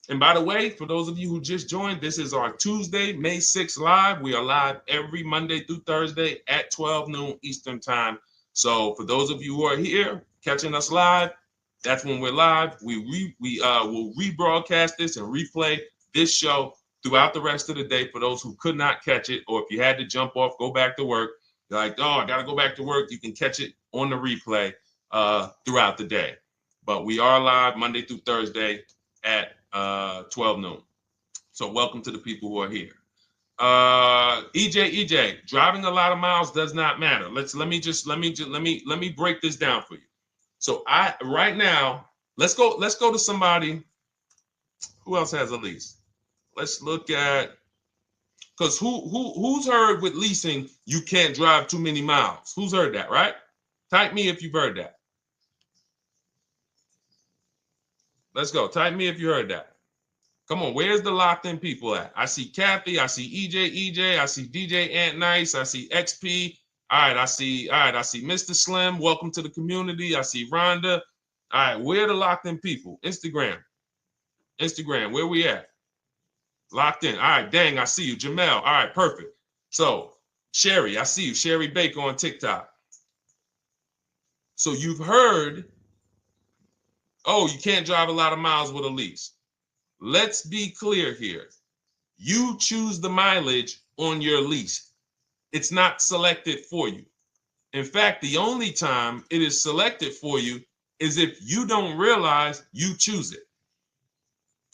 And by the way, for those of you who just joined, this is our Tuesday, May 6th live. We are live every Monday through Thursday at 12 noon Eastern time. So for those of you who are here catching us live, that's when we're live. We will rebroadcast this and replay this show throughout the rest of the day for those who could not catch it, or if you had to jump off, go back to work. You're like, oh, I got to go back to work. You can catch it on the replay throughout the day. But we are live Monday through Thursday at 12 noon. So welcome to the people who are here. EJ, driving a lot of miles does not matter. Let me break this down for you. So right now, let's go to somebody who else has a lease. Let's look at, because who's heard with leasing you can't drive too many miles? Who's heard that, right? Type me if you've heard that. Let's go. Type me if you heard that. Come on, where's the locked in people at? I see Kathy, I see EJ, I see DJ Ant Nice, I see XP. All right, I see Mr. Slim. Welcome to the community. I see Rhonda. All right, where are the locked in people? Instagram, where we at? Locked in. All right, dang, I see you. Jamel. All right, perfect. So, Sherry, I see you. Sherry Baker on TikTok. So you've heard, oh, you can't drive a lot of miles with a lease. Let's be clear here. You choose the mileage on your lease. It's not selected for you. In fact, the only time it is selected for you is if you don't realize you choose it.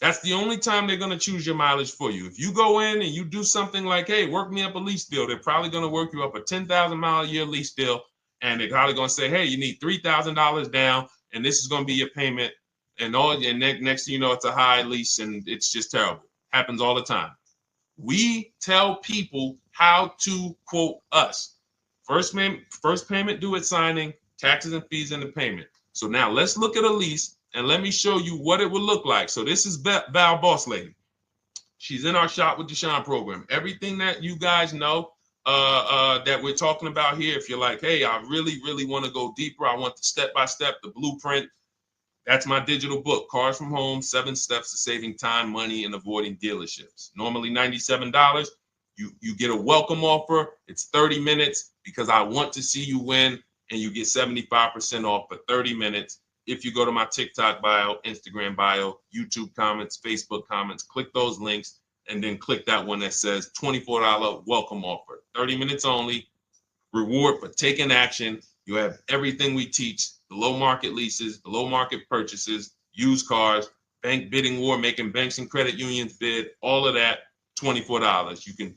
That's the only time they're going to choose your mileage for you. If you go in and you do something like, hey, work me up a lease deal, they're probably going to work you up a 10,000 mile a year lease deal. And they're probably going to say, hey, you need $3,000 down, and this is going to be your payment. And next thing you know, it's a high lease, and it's just terrible. Happens all the time. We tell people how to quote us. First payment due at signing, taxes and fees in the payment. So now let's look at a lease, and let me show you what it would look like. So this is Val Boss Lady. She's in our Shop with Deshone program. Everything that you guys know that we're talking about here, if you're like, hey, I really, really want to go deeper, I want the step-by-step, the blueprint, that's my digital book, Cars from Home, 7 Steps to Saving Time, Money, and Avoiding Dealerships. Normally $97. You get a welcome offer. It's 30 minutes because I want to see you win, and you get 75% off for 30 minutes. If you go to my TikTok bio, Instagram bio, YouTube comments, Facebook comments, click those links, and then click that one that says $24 welcome offer. 30 minutes only, reward for taking action. You have everything we teach, the low market leases, the low market purchases, used cars, bank bidding war, making banks and credit unions bid, all of that, $24. You can,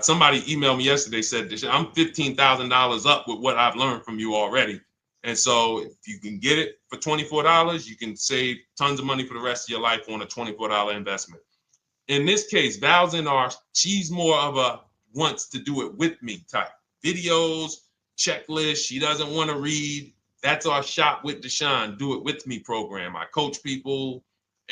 somebody emailed me yesterday, said, I'm $15,000 up with what I've learned from you already. And so if you can get it for $24, you can save tons of money for the rest of your life on a $24 investment. In this case, Val's in our, she's more of a wants to do it with me type. Videos, checklist, she doesn't want to read. That's our Shop with Deshone, do it with me program. I coach people.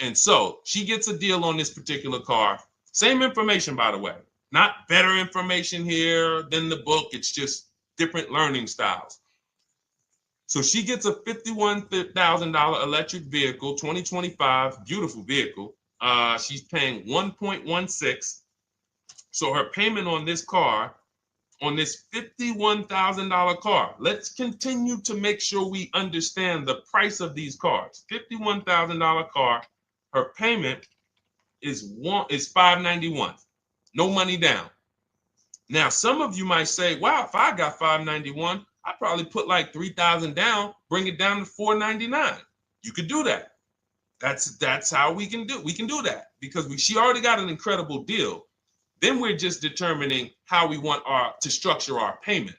And so she gets a deal on this particular car. Same information, by the way. Not better information here than the book. It's just different learning styles. So she gets a $51,000 electric vehicle, 2025, beautiful vehicle. She's paying 1.16. So her payment on this car, on this $51,000 car, let's continue to make sure we understand the price of these cars. $51,000 car, her payment is $591. No money down. Now, some of you might say, wow, if I got $591, I'd probably put like $3,000 down, bring it down to $499. You could do that. That's how we can do. We can do that because she already got an incredible deal. Then we're just determining how we want to structure our payment.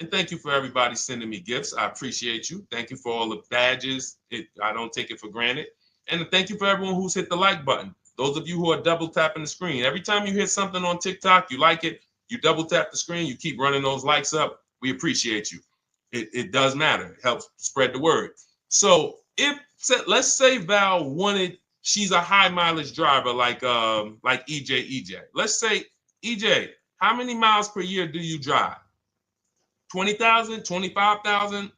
And thank you for everybody sending me gifts. I appreciate you. Thank you for all the badges. I don't take it for granted. And thank you for everyone who's hit the like button. Those of you who are double tapping the screen. Every time you hit something on TikTok, you like it, you double tap the screen, you keep running those likes up. We appreciate you. It does matter. It helps spread the word. So let's say Val wanted, she's a high mileage driver like EJ. Let's say, EJ, how many miles per year do you drive? 20,000, 25,000?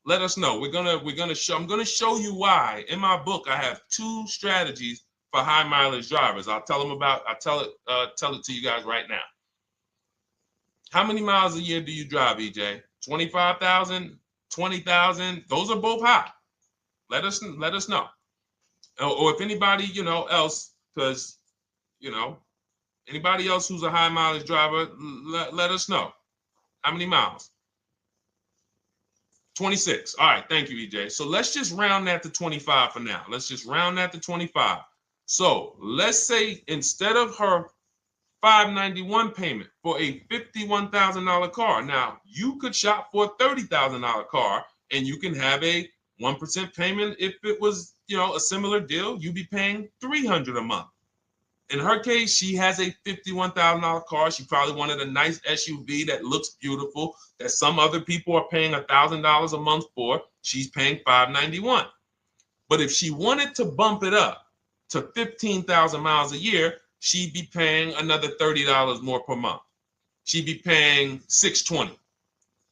Let us know. I'm gonna show you why. In my book, I have 2 strategies for high mileage drivers. I'll tell it to you guys right now. How many miles a year do you drive, EJ? 25,000, 20,000? Those are both high. Let us know. Or if anybody, else, because, anybody else who's a high mileage driver, let us know. How many miles? 26. All right. Thank you, EJ. So let's just round that to 25 for now. Let's just round that to 25. So let's say instead of her $591 payment for a $51,000 car, now you could shop for a $30,000 car and you can have a 1% payment. If it was, a similar deal, you'd be paying $300 a month. In her case, she has a $51,000 car. She probably wanted a nice SUV that looks beautiful, that some other people are paying $1,000 a month for. She's paying $591. But if she wanted to bump it up to 15,000 miles a year, she'd be paying another $30 more per month. She'd be paying $620.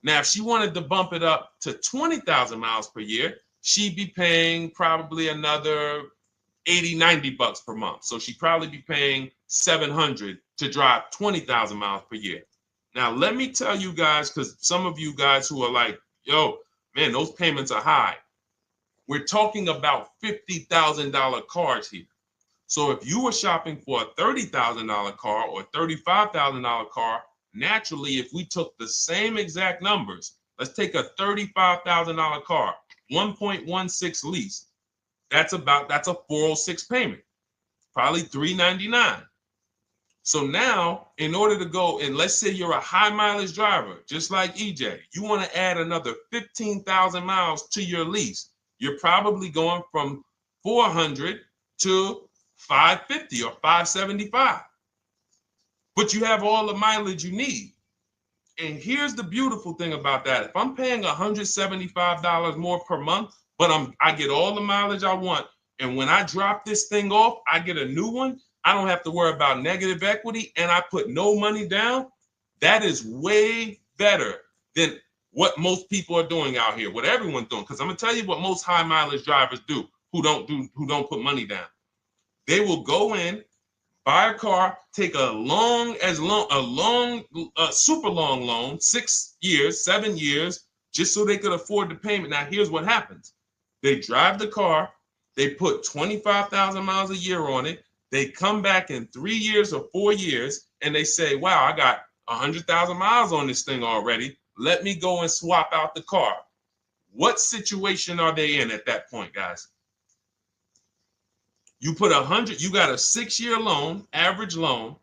Now, if she wanted to bump it up to 20,000 miles per year, she'd be paying probably another $80-90 per month. So she'd probably be paying $700 to drive 20,000 miles per year. Now, let me tell you guys, because some of you guys who are like, yo, man, those payments are high. We're talking about $50,000 cars here. So if you were shopping for a $30,000 car or $35,000 car, naturally, if we took the same exact numbers, let's take a $35,000 car, 1.16 lease. That's a 406 payment, probably $399. So now, in order to go, and let's say you're a high mileage driver, just like EJ, you want to add another 15,000 miles to your lease. You're probably going from 400 to 550 or 575. But you have all the mileage you need. And here's the beautiful thing about that. If I'm paying $175 more per month, but I get all the mileage I want, and when I drop this thing off, I get a new one, I don't have to worry about negative equity, and I put no money down. That is way better than what most people are doing out here, what everyone's doing. Because I'm gonna tell you what most high mileage drivers do who don't put money down. They will go in, buy a car, take a super long loan, 6 years, 7 years, just so they could afford the payment. Now, here's what happens. They drive the car, they put 25,000 miles a year on it. They come back in 3 years or 4 years, and they say, wow, I got 100,000 miles on this thing already. Let me go and swap out the car. What situation are they in at that point, guys? You put 100, you got a 6-year loan, average loan.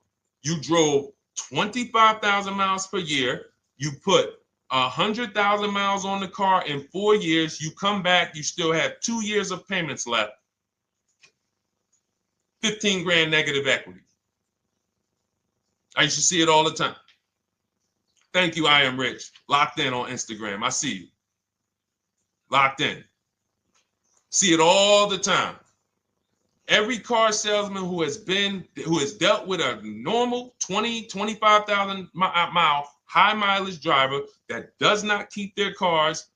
You drove 25,000 miles per year. You put 100,000 miles on the car in 4 years. You come back, you still have 2 years of payments left. 15 grand negative equity. I used to see it all the time. Thank you, I am rich. Locked in on Instagram. I see you. Locked in. See it all the time. Every car salesman who has dealt with a normal 25,000 mile high mileage driver that does not keep their cars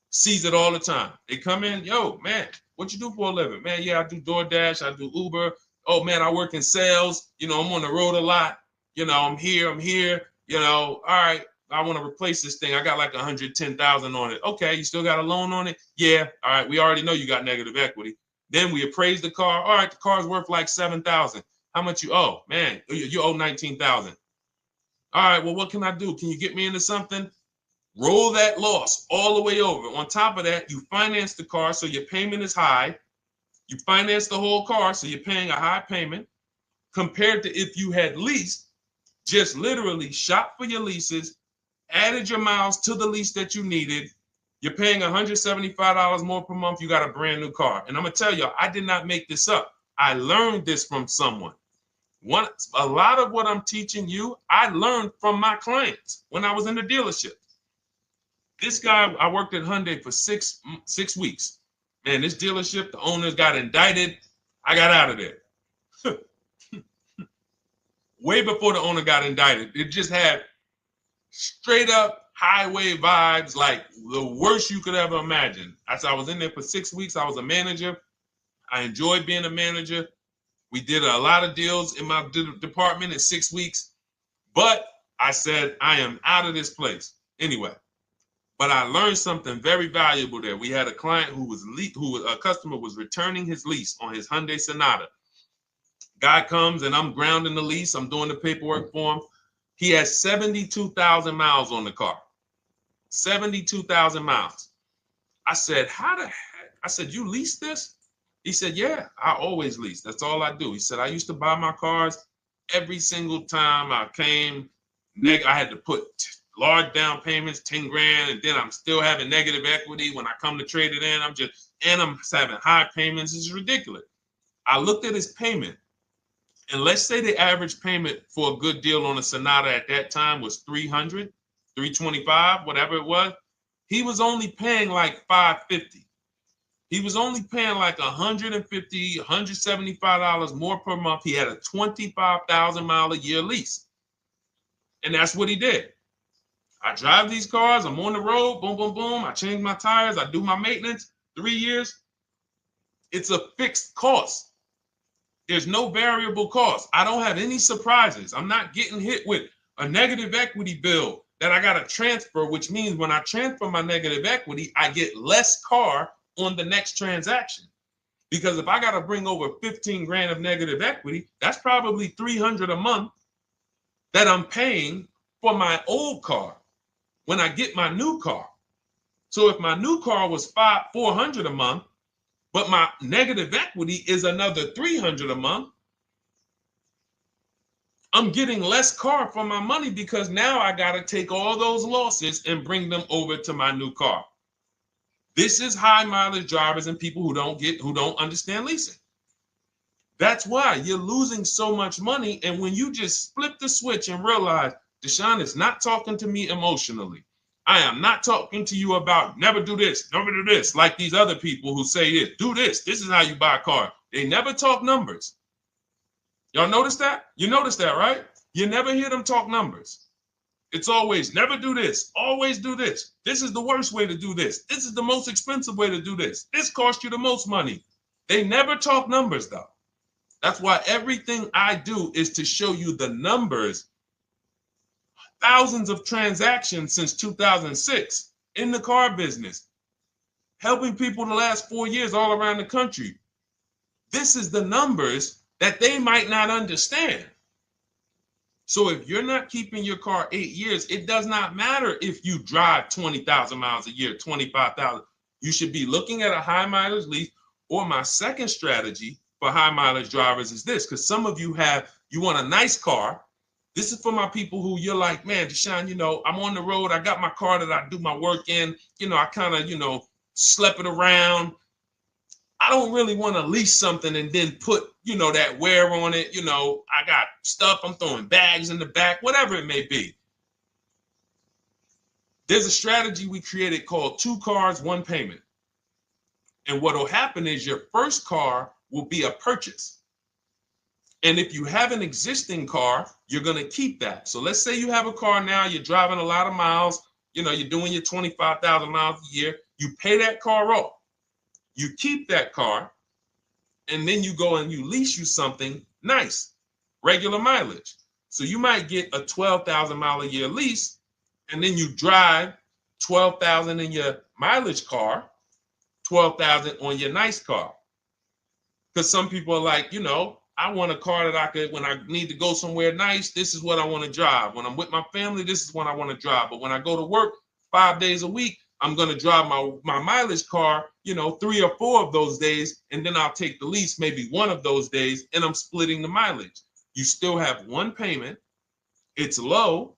sees it all the time. They come in, yo, man, what you do for a living? Man, yeah, I do DoorDash, I do Uber. Oh man, I work in sales. You know, I'm on the road a lot. You know, I'm here. You know, all right, I want to replace this thing. I got like 110,000 on it. Okay, you still got a loan on it? Yeah. All right, we already know you got negative equity. Then we appraise the car. All right, the car's worth like 7,000. How much you owe? Man, you owe 19,000. All right, well, what can I do? Can you get me into something? Roll that loss all the way over. On top of that, you finance the car, so your payment is high. You finance the whole car, so you're paying a high payment compared to if you had leased, just literally shop for your leases, added your miles to the lease that you needed. You're paying $175 more per month. You got a brand new car. And I'm going to tell you, I did not make this up. I learned this from someone. A lot of what I'm teaching you, I learned from my clients when I was in the dealership. This guy, I worked at Hyundai for six weeks. Man, this dealership, the owners got indicted. I got out of there. Way before the owner got indicted. It just had straight up highway vibes, like the worst you could ever imagine. As I was in there for 6 weeks, I was a manager. I enjoyed being a manager. We did a lot of deals in my department in 6 weeks. But I said, I am out of this place. Anyway. But I learned something very valuable there. We had a client a customer was returning his lease on his Hyundai Sonata. Guy comes and I'm grounding the lease. I'm doing the paperwork for him. He has 72,000 miles on the car. 72,000 miles. I said, how the heck? I said, you lease this? He said, yeah, I always lease. That's all I do. He said, I used to buy my cars every single time I came. I had to put large down payments, 10 grand, and then I'm still having negative equity when I come to trade it in. I'm having high payments. It's ridiculous. I looked at his payment, and let's say the average payment for a good deal on a Sonata at that time was $300, $325, whatever it was. He was only paying like $550. He was only paying like $150, $175 more per month. He had a 25,000 mile a year lease. And that's what he did. I drive these cars. I'm on the road. Boom, boom, boom. I change my tires. I do my maintenance. 3 years. It's a fixed cost. There's no variable cost. I don't have any surprises. I'm not getting hit with a negative equity bill that I got to transfer, which means when I transfer my negative equity, I get less car on the next transaction. Because if I got to bring over 15 grand of negative equity, that's probably 300 a month that I'm paying for my old car when I get my new car. So if my new car was 400 a month, but my negative equity is another 300 a month, I'm getting less car for my money because now I got to take all those losses and bring them over to my new car. This is high mileage drivers and people who don't understand leasing. That's why you're losing so much money. And when you just flip the switch and realize Deshone is not talking to me emotionally, I am not talking to you about never do this, never do this, like these other people who say this, do this. This is how you buy a car. They never talk numbers. Y'all notice that? You notice that, right? You never hear them talk numbers. It's always never do this, always do this. This is the worst way to do this. This is the most expensive way to do this. This costs you the most money. They never talk numbers, though. That's why everything I do is to show you the numbers. Thousands of transactions since 2006 in the car business, helping people the last 4 years all around the country. This is the numbers that they might not understand. So if you're not keeping your car 8 years, it does not matter if you drive 20,000 miles a year, 25,000. You should be looking at a high mileage lease. Or my second strategy for high mileage drivers is this, because some of you want a nice car. This is for my people who you're like, man, Deshone, I'm on the road. I got my car that I do my work in. I kind of, slep it around. I don't really want to lease something and then put, that wear on it. I got stuff. I'm throwing bags in the back, whatever it may be. There's a strategy we created called 2 cars, 1 payment. And what will happen is your first car will be a purchase. And if you have an existing car, you're going to keep that. So let's say you have a car now, you're driving a lot of miles, you're doing your 25,000 miles a year. You pay that car off. You keep that car, and then you go and you lease you something nice, regular mileage. So you might get a 12,000 mile a year lease, and then you drive 12,000 in your mileage car, 12,000 on your nice car. Because some people are like, I want a car that I could, when I need to go somewhere nice, this is what I want to drive. When I'm with my family, this is what I want to drive. But when I go to work 5 days a week, I'm going to drive my mileage car, 3 or 4 of those days, and then I'll take the lease maybe 1 of those days, and I'm splitting the mileage. You still have 1 payment. It's low.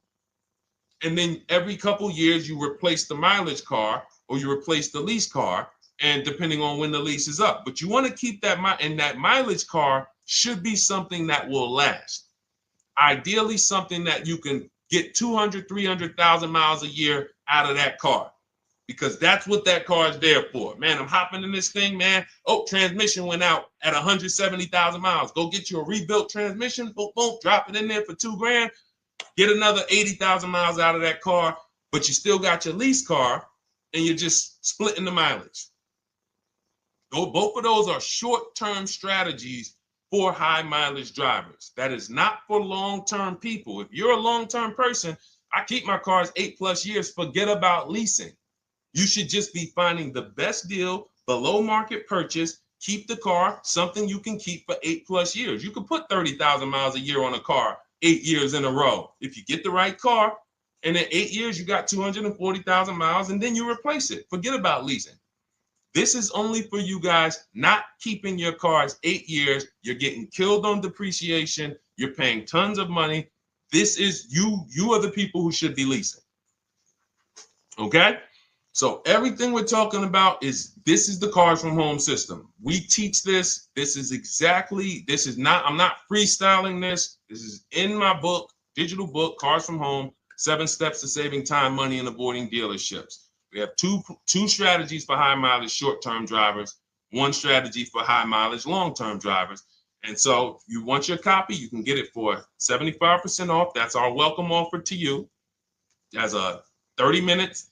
And then every couple years, you replace the mileage car or you replace the lease car, and depending on when the lease is up. But you want to keep that, and that mileage car should be something that will last. Ideally, something that you can get 200, 300,000 miles a year out of that car. Because that's what that car is there for. Man, I'm hopping in this thing, man. Oh, transmission went out at 170,000 miles. Go get you a rebuilt transmission. Boom, boom, drop it in there for $2 grand. Get another 80,000 miles out of that car, but you still got your lease car, and you're just splitting the mileage. Both of those are short-term strategies for high mileage drivers. That is not for long-term people. If you're a long-term person, I keep my cars 8+ years. Forget about leasing. You should just be finding the best deal, below market purchase, keep the car, something you can keep for 8+ years. You can put 30,000 miles a year on a car 8 years in a row. If you get the right car, and in 8 years, you got 240,000 miles, and then you replace it. Forget about leasing. This is only for you guys not keeping your cars 8 years. You're getting killed on depreciation. You're paying tons of money. This is you are the people who should be leasing. Okay? So everything we're talking about this is the Cars from Home system. We teach this. I'm not freestyling this. This is in my book, digital book, Cars from Home, 7 Steps to Saving Time, Money, and Avoiding Dealerships. We have two strategies for high mileage short-term drivers, 1 strategy for high mileage long-term drivers. And so if you want your copy, you can get it for 75% off. That's our welcome offer to you. As a 30 minutes.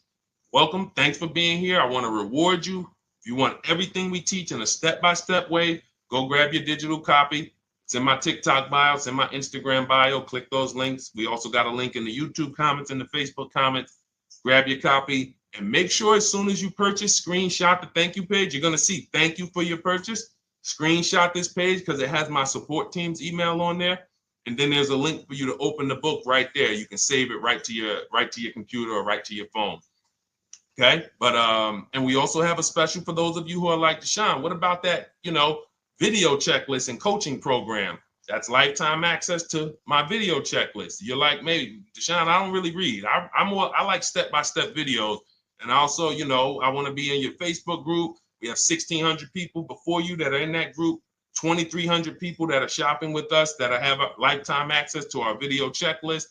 Welcome. Thanks for being here. I want to reward you. If you want everything we teach in a step-by-step way, go grab your digital copy. It's in my TikTok bio. It's in my Instagram bio. Click those links. We also got a link in the YouTube comments and the Facebook comments. Grab your copy and make sure as soon as you purchase, screenshot the thank you page. You're going to see thank you for your purchase. screenshot this page because it has my support team's email on there. And then there's a link for you to open the book right there. You can save it right to your computer or right to your phone. Okay. But and we also have a special for those of you who are like Deshone. What about that, video checklist and coaching program? That's lifetime access to my video checklist. You're like, maybe Deshone, I don't really read. I like step-by-step videos. And also, I want to be in your Facebook group. We have 1,600 people before you that are in that group. 2,300 people that are shopping with us that have a lifetime access to our video checklist.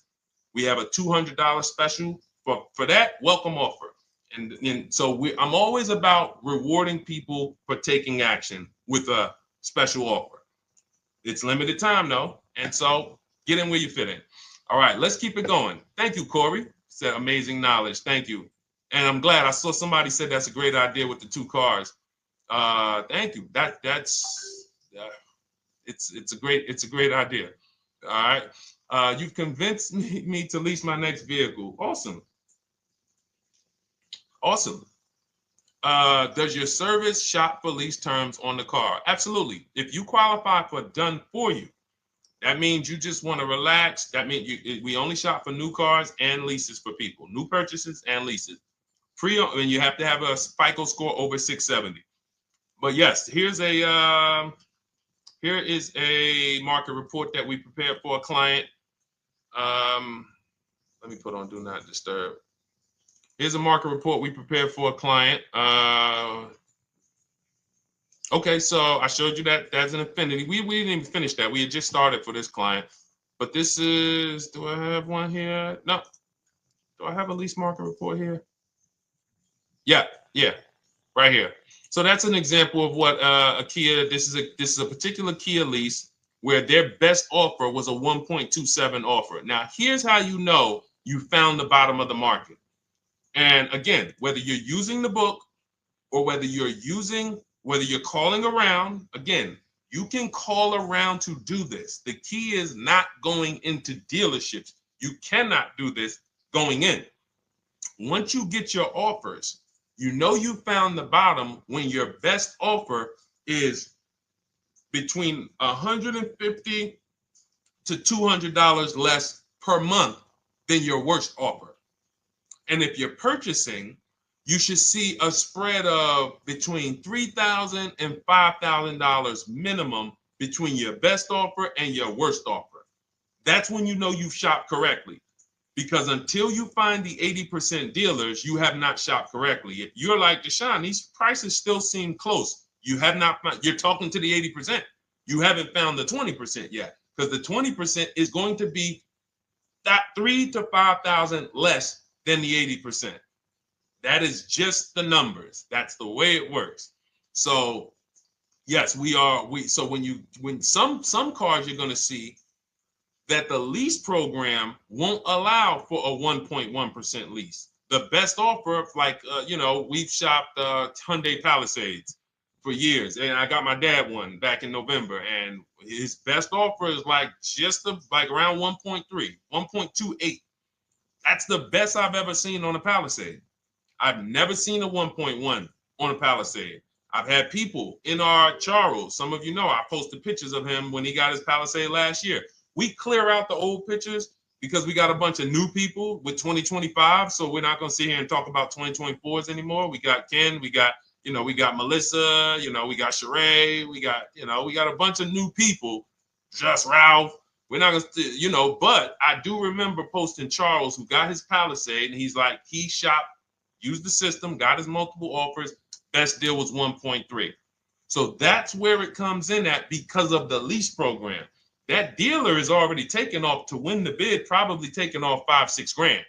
We have a $200 special for that welcome offer. And so I'm always about rewarding people for taking action with a special offer. It's limited time though. And so get in where you fit in. All right, let's keep it going. Thank you, Corey. Said amazing knowledge. Thank you. And I'm glad I saw somebody said that's a great idea with the 2 cars. Thank you. It's a great idea. All right. You've convinced me to lease my next vehicle. Awesome. Awesome. Does your service shop for lease terms on the car? Absolutely. If you qualify for done for you, that means you just want to relax. That means we only shop for new cars and leases for people, new purchases and leases. And you have to have a FICO score over 670. But yes, here is a market report that we prepared for a client. Let me put on Do Not Disturb. Here's a market report we prepared for a client. Okay, so I showed you that that's an affinity. We didn't even finish that. We had just started for this client. But this is, do I have one here? No. Do I have a lease market report here? Yeah, right here. So that's an example of what a Kia, this is a particular Kia lease where their best offer was a 1.27 offer. Now, here's how you know you found the bottom of the market. And again, whether you're using the book or whether you're calling around, again, you can call around to do this. The key is not going into dealerships. You cannot do this going in. Once you get your offers, you know you found the bottom when your best offer is between $150 to $200 less per month than your worst offer. And if you're purchasing, you should see a spread of between $3,000 and $5,000 minimum between your best offer and your worst offer. That's when you know you've shopped correctly. Because until you find the 80% dealers, you have not shopped correctly. If you're like Deshone, these prices still seem close. You have not found, you're talking to the 80%. You haven't found the 20% yet. Because the 20% is going to be that $3,000 to $5,000 less than the 80%. That is just the numbers. That's the way it works. So yes, so when some cars you're going to see that the lease program won't allow for a 1.1% lease. The best offer, like, we've shopped Hyundai Palisades for years. And I got my dad one back in November. And his best offer is like around 1.3, 1.28. That's the best I've ever seen on a Palisade. I've never seen a 1.1 on a Palisade. I've had people in our Charles. Some of you know I posted pictures of him when he got his Palisade last year. We clear out the old pictures because we got a bunch of new people with 2025. So we're not going to sit here and talk about 2024s anymore. We got Ken, we got Melissa, we got Sheree, we got a bunch of new people, just Ralph. We're not going to, but I do remember posting Charles who got his Palisade and he's like, he shopped, used the system, got his multiple offers. Best deal was 1.3. So that's where it comes in at because of the lease program. That dealer is already taken off to win the bid, probably taking off $5-6 grand.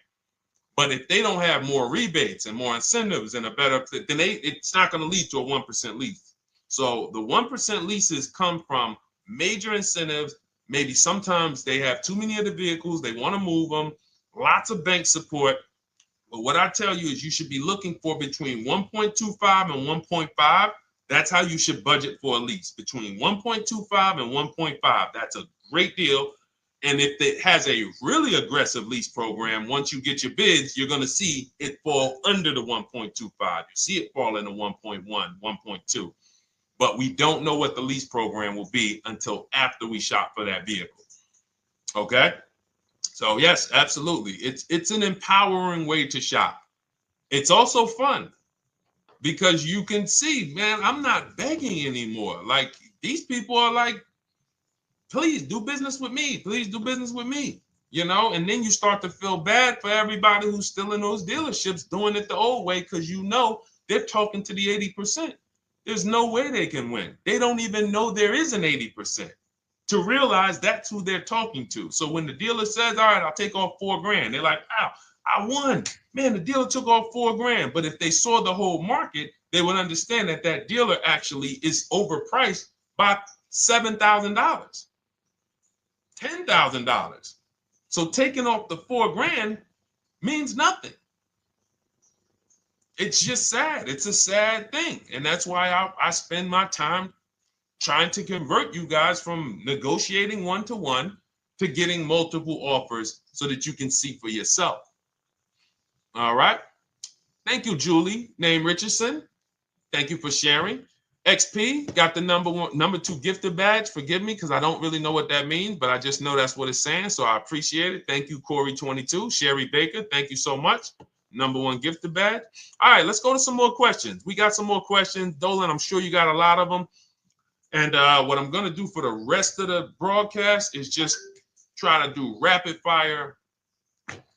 But if they don't have more rebates and more incentives and a better, then it's not going to lead to a 1% lease. So the 1% leases come from major incentives. Maybe sometimes they have too many of the vehicles. They want to move them. Lots of bank support. But what I tell you is you should be looking for between 1.25 and 1.5. That's how you should budget for a lease, between 1.25 and 1.5. That's a great deal. And if it has a really aggressive lease program, once you get your bids, you're going to see it fall under the 1.25. You see it fall into 1.1, 1.2. but we don't know what the lease program will be until after we shop for that vehicle. Okay? So yes, absolutely. It's an empowering way to shop. It's also fun because you can see, man, I'm not begging anymore. Like these people are like, please do business with me. Please do business with me. And then you start to feel bad for everybody who's still in those dealerships doing it the old way because they're talking to the 80%. There's no way they can win. They don't even know there is an 80% to realize that's who they're talking to. So when the dealer says, all right, I'll take off $4,000, they're like, wow, I won. Man, the dealer took off $4,000. But if they saw the whole market, they would understand that that dealer actually is overpriced by $7,000, $10,000. So taking off the $4,000 means nothing. It's just sad. It's a sad thing. And that's why I spend my time trying to convert you guys from negotiating one-to-one to getting multiple offers so that you can see for yourself. All right. Thank you, Julie, name Richardson. Thank you for sharing. XP got the number 2 gifted badge. Forgive me because I don't really know what that means, but I just know that's what it's saying. So I appreciate it. Thank you, Corey22. Sherry Baker, thank you so much. Number 1 gifted badge. All right, let's go to some more questions. We got some more questions. Dolan, I'm sure you got a lot of them. And what I'm going to do for the rest of the broadcast is just try to do rapid fire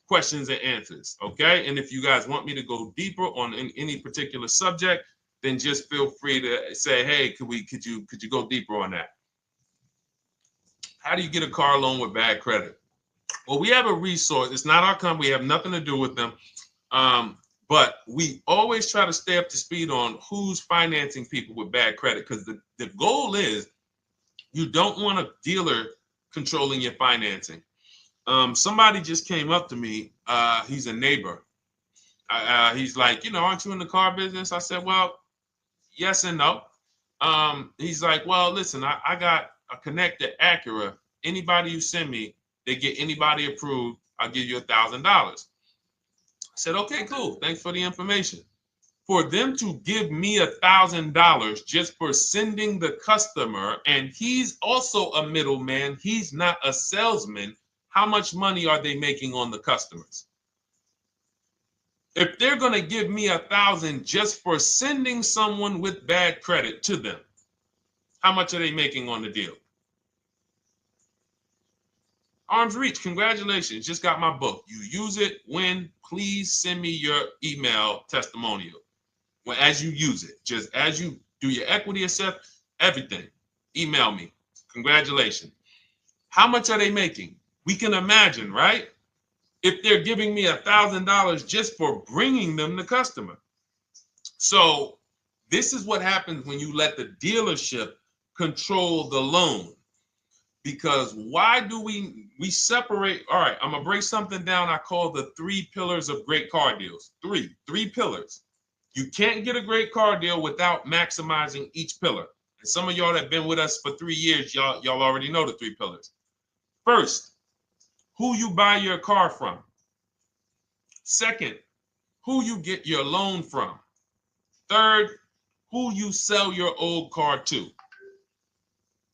questions and answers. Okay. And if you guys want me to go deeper on any particular subject, then just feel free to say, hey, could you go deeper on that? How do you get a car loan with bad credit? Well, we have a resource. It's not our company. We have nothing to do with them. But we always try to stay up to speed on who's financing people with bad credit, because the goal is you don't want a dealer controlling your financing. Somebody just came up to me. He's a neighbor. He's like, aren't you in the car business? I said, well, yes and no. He's like, well, listen, I got a connected Acura. Anybody you send me, they get anybody approved, I'll give you $1,000. I said, okay, cool. Thanks for the information. For them to give me $1,000 just for sending the customer, and he's also a middleman, he's not a salesman, how much money are they making on the customers? If they're going to give me $1,000 just for sending someone with bad credit to them, how much are they making on the deal? Arms Reach, congratulations. Just got my book. You use it when, please send me your email testimonial. Well, as you use it, just as you do your equity assess, everything, email me. Congratulations. How much are they making? We can imagine, right? If they're giving me $1,000 just for bringing them the customer. So this is what happens when you let the dealership control the loan. Because why do we separate? All right, I'm gonna break something down I call the 3 pillars of great car deals. Three pillars. You can't get a great car deal without maximizing each pillar. And some of y'all that have been with us for 3 years, y'all already know the 3 pillars. First, who you buy your car from. Second, who you get your loan from. Third, who you sell your old car to.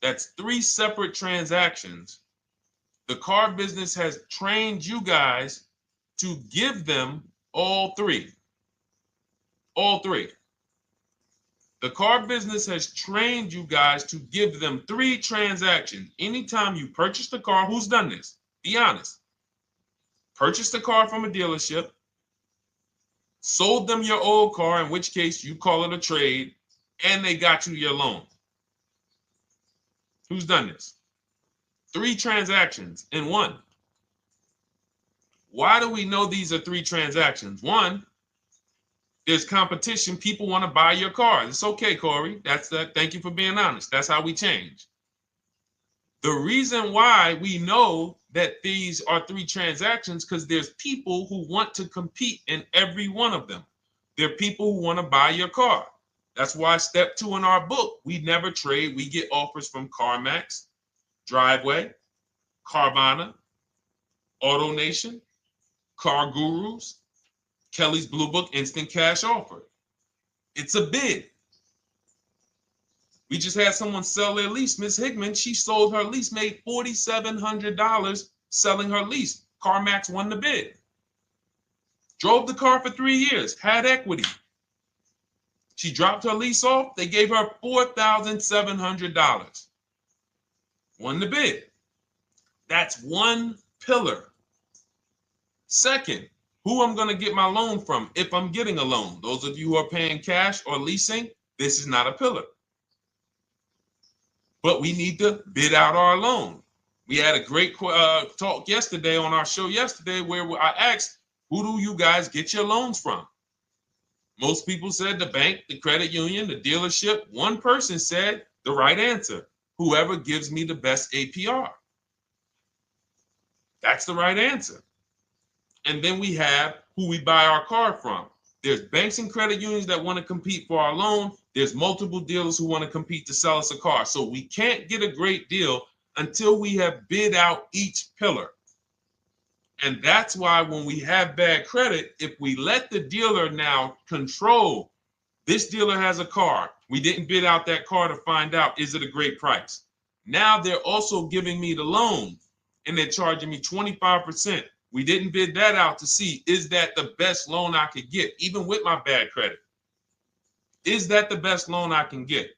That's 3 separate transactions. The car business has trained you guys to give them all 3. All 3. The car business has trained you guys to give them 3 transactions. Anytime you purchase the car, who's done this? Be honest. Purchased the car from a dealership, sold them your old car, in which case you call it a trade, and they got you your loan. Who's done this? 3 transactions in one. Why do we know these are 3 transactions? One, there's competition. People want to buy your car. It's okay, Corey. That's that. Thank you for being honest. That's how we change. The reason why we know that these are 3 transactions because there's people who want to compete in every one of them. There are people who want to buy your car. That's why step 2 in our book, we never trade. We get offers from CarMax, Driveway, Carvana, AutoNation, Car Gurus, Kelly's Blue Book Instant Cash Offer. It's a bid. We just had someone sell their lease. Miss Hickman, she sold her lease, made $4,700 selling her lease. CarMax won the bid. Drove the car for 3 years, had equity. She dropped her lease off. They gave her $4,700. Won the bid. That's one pillar. Second, who I'm going to get my loan from if I'm getting a loan. Those of you who are paying cash or leasing, this is not a pillar. But we need to bid out our loan. We had a great talk yesterday on our show yesterday where I asked, who do you guys get your loans from? Most people said the bank, the credit union, the dealership. One person said the right answer, whoever gives me the best APR. That's the right answer. And then we have who we buy our car from. There's banks and credit unions that want to compete for our loan. There's multiple dealers who want to compete to sell us a car. So we can't get a great deal until we have bid out each pillar. And that's why when we have bad credit, if we let the dealer now control, this dealer has a car. We didn't bid out that car to find out, is it a great price? Now they're also giving me the loan and they're charging me 25%. We didn't bid that out to see, is that the best loan I could get, even with my bad credit? Is that the best loan I can get?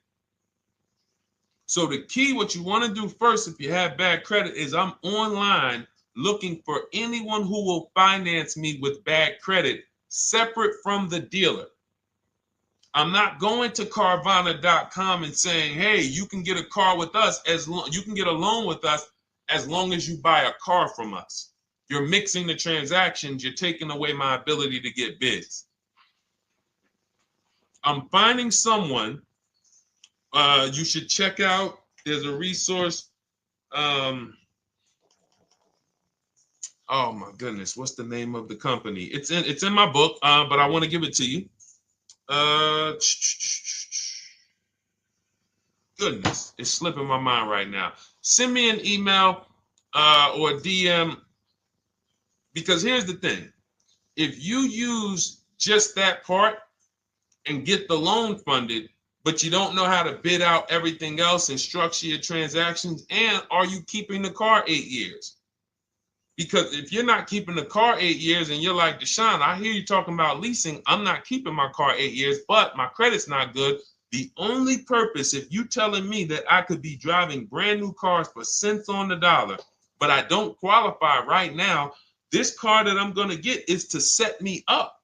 So the key, what you want to do first, if you have bad credit, is I'm online looking for anyone who will finance me with bad credit separate from the dealer. I'm not going to Carvana.com and saying, hey, you can get a car with us you can get a loan with us as long as you buy a car from us. You're mixing the transactions. You're taking away my ability to get bids. I'm finding someone you should check out. There's a resource. Oh my goodness, what's the name of the company? It's in my book, but I want to give it to you. Goodness, it's slipping my mind right now. Send me an email or a DM, because here's the thing. If you use just that part and get the loan funded, but you don't know how to bid out everything else and structure your transactions, and are you keeping the car 8 years? Because if you're not keeping the car 8 years and you're like, Deshone, I hear you talking about leasing. I'm not keeping my car 8 years, but my credit's not good. The only purpose, if you telling me that I could be driving brand new cars for cents on the dollar, but I don't qualify right now, this car that I'm going to get is to set me up.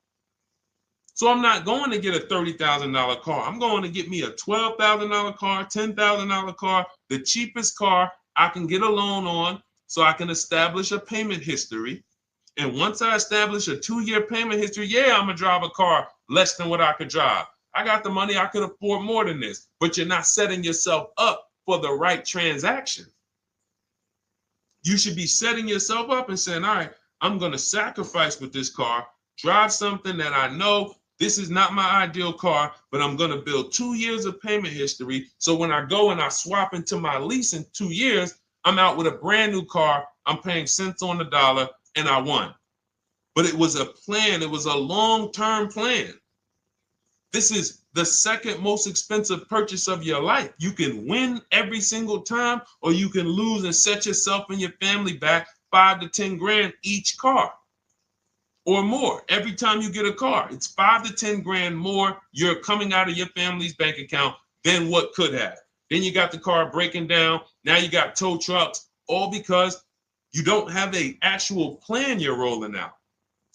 So I'm not going to get a $30,000 car. I'm going to get me a $12,000 car, $10,000 car, the cheapest car I can get a loan on, so I can establish a payment history. And once I establish a 2-year payment history, yeah, I'm going to drive a car less than what I could drive. I got the money. I could afford more than this. But you're not setting yourself up for the right transaction. You should be setting yourself up and saying, all right, I'm going to sacrifice with this car, drive something that I know this is not my ideal car, but I'm going to build 2 years of payment history. So when I go and I swap into my lease in 2 years, I'm out with a brand new car. I'm paying cents on the dollar, and I won. But it was a plan. It was a long-term plan. This is the second most expensive purchase of your life. You can win every single time, or you can lose and set yourself and your family back 5 to 10 grand each car or more. Every time you get a car, it's 5 to 10 grand more you're coming out of your family's bank account than what could have. Then you got the car breaking down. Now you got tow trucks, all because you don't have an actual plan you're rolling out.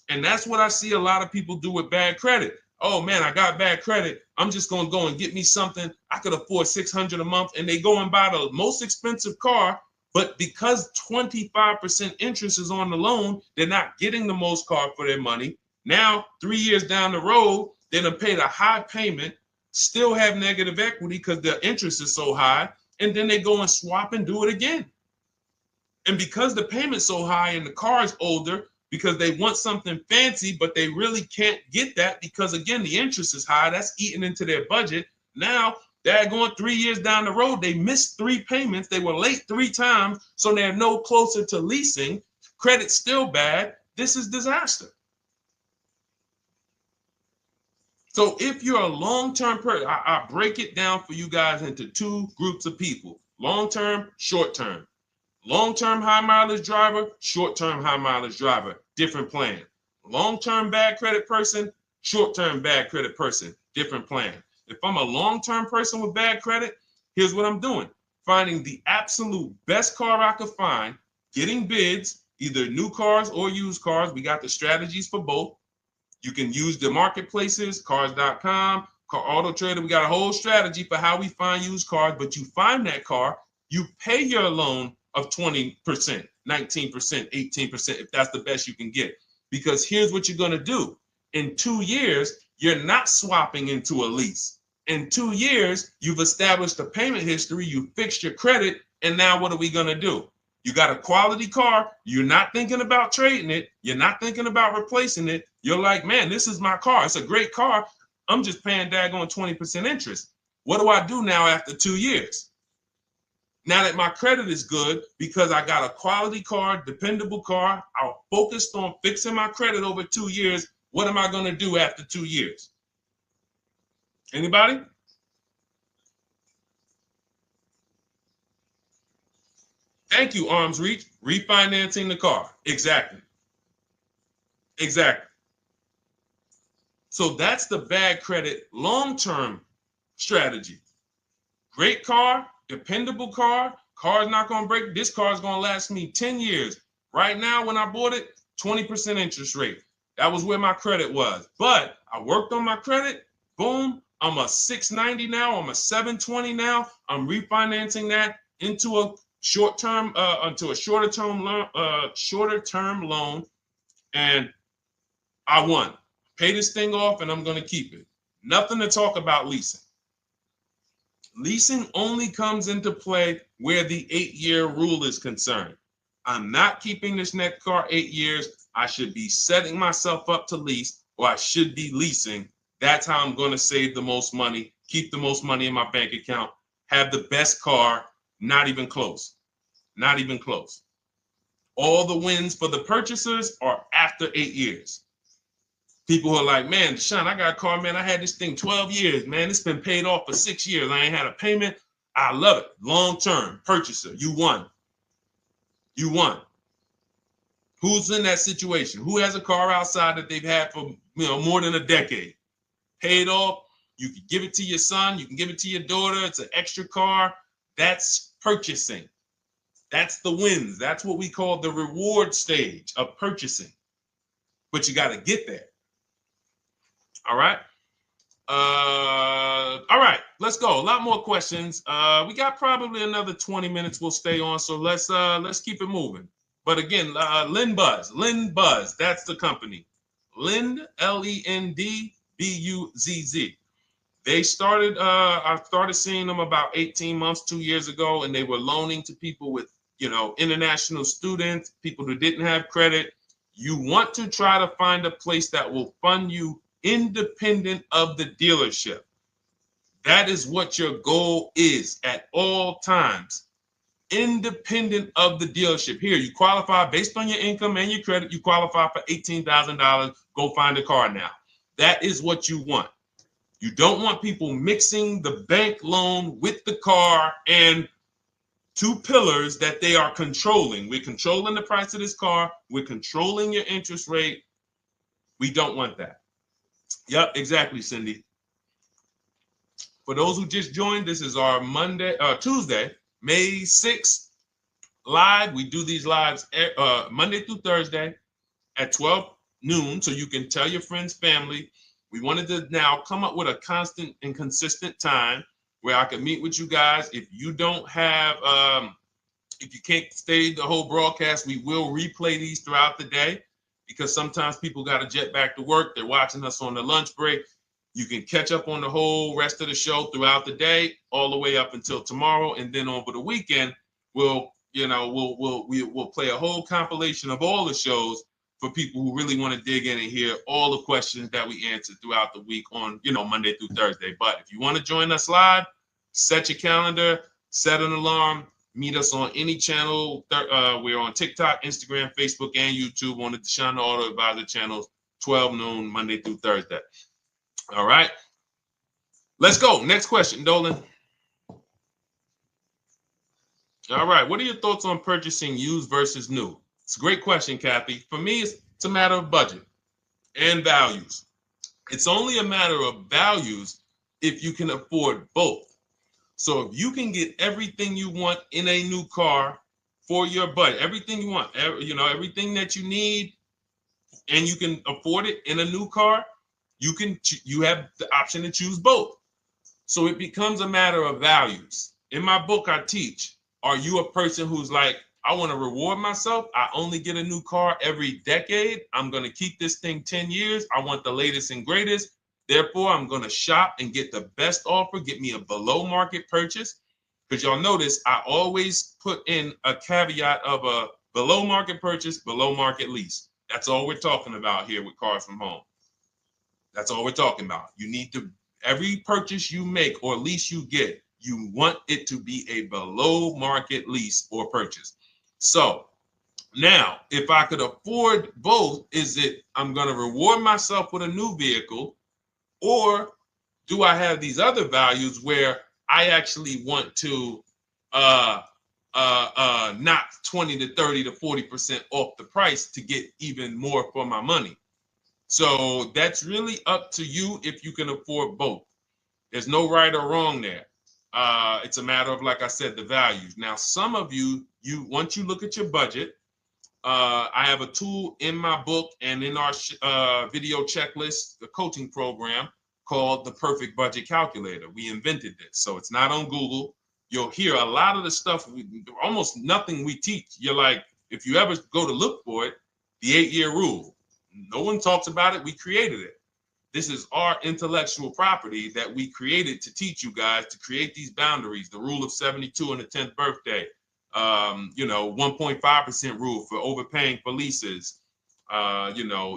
And that's what I see a lot of people do with bad credit. Oh man, I got bad credit. I'm just going to go and get me something. I could afford $600 a month. And they go and buy the most expensive car. But because 25% interest is on the loan, they're not getting the most car for their money. Now, 3 years down the road, they're going to pay the high payment, still have negative equity because the interest is so high, and then they go and swap and do it again. And because the payment's so high and the car is older, because they want something fancy, but they really can't get that because, again, the interest is high. That's eating into their budget. Now they're going 3 years down the road. They missed 3 payments. They were late 3 times, so they're no closer to leasing. Credit's still bad. This is disaster. So if you're a long-term person, I break it down for you guys into two groups of people: long-term, short-term. Long-term high mileage driver, short-term high mileage driver, different plan. Long-term bad credit person, short-term bad credit person, different plan. If I'm a long-term person with bad credit, here's what I'm doing: finding the absolute best car I could find, getting bids, either new cars or used cars. We got the strategies for both. You can use the marketplaces, cars.com, Car Auto Trader. We got a whole strategy for how we find used cars, but you find that car, you pay your loan of 20%, 19%, 18%, if that's the best you can get. Because here's what you're going to do. In 2 years, you're not swapping into a lease. In 2 years, you've established a payment history, you fixed your credit, and now what are we going to do? You got a quality car. You're not thinking about trading it. You're not thinking about replacing it. You're like, man, this is my car. It's a great car. I'm just paying daggone 20% interest. What do I do now after 2 years? Now that my credit is good because I got a quality car, dependable car, I'm focused on fixing my credit over 2 years. What am I going to do after 2 years? Anybody? Thank you, Arms Reach. Refinancing the car. Exactly. Exactly. So that's the bad credit long-term strategy. Great car, dependable car, car's not going to break. This car is going to last me 10 years. Right now, when I bought it, 20% interest rate. That was where my credit was. But I worked on my credit. Boom. I'm a 690 now. I'm a 720 now. I'm refinancing that into a short-term, into a shorter-term loan, and I won. Pay this thing off, and I'm going to keep it. Nothing to talk about leasing. Leasing only comes into play where the 8-year rule is concerned. I'm not keeping this next car 8 years. I should be setting myself up to lease, or I should be leasing. That's how I'm going to save the most money, keep the most money in my bank account, have the best car. Not even close. Not even close. All the wins for the purchasers are after 8 years. People who are like, man, Deshone, I got a car, man. I had this thing 12 years, man. It's been paid off for 6 years. I ain't had a payment. I love it. Long-term purchaser. You won. You won. Who's in that situation? Who has a car outside that they've had for more than a decade? Paid off. You can give it to your son. You can give it to your daughter. It's an extra car. That's purchasing. That's the wins. That's what we call the reward stage of purchasing. But you got to get there. All right. All right, let's go. A lot more questions. We got probably another 20 minutes we'll stay on, so let's keep it moving. But again, Lend Buzz, that's the company. Lend, Lendbuzz. They started, I started seeing them about 18 months, 2 years ago, and they were loaning to people with, international students, people who didn't have credit. You want to try to find a place that will fund you independent of the dealership. That is what your goal is at all times. Independent of the dealership. Here, you qualify based on your income and your credit. You qualify for $18,000. Go find a car now. That is what you want. You don't want people mixing the bank loan with the car and two pillars that they are controlling. We're controlling the price of this car. We're controlling your interest rate. We don't want that. Yep, exactly, Cindy. For those who just joined, this is our Tuesday, May 6th live. We do these lives Monday through Thursday at 12 noon, so you can tell your friends, family. We wanted to now come up with a constant and consistent time where I can meet with you guys. If you don't have, if you can't stay the whole broadcast, we will replay these throughout the day because sometimes people got to jet back to work. They're watching us on the lunch break. You can catch up on the whole rest of the show throughout the day, all the way up until tomorrow, and then over the weekend, we'll play a whole compilation of all the shows for people who really want to dig in and hear all the questions that we answered throughout the week on, Monday through Thursday. But if you want to join us live, set your calendar, set an alarm, meet us on any channel. We're on TikTok, Instagram, Facebook, and YouTube on the Deshone the Auto Advisor channels, 12 noon, Monday through Thursday. All right. Let's go. Next question, Dolan. All right. What are your thoughts on purchasing used versus new? It's a great question, Kathy. For me, it's a matter of budget and values. It's only a matter of values if you can afford both. So if you can get everything you want in a new car for your budget, everything you want, everything that you need, and you can afford it in a new car, you have the option to choose both. So it becomes a matter of values. In my book, I teach, are you a person who's like, I want to reward myself. I only get a new car every decade. I'm going to keep this thing 10 years. I want the latest and greatest. Therefore, I'm going to shop and get the best offer, get me a below market purchase. Because y'all notice I always put in a caveat of a below market purchase, below market lease. That's all we're talking about here with Cars from Home. That's all we're talking about. You need to, every purchase you make or lease you get, you want it to be a below market lease or purchase. So now, if I could afford both, is it I'm going to reward myself with a new vehicle, or do I have these other values where I actually want to knock 20 to 30 to 40% off the price to get even more for my money? So that's really up to you if you can afford both. There's no right or wrong there. It's a matter of, like I said, the values. Now, some of you once you look at your budget, I have a tool in my book and in our video checklist, the coaching program called the Perfect Budget Calculator. We invented this. So it's not on Google. You'll hear a lot of the stuff, almost nothing we teach. You're like, if you ever go to look for it, the 8-year rule. No one talks about it. We created it. This is our intellectual property that we created to teach you guys to create these boundaries, the rule of 72 and the 10th birthday, 1.5% rule for overpaying for leases.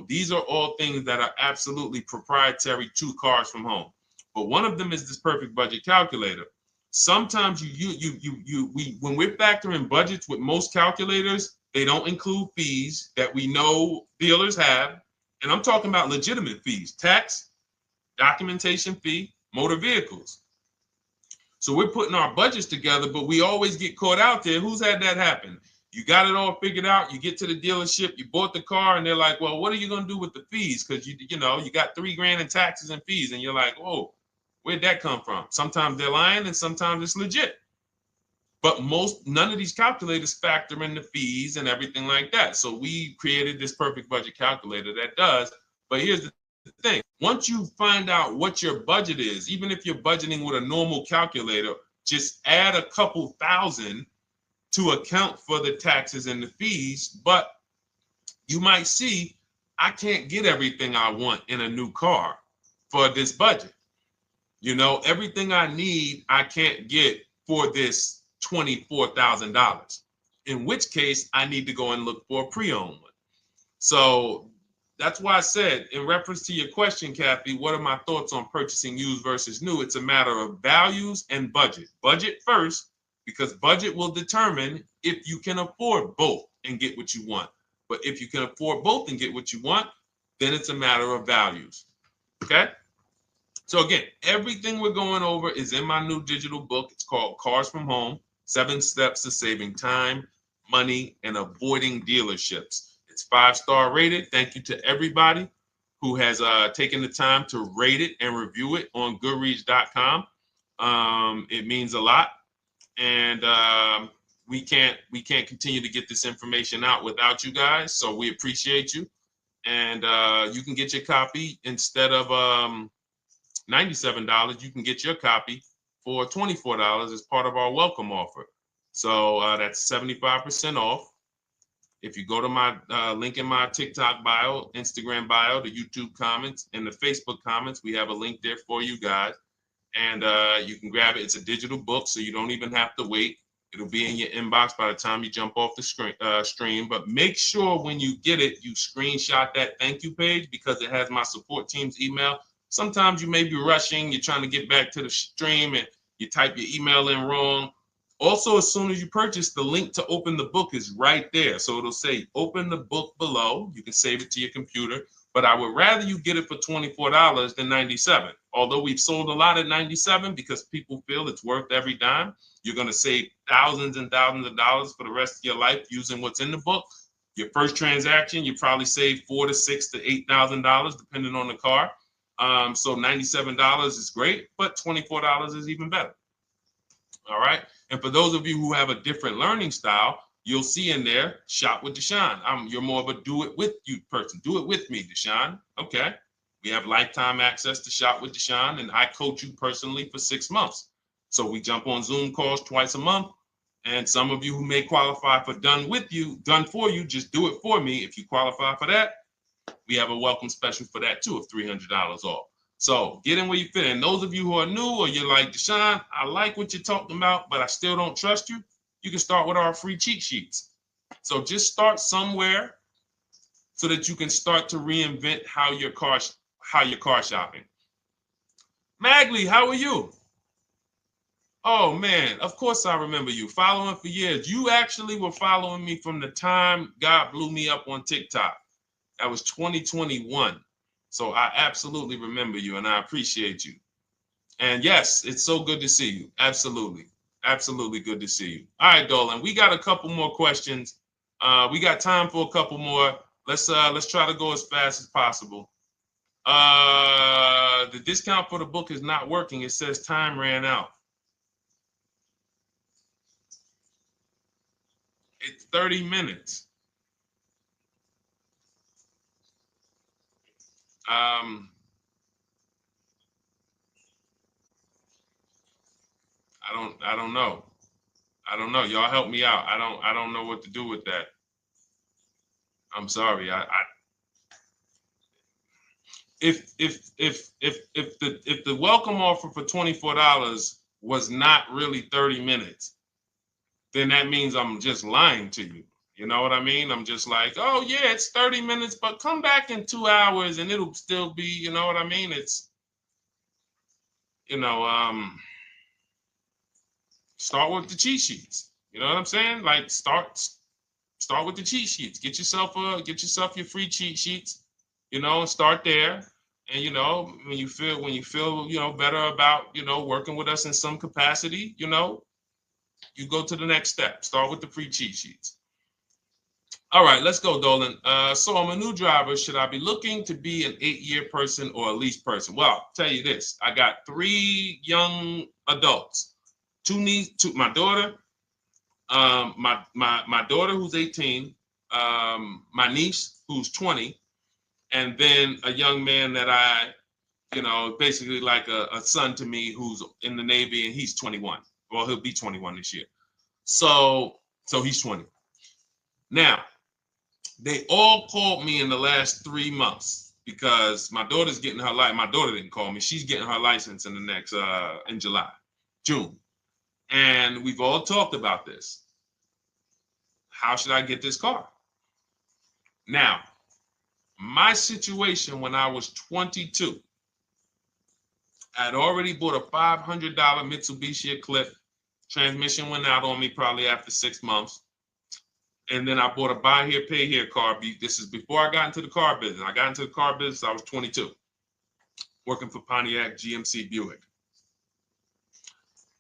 These are all things that are absolutely proprietary to Cars from Home. But one of them is this Perfect Budget Calculator. Sometimes when we're factoring budgets with most calculators, they don't include fees that we know dealers have. And I'm talking about legitimate fees, tax, documentation fee, motor vehicles. So we're putting our budgets together, but we always get caught out there. Who's had that happen? You got it all figured out. You get to the dealership, you bought the car, and they're like, well, what are you going to do with the fees? Because you got $3,000 in taxes and fees. And you're like, whoa, where'd that come from? Sometimes they're lying and sometimes it's legit. But none of these calculators factor in the fees and everything like that. So we created this Perfect Budget Calculator that does. But here's the thing. Once you find out what your budget is, even if you're budgeting with a normal calculator, just add a couple thousand to account for the taxes and the fees. But you might see, I can't get everything I want in a new car for this budget. Everything I need, I can't get for this $24,000, in which case I need to go and look for a pre-owned one. So that's why I said, in reference to your question, Kathy, what are my thoughts on purchasing used versus new? It's a matter of values and budget. Budget first, because budget will determine if you can afford both and get what you want. But if you can afford both and get what you want, then it's a matter of values. Okay? So again, everything we're going over is in my new digital book. It's called Cars from Home, 7 Steps to Saving Time, Money, and Avoiding Dealerships. It's 5-star rated. Thank you to everybody who has taken the time to rate it and review it on Goodreads.com. It means a lot. And we can't continue to get this information out without you guys. So we appreciate you. And you can get your copy instead of $97, you can get your copy for $24 as part of our welcome offer. So that's 75% off. If you go to my link in my TikTok bio, Instagram bio, the YouTube comments, and the Facebook comments, we have a link there for you guys. And you can grab it. It's a digital book, so you don't even have to wait. It'll be in your inbox by the time you jump off the stream. But make sure when you get it, you screenshot that thank you page, because it has my support team's email. Sometimes you may be rushing, you're trying to get back to the stream and you type your email in wrong. Also, as soon as you purchase, the link to open the book is right there. So it'll say open the book below. You can save it to your computer. but I would rather you get it for $24 than $97. Although we've sold a lot at $97 because people feel it's worth every dime. You're going to save thousands and thousands of dollars for the rest of your life using what's in the book. Your first transaction, you probably save $4,000 to $6,000 to $8,000 depending on the car. So $97 is great, but $24 is even better. All right. And for those of you who have a different learning style, you'll see in there, shop with Deshone. You're more of a do it with you person. Do it with me, Deshone. Okay. We have lifetime access to shop with Deshone, and I coach you personally for 6 months. So we jump on Zoom calls twice a month. And some of you who may qualify for done for you, just do it for me. If you qualify for that, we have a welcome special for that too of $300 off. So get in where you fit. And those of you who are new or you're like, Deshone, I like what you're talking about, but I still don't trust you. You can start with our free cheat sheets. So just start somewhere so that you can start to reinvent how you're car shopping. Magley, how are you? Oh man, of course I remember you. Following for years. You actually were following me from the time God blew me up on TikTok. That was 2021. So I absolutely remember you and I appreciate you. And yes, it's so good to see you. Absolutely. Absolutely good to see you. All right, Dolan, we got a couple more questions. We got time for a couple more. Let's try to go as fast as possible. The discount for the book is not working. It says time ran out. It's 30 minutes. I don't know. I don't know. Y'all help me out. I don't know what to do with that. I'm sorry. If the welcome offer for $24 was not really 30 minutes, then that means I'm just lying to you. You know what I mean? I'm just like, oh yeah, it's 30 minutes, but come back in 2 hours and it'll still be, you know what I mean? It's, start with the cheat sheets. You know what I'm saying? Like start with the cheat sheets. Get yourself your free cheat sheets, and start there. And when you feel better about working with us in some capacity, you go to the next step. Start with the free cheat sheets. All right, let's go, Dolan. So I'm a new driver. Should I be looking to be an 8-year person or a lease person? Well, I'll tell you this. I got 3 young adults. 2 my daughter, my daughter who's 18, my niece who's 20, and then a young man that I, basically like a son to me who's in the Navy and he's 21. Well, he'll be 21 this year. So he's 20. Now, they all called me in the last 3 months because my daughter's getting her license. My daughter didn't call me. She's getting her license in the next, in June. And we've all talked about this. How should I get this car? Now, my situation when I was 22, I'd already bought a $500 Mitsubishi Eclipse. Transmission went out on me probably after 6 months. And then I bought a buy here, pay here car. This is before I got into the car business. I got into the car business, I was 22, working for Pontiac GMC Buick.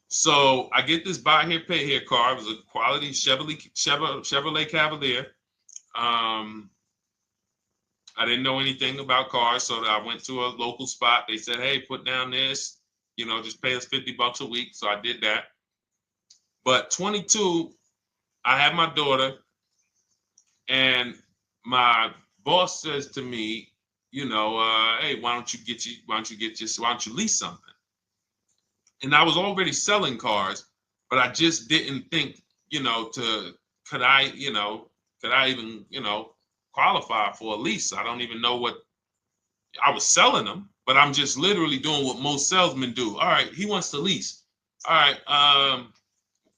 So I get this buy here, pay here car. It was a quality Chevrolet Cavalier. I didn't know anything about cars, so I went to a local spot. They said, hey, put down this, just pay us $50 a week. So I did that. But 22, I had my daughter, and my boss says to me, hey, why don't you lease something? And I was already selling cars, but I just didn't think, could I even, qualify for a lease? I don't even know what I was selling them, but I'm just literally doing what most salesmen do. All right, he wants to lease. All right,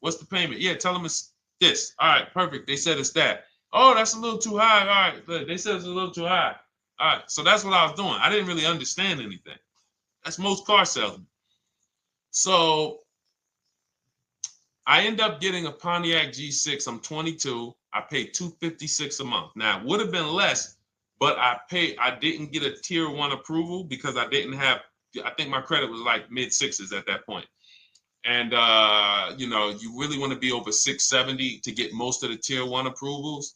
what's the payment? Yeah, tell him it's this. All right, perfect. They said it's that. Oh, that's a little too high. All right, they said it's a little too high. All right, so that's what I was doing. I didn't really understand anything. That's most car salesmen. So I end up getting a Pontiac G6. I'm 22. I paid $256 a month. Now, it would have been less, but I didn't get a tier 1 approval because I didn't have, I think my credit was like mid sixes at that point. And you know, you really want to be over 670 to get most of the tier 1 approvals.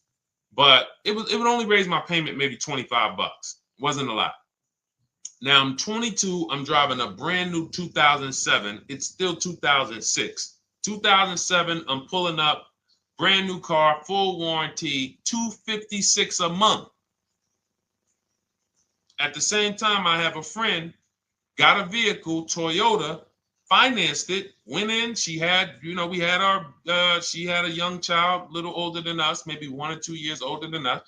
But it would only raise my payment maybe 25 bucks. Wasn't a lot. Now I'm 22. I'm driving a brand new 2007. It's still 2006. 2007. I'm pulling up, brand new car, full warranty, $256 a month. At the same time, I have a friend, got a vehicle, Toyota, financed it, went in. She had, you know, we had our, she had a young child, a little older than us, maybe 1 or 2 years older than us.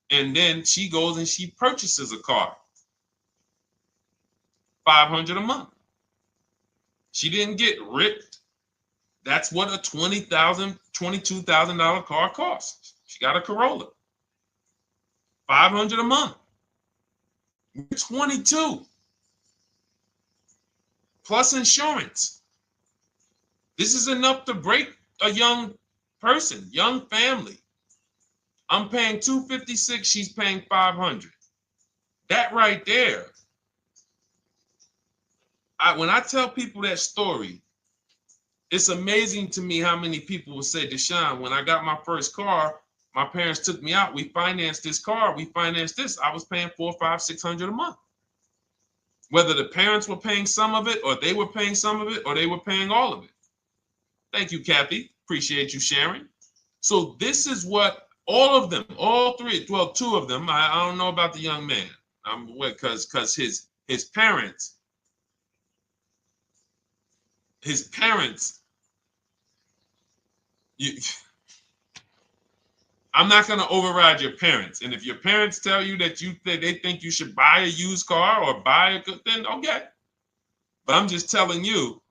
And then she goes and she purchases a car. $500 a month. She didn't get ripped. That's what a $20,000, $22,000 car costs. She got a Corolla. $500 a month. We're 22. Plus insurance. This is enough to break a young person, young family. I'm paying $256. She's paying $500. That right there. When I tell people that story, it's amazing to me how many people will say, Deshone, when I got my first car, my parents took me out. We financed this car. We financed this. I was paying $400, $500, $600 a month. Whether the parents were paying some of it, or they were paying some of it, or they were paying all of it. Thank you, Kathy. Appreciate you sharing. So this is what all of them, all three, well, 2 of them. I don't know about the young man. Because his parents. I'm not going to override your parents. And if your parents tell you that they think you should buy a used car or buy a good, then okay. But I'm just telling you,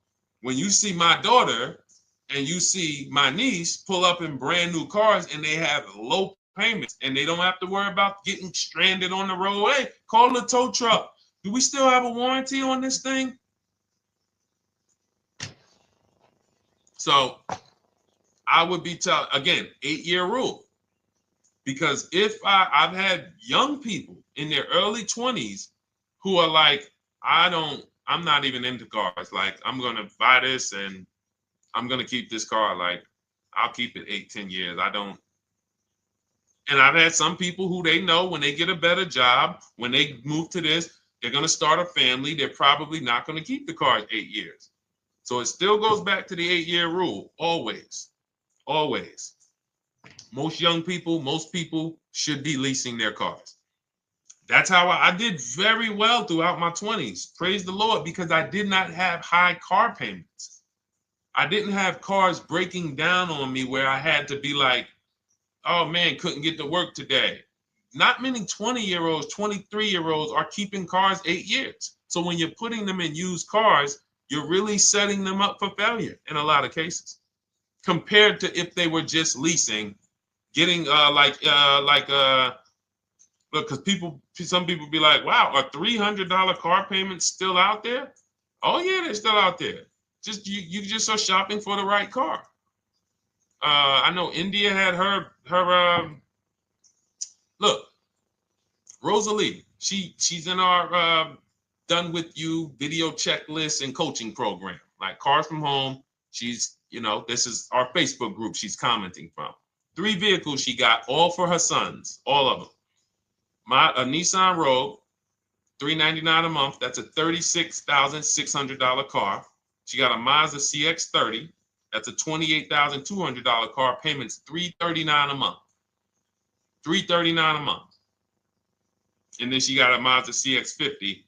when you see my daughter and you see my niece pull up in brand new cars and they have low payments and they don't have to worry about getting stranded on the road, hey, call the tow truck. Do we still have a warranty on this thing? So I would be telling, again, 8-year rule. Because if I've had young people in their early 20s who are like, I'm not even into cars. Like, I'm going to buy this and I'm going to keep this car. Like, I'll keep it 8, 10 years. I don't. And I've had some people who they know when they get a better job, when they move to this, they're going to start a family. They're probably not going to keep the car 8 years. So it still goes back to the 8-year rule. Always. Always. Most young people, most people should be leasing their cars. That's how I did very well throughout my 20s. Praise the Lord, because I did not have high car payments. I didn't have cars breaking down on me where I had to be like, oh man, couldn't get to work today. Not many 20-year-olds, 23-year-olds are keeping cars 8 years. So when you're putting them in used cars, you're really setting them up for failure in a lot of cases, compared to if they were just leasing, getting look, because some people be like, wow, are $300 car payments still out there? Oh yeah, they're still out there. Just you just are shopping for the right car. I know India had her look, Rosalie, she's in our done with you video checklist and coaching program, like Cars from Home. She's, you know, this is our Facebook group she's commenting from. 3 vehicles she got, all for her sons, all of them. A Nissan Rogue, $399 a month. That's a $36,600 car. She got a Mazda CX-30. That's a $28,200 car. Payments $339 a month. $339 a month. And then she got a Mazda CX-50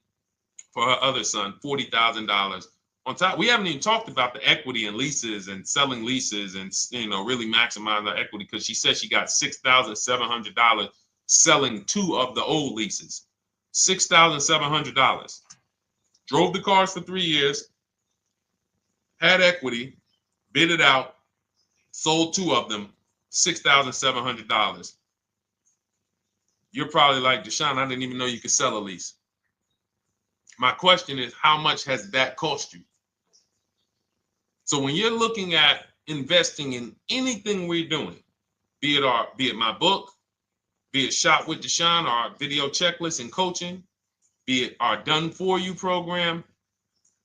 for her other son, $40,000. On top, we haven't even talked about the equity and leases and selling leases and, you know, really maximizing the equity, because she said she got $6,700 selling 2 of the old leases. $6,700. Drove the cars for 3 years, had equity, bid it out, sold 2 of them, $6,700. You're probably like, Deshone, I didn't even know you could sell a lease. My question is, how much has that cost you? So when you're looking at investing in anything we're doing, be it my book, be it Shop with Deshone, our video checklist and coaching, be it our Done For You program.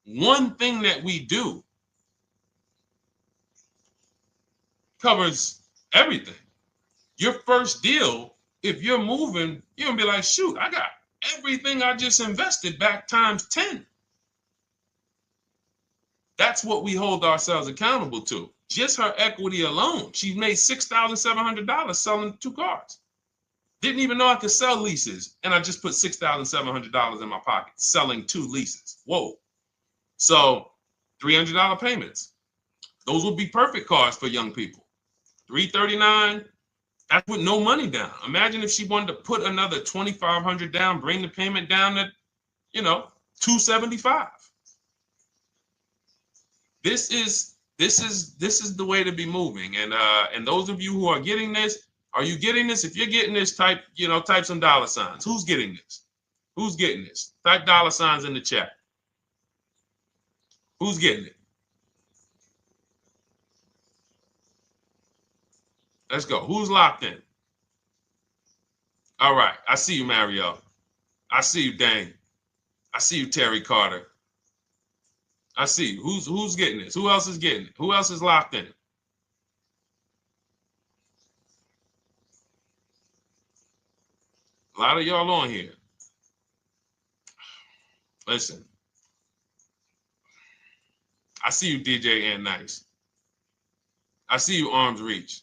One thing that we do covers everything. Your first deal, if you're moving, you're gonna be like, shoot, I got everything I just invested back times 10. That's what we hold ourselves accountable to. Just her equity alone, she made $6,700 selling 2 cars. Didn't even know I could sell leases, and I just put $6,700 in my pocket selling 2 leases. Whoa. So $300 payments. Those would be perfect cars for young people. $339, that's with no money down. Imagine if she wanted to put another $2,500 down, bring the payment down to, $275. This is the way to be moving. And those of you who are getting this, are you getting this? If you're getting this, type some dollar signs. Who's getting this? Who's getting this? Type dollar signs in the chat. Who's getting it? Let's go. Who's locked in? All right. I see you, Mario. I see you, Dane. I see you, Terry Carter. I see you. Who's getting this? Who else is getting it? Who else is locked in? A lot of y'all on here. Listen. I see you, DJ and Nice. I see you, Arms Reach.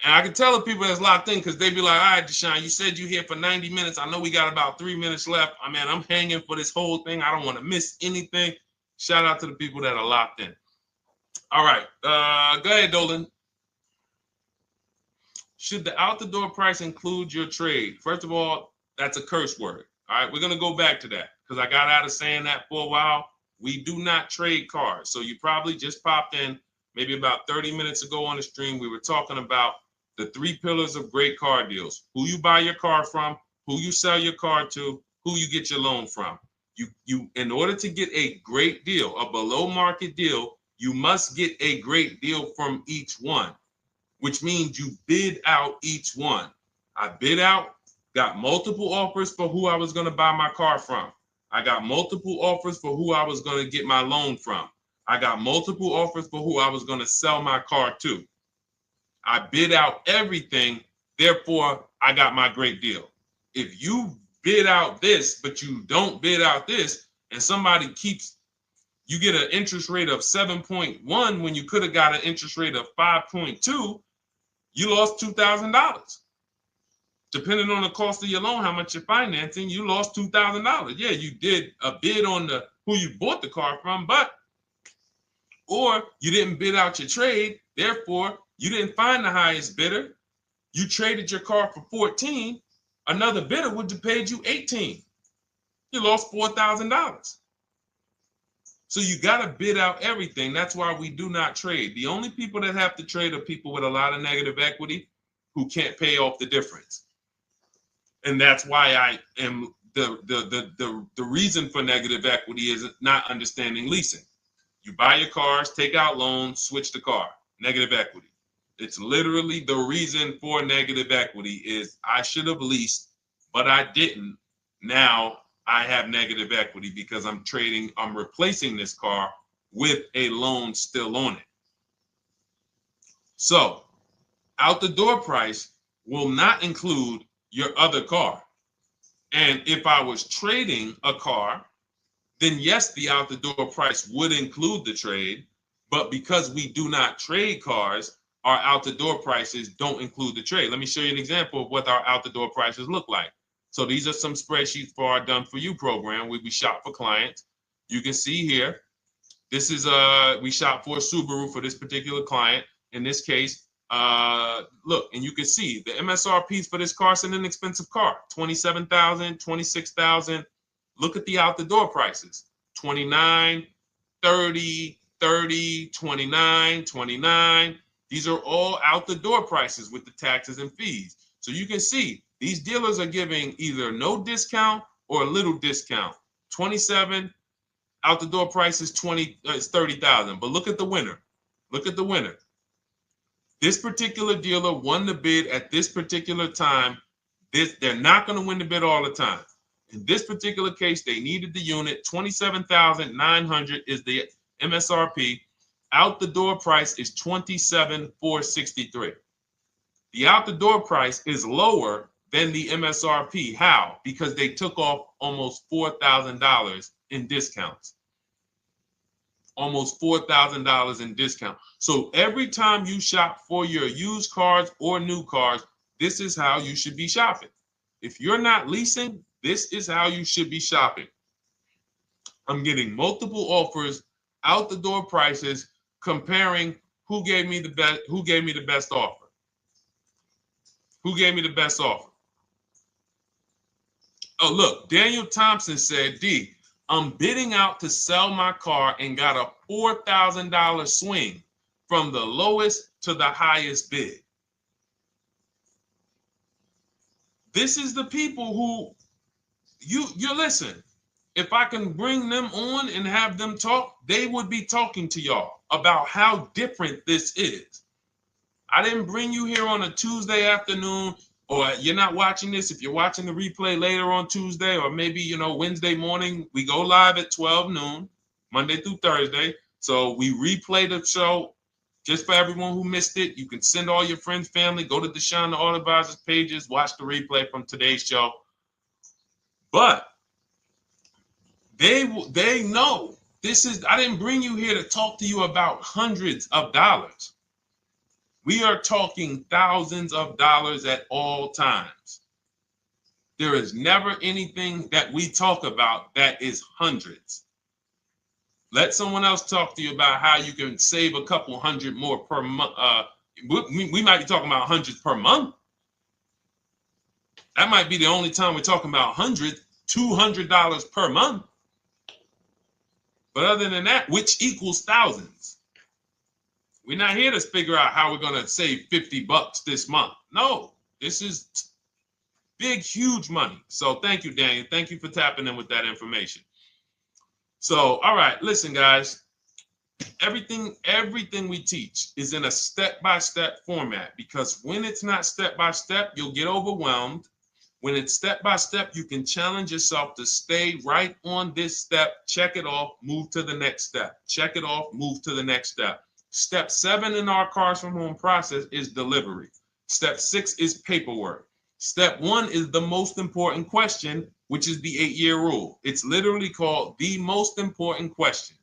And I can tell the people that's locked in because they be like, all right, Deshone, you said you're here for 90 minutes. I know we got about 3 minutes left. I mean, I'm hanging for this whole thing. I don't want to miss anything. Shout out to the people that are locked in. All right. Go ahead, Dolan. Should the out-the-door price include your trade? First of all, that's a curse word. All right, we're going to go back to that because I got out of saying that for a while. We do not trade cars. So you probably just popped in maybe about 30 minutes ago on the stream. We were talking about the 3 pillars of great car deals: who you buy your car from, who you sell your car to, who you get your loan from. You in order to get a great deal, a below market deal, you must get a great deal from each one, which means you bid out each one. I bid out, got multiple offers for who I was going to buy my car from. I got multiple offers for who I was going to get my loan from. I got multiple offers for who I was going to sell my car to. I bid out everything, therefore I got my great deal. If you bid out this, but you don't bid out this, and somebody you get an interest rate of 7.1 when you could have got an interest rate of 5.2, you lost $2,000. Depending on the cost of your loan, how much you're financing, you lost $2,000. Yeah, you did a bid on who you bought the car from, or you didn't bid out your trade, therefore you didn't find the highest bidder. You traded your car for 14. Another bidder would have paid you 18. You lost $4,000. So you got to bid out everything. That's why we do not trade. The only people that have to trade are people with a lot of negative equity who can't pay off the difference. And that's why I am the reason for negative equity is not understanding leasing. You buy your cars, take out loans, switch the car. Negative equity. It's literally the reason for negative equity is I should have leased, but I didn't. Now I have negative equity because I'm replacing this car with a loan still on it. So out the door price will not include your other car. And if I was trading a car, then yes, the out the door price would include the trade. But because we do not trade cars, our out the door prices don't include the trade. Let me show you an example of what our out the door prices look like. So these are some spreadsheets for our Done For You program where we shop for clients. You can see here, this is we shop for a Subaru for this particular client. In this case, look, and you can see the MSRPs for this car is an inexpensive car, $27,000, $26,000. Look at the out the door prices, 29, 30, 30, 29, 29. These are all out the door prices with the taxes and fees. So you can see these dealers are giving either no discount or a little discount. 27 out the door price is 30,000. But look at the winner. Look at the winner. This particular dealer won the bid at this particular time They're not going to win the bid all the time. In this particular case, they needed the unit. $27,900 is the MSRP. Out the door price is $27,463. The out the door price is lower than the MSRP. How? Because they took off almost $4,000 in discounts. Almost $4,000 in discount. So every time you shop for your used cars or new cars, this is how you should be shopping. If you're not leasing, this is how you should be shopping. I'm getting multiple offers, out the door prices, comparing who gave me the best offer. Who gave me the best offer? Oh, look, Daniel Thompson said, D, I'm bidding out to sell my car and got a $4,000 swing from the lowest to the highest bid. This is the people who you listen. If I can bring them on and have them talk, they would be talking to y'all about how different this is. I didn't bring you here on a Tuesday afternoon, or you're not watching this. If you're watching the replay later on Tuesday, or maybe, Wednesday morning, we go live at 12 noon, Monday through Thursday. So we replay the show just for everyone who missed it. You can send all your friends, family, go to Deshone the Auto Advisor's pages, watch the replay from today's show. But they know this is, I didn't bring you here to talk to you about hundreds of dollars. We are talking thousands of dollars at all times. There is never anything that we talk about that is hundreds. Let someone else talk to you about how you can save a couple hundred more per month. We might be talking about hundreds per month. That might be the only time we're talking about hundreds, $200 per month. But other than that, which equals thousands. We're not here to figure out how we're going to save $50 this month. No, this is big, huge money. So thank you, Daniel. Thank you for tapping in with that information. So, all right, listen, guys. Everything we teach is in a step-by-step format, because when it's not step-by-step, you'll get overwhelmed. When it's step-by-step, you can challenge yourself to stay right on this step, check it off, move to the next step. Check it off, move to the next step. Step 7 in our Cars from Home process is delivery. Step 6 is paperwork. Step 1 is the most important question, which is the 8-year rule. It's literally called the most important question.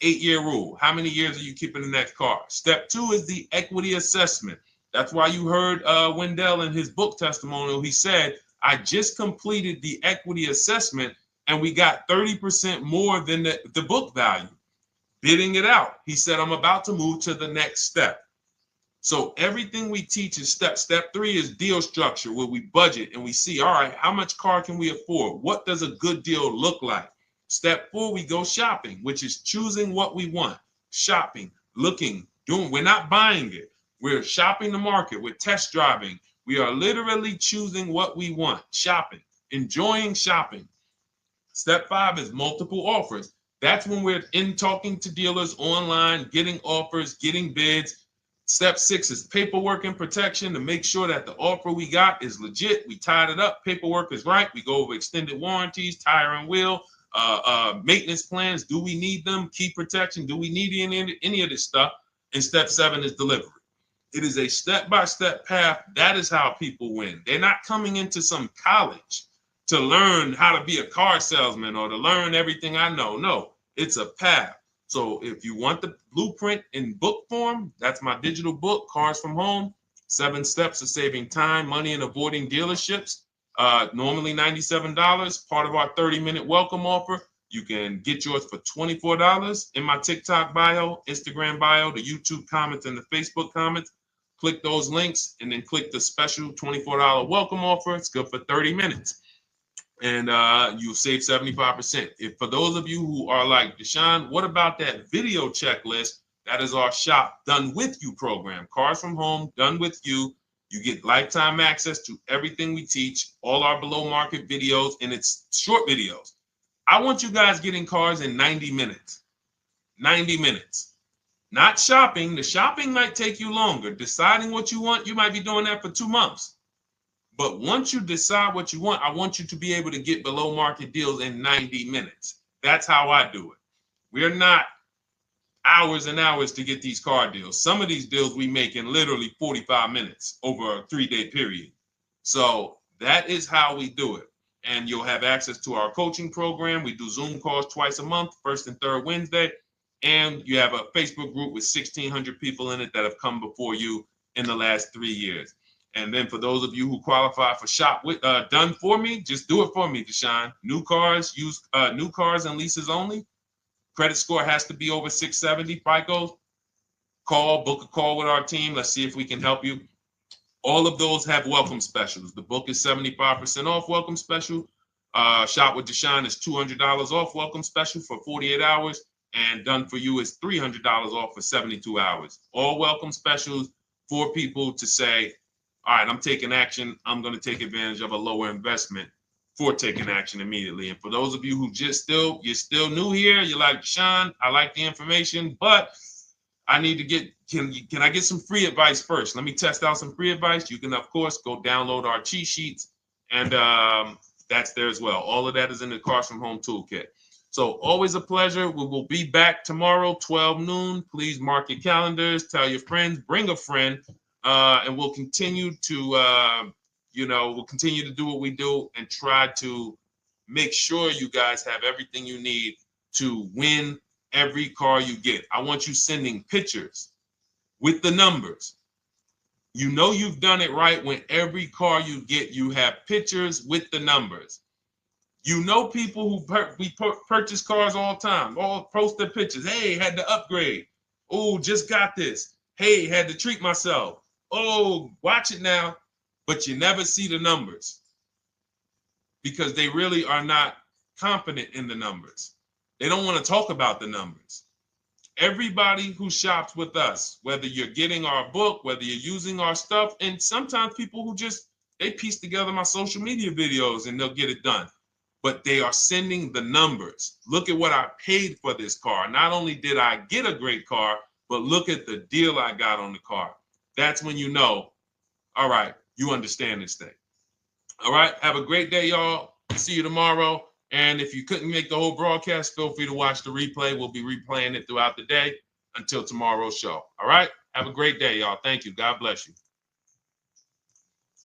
8-year rule. How many years are you keeping the next car? Step 2 is the equity assessment. That's why you heard Wendell in his book testimonial. He said, I just completed the equity assessment and we got 30% more than the book value. Bidding it out. He said, I'm about to move to the next step. So everything we teach is step. Step 3 is deal structure, where we budget and we see, all right, how much car can we afford? What does a good deal look like? Step 4, we go shopping, which is choosing what we want. Shopping, looking, doing. We're not buying it. We're shopping the market. We're test driving. We are literally choosing what we want. Shopping, enjoying shopping. Step 5 is multiple offers. That's when we're in talking to dealers online, getting offers, getting bids. Step 6 is paperwork and protection, to make sure that the offer we got is legit. We tied it up. Paperwork is right. We go over extended warranties, tire and wheel, maintenance plans. Do we need them? Key protection. Do we need any of this stuff? And step 7 is delivery. It is a step-by-step path. That is how people win. They're not coming into some college to learn how to be a car salesman or to learn everything I know. No, it's a path. So if you want the blueprint in book form, that's my digital book, Cars from Home, 7 Steps of Saving Time, Money, and Avoiding Dealerships. Normally $97, part of our 30-minute welcome offer. You can get yours for $24 in my TikTok bio, Instagram bio, the YouTube comments, and the Facebook comments. Click those links and then click the special $24 welcome offer. It's good for 30 minutes. And you'll save 75%. If for those of you who are like, Deshone, what about that video checklist? That is our Shop Done With You program. Cars from Home, done with you. You get lifetime access to everything we teach, all our below market videos, and it's short videos. I want you guys getting cars in 90 minutes. 90 minutes. Not shopping. The shopping might take you longer. Deciding what you want, you might be doing that for 2 months. But once you decide what you want, I want you to be able to get below market deals in 90 minutes. That's how I do it. We're not hours and hours to get these car deals. Some of these deals we make in literally 45 minutes over a 3-day period. So that is how we do it. And you'll have access to our coaching program. We do Zoom calls twice a month, first and third Wednesday. And you have a Facebook group with 1,600 people in it that have come before you in the last 3 years. And then for those of you who qualify for shop with done for me, just do it for me, Deshone. New cars and leases only. Credit score has to be over 670 FICO. Book a call with our team. Let's see if we can help you. All of those have welcome specials. The book is 75% off welcome special. Shop with Deshone is $200 off welcome special for 48 hours. And done for you is $300 off for 72 hours. All welcome specials for people to say, all right, I'm taking action. I'm going to take advantage of a lower investment for taking action immediately. And for those of you who you're still new here, you're like, Deshone, I like the information, but I need to get, can I get some free advice first? Let me test out some free advice. You can, of course, go download our cheat sheets, and that's there as well. All of that is in the Cars from Home Toolkit. So always a pleasure. We will be back tomorrow, 12 noon. Please mark your calendars, tell your friends, bring a friend, and we'll continue to, we'll continue to do what we do and try to make sure you guys have everything you need to win every car you get. I want you sending pictures with the numbers. You know you've done it right when every car you get, you have pictures with the numbers. You know people who purchase cars all the time, all post their pictures. Hey, had to upgrade. Oh, just got this. Hey, had to treat myself. Oh, watch it now. But you never see the numbers because they really are not confident in the numbers. They don't want to talk about the numbers. Everybody who shops with us, whether you're getting our book, whether you're using our stuff, and sometimes people who they piece together my social media videos and they'll get it done. But they are sending the numbers. Look at what I paid for this car. Not only did I get a great car, but look at the deal I got on the car. That's when you know, all right, you understand this thing. All right, have a great day, y'all. See you tomorrow. And if you couldn't make the whole broadcast, feel free to watch the replay. We'll be replaying it throughout the day until tomorrow's show. All right, have a great day, y'all. Thank you. God bless you.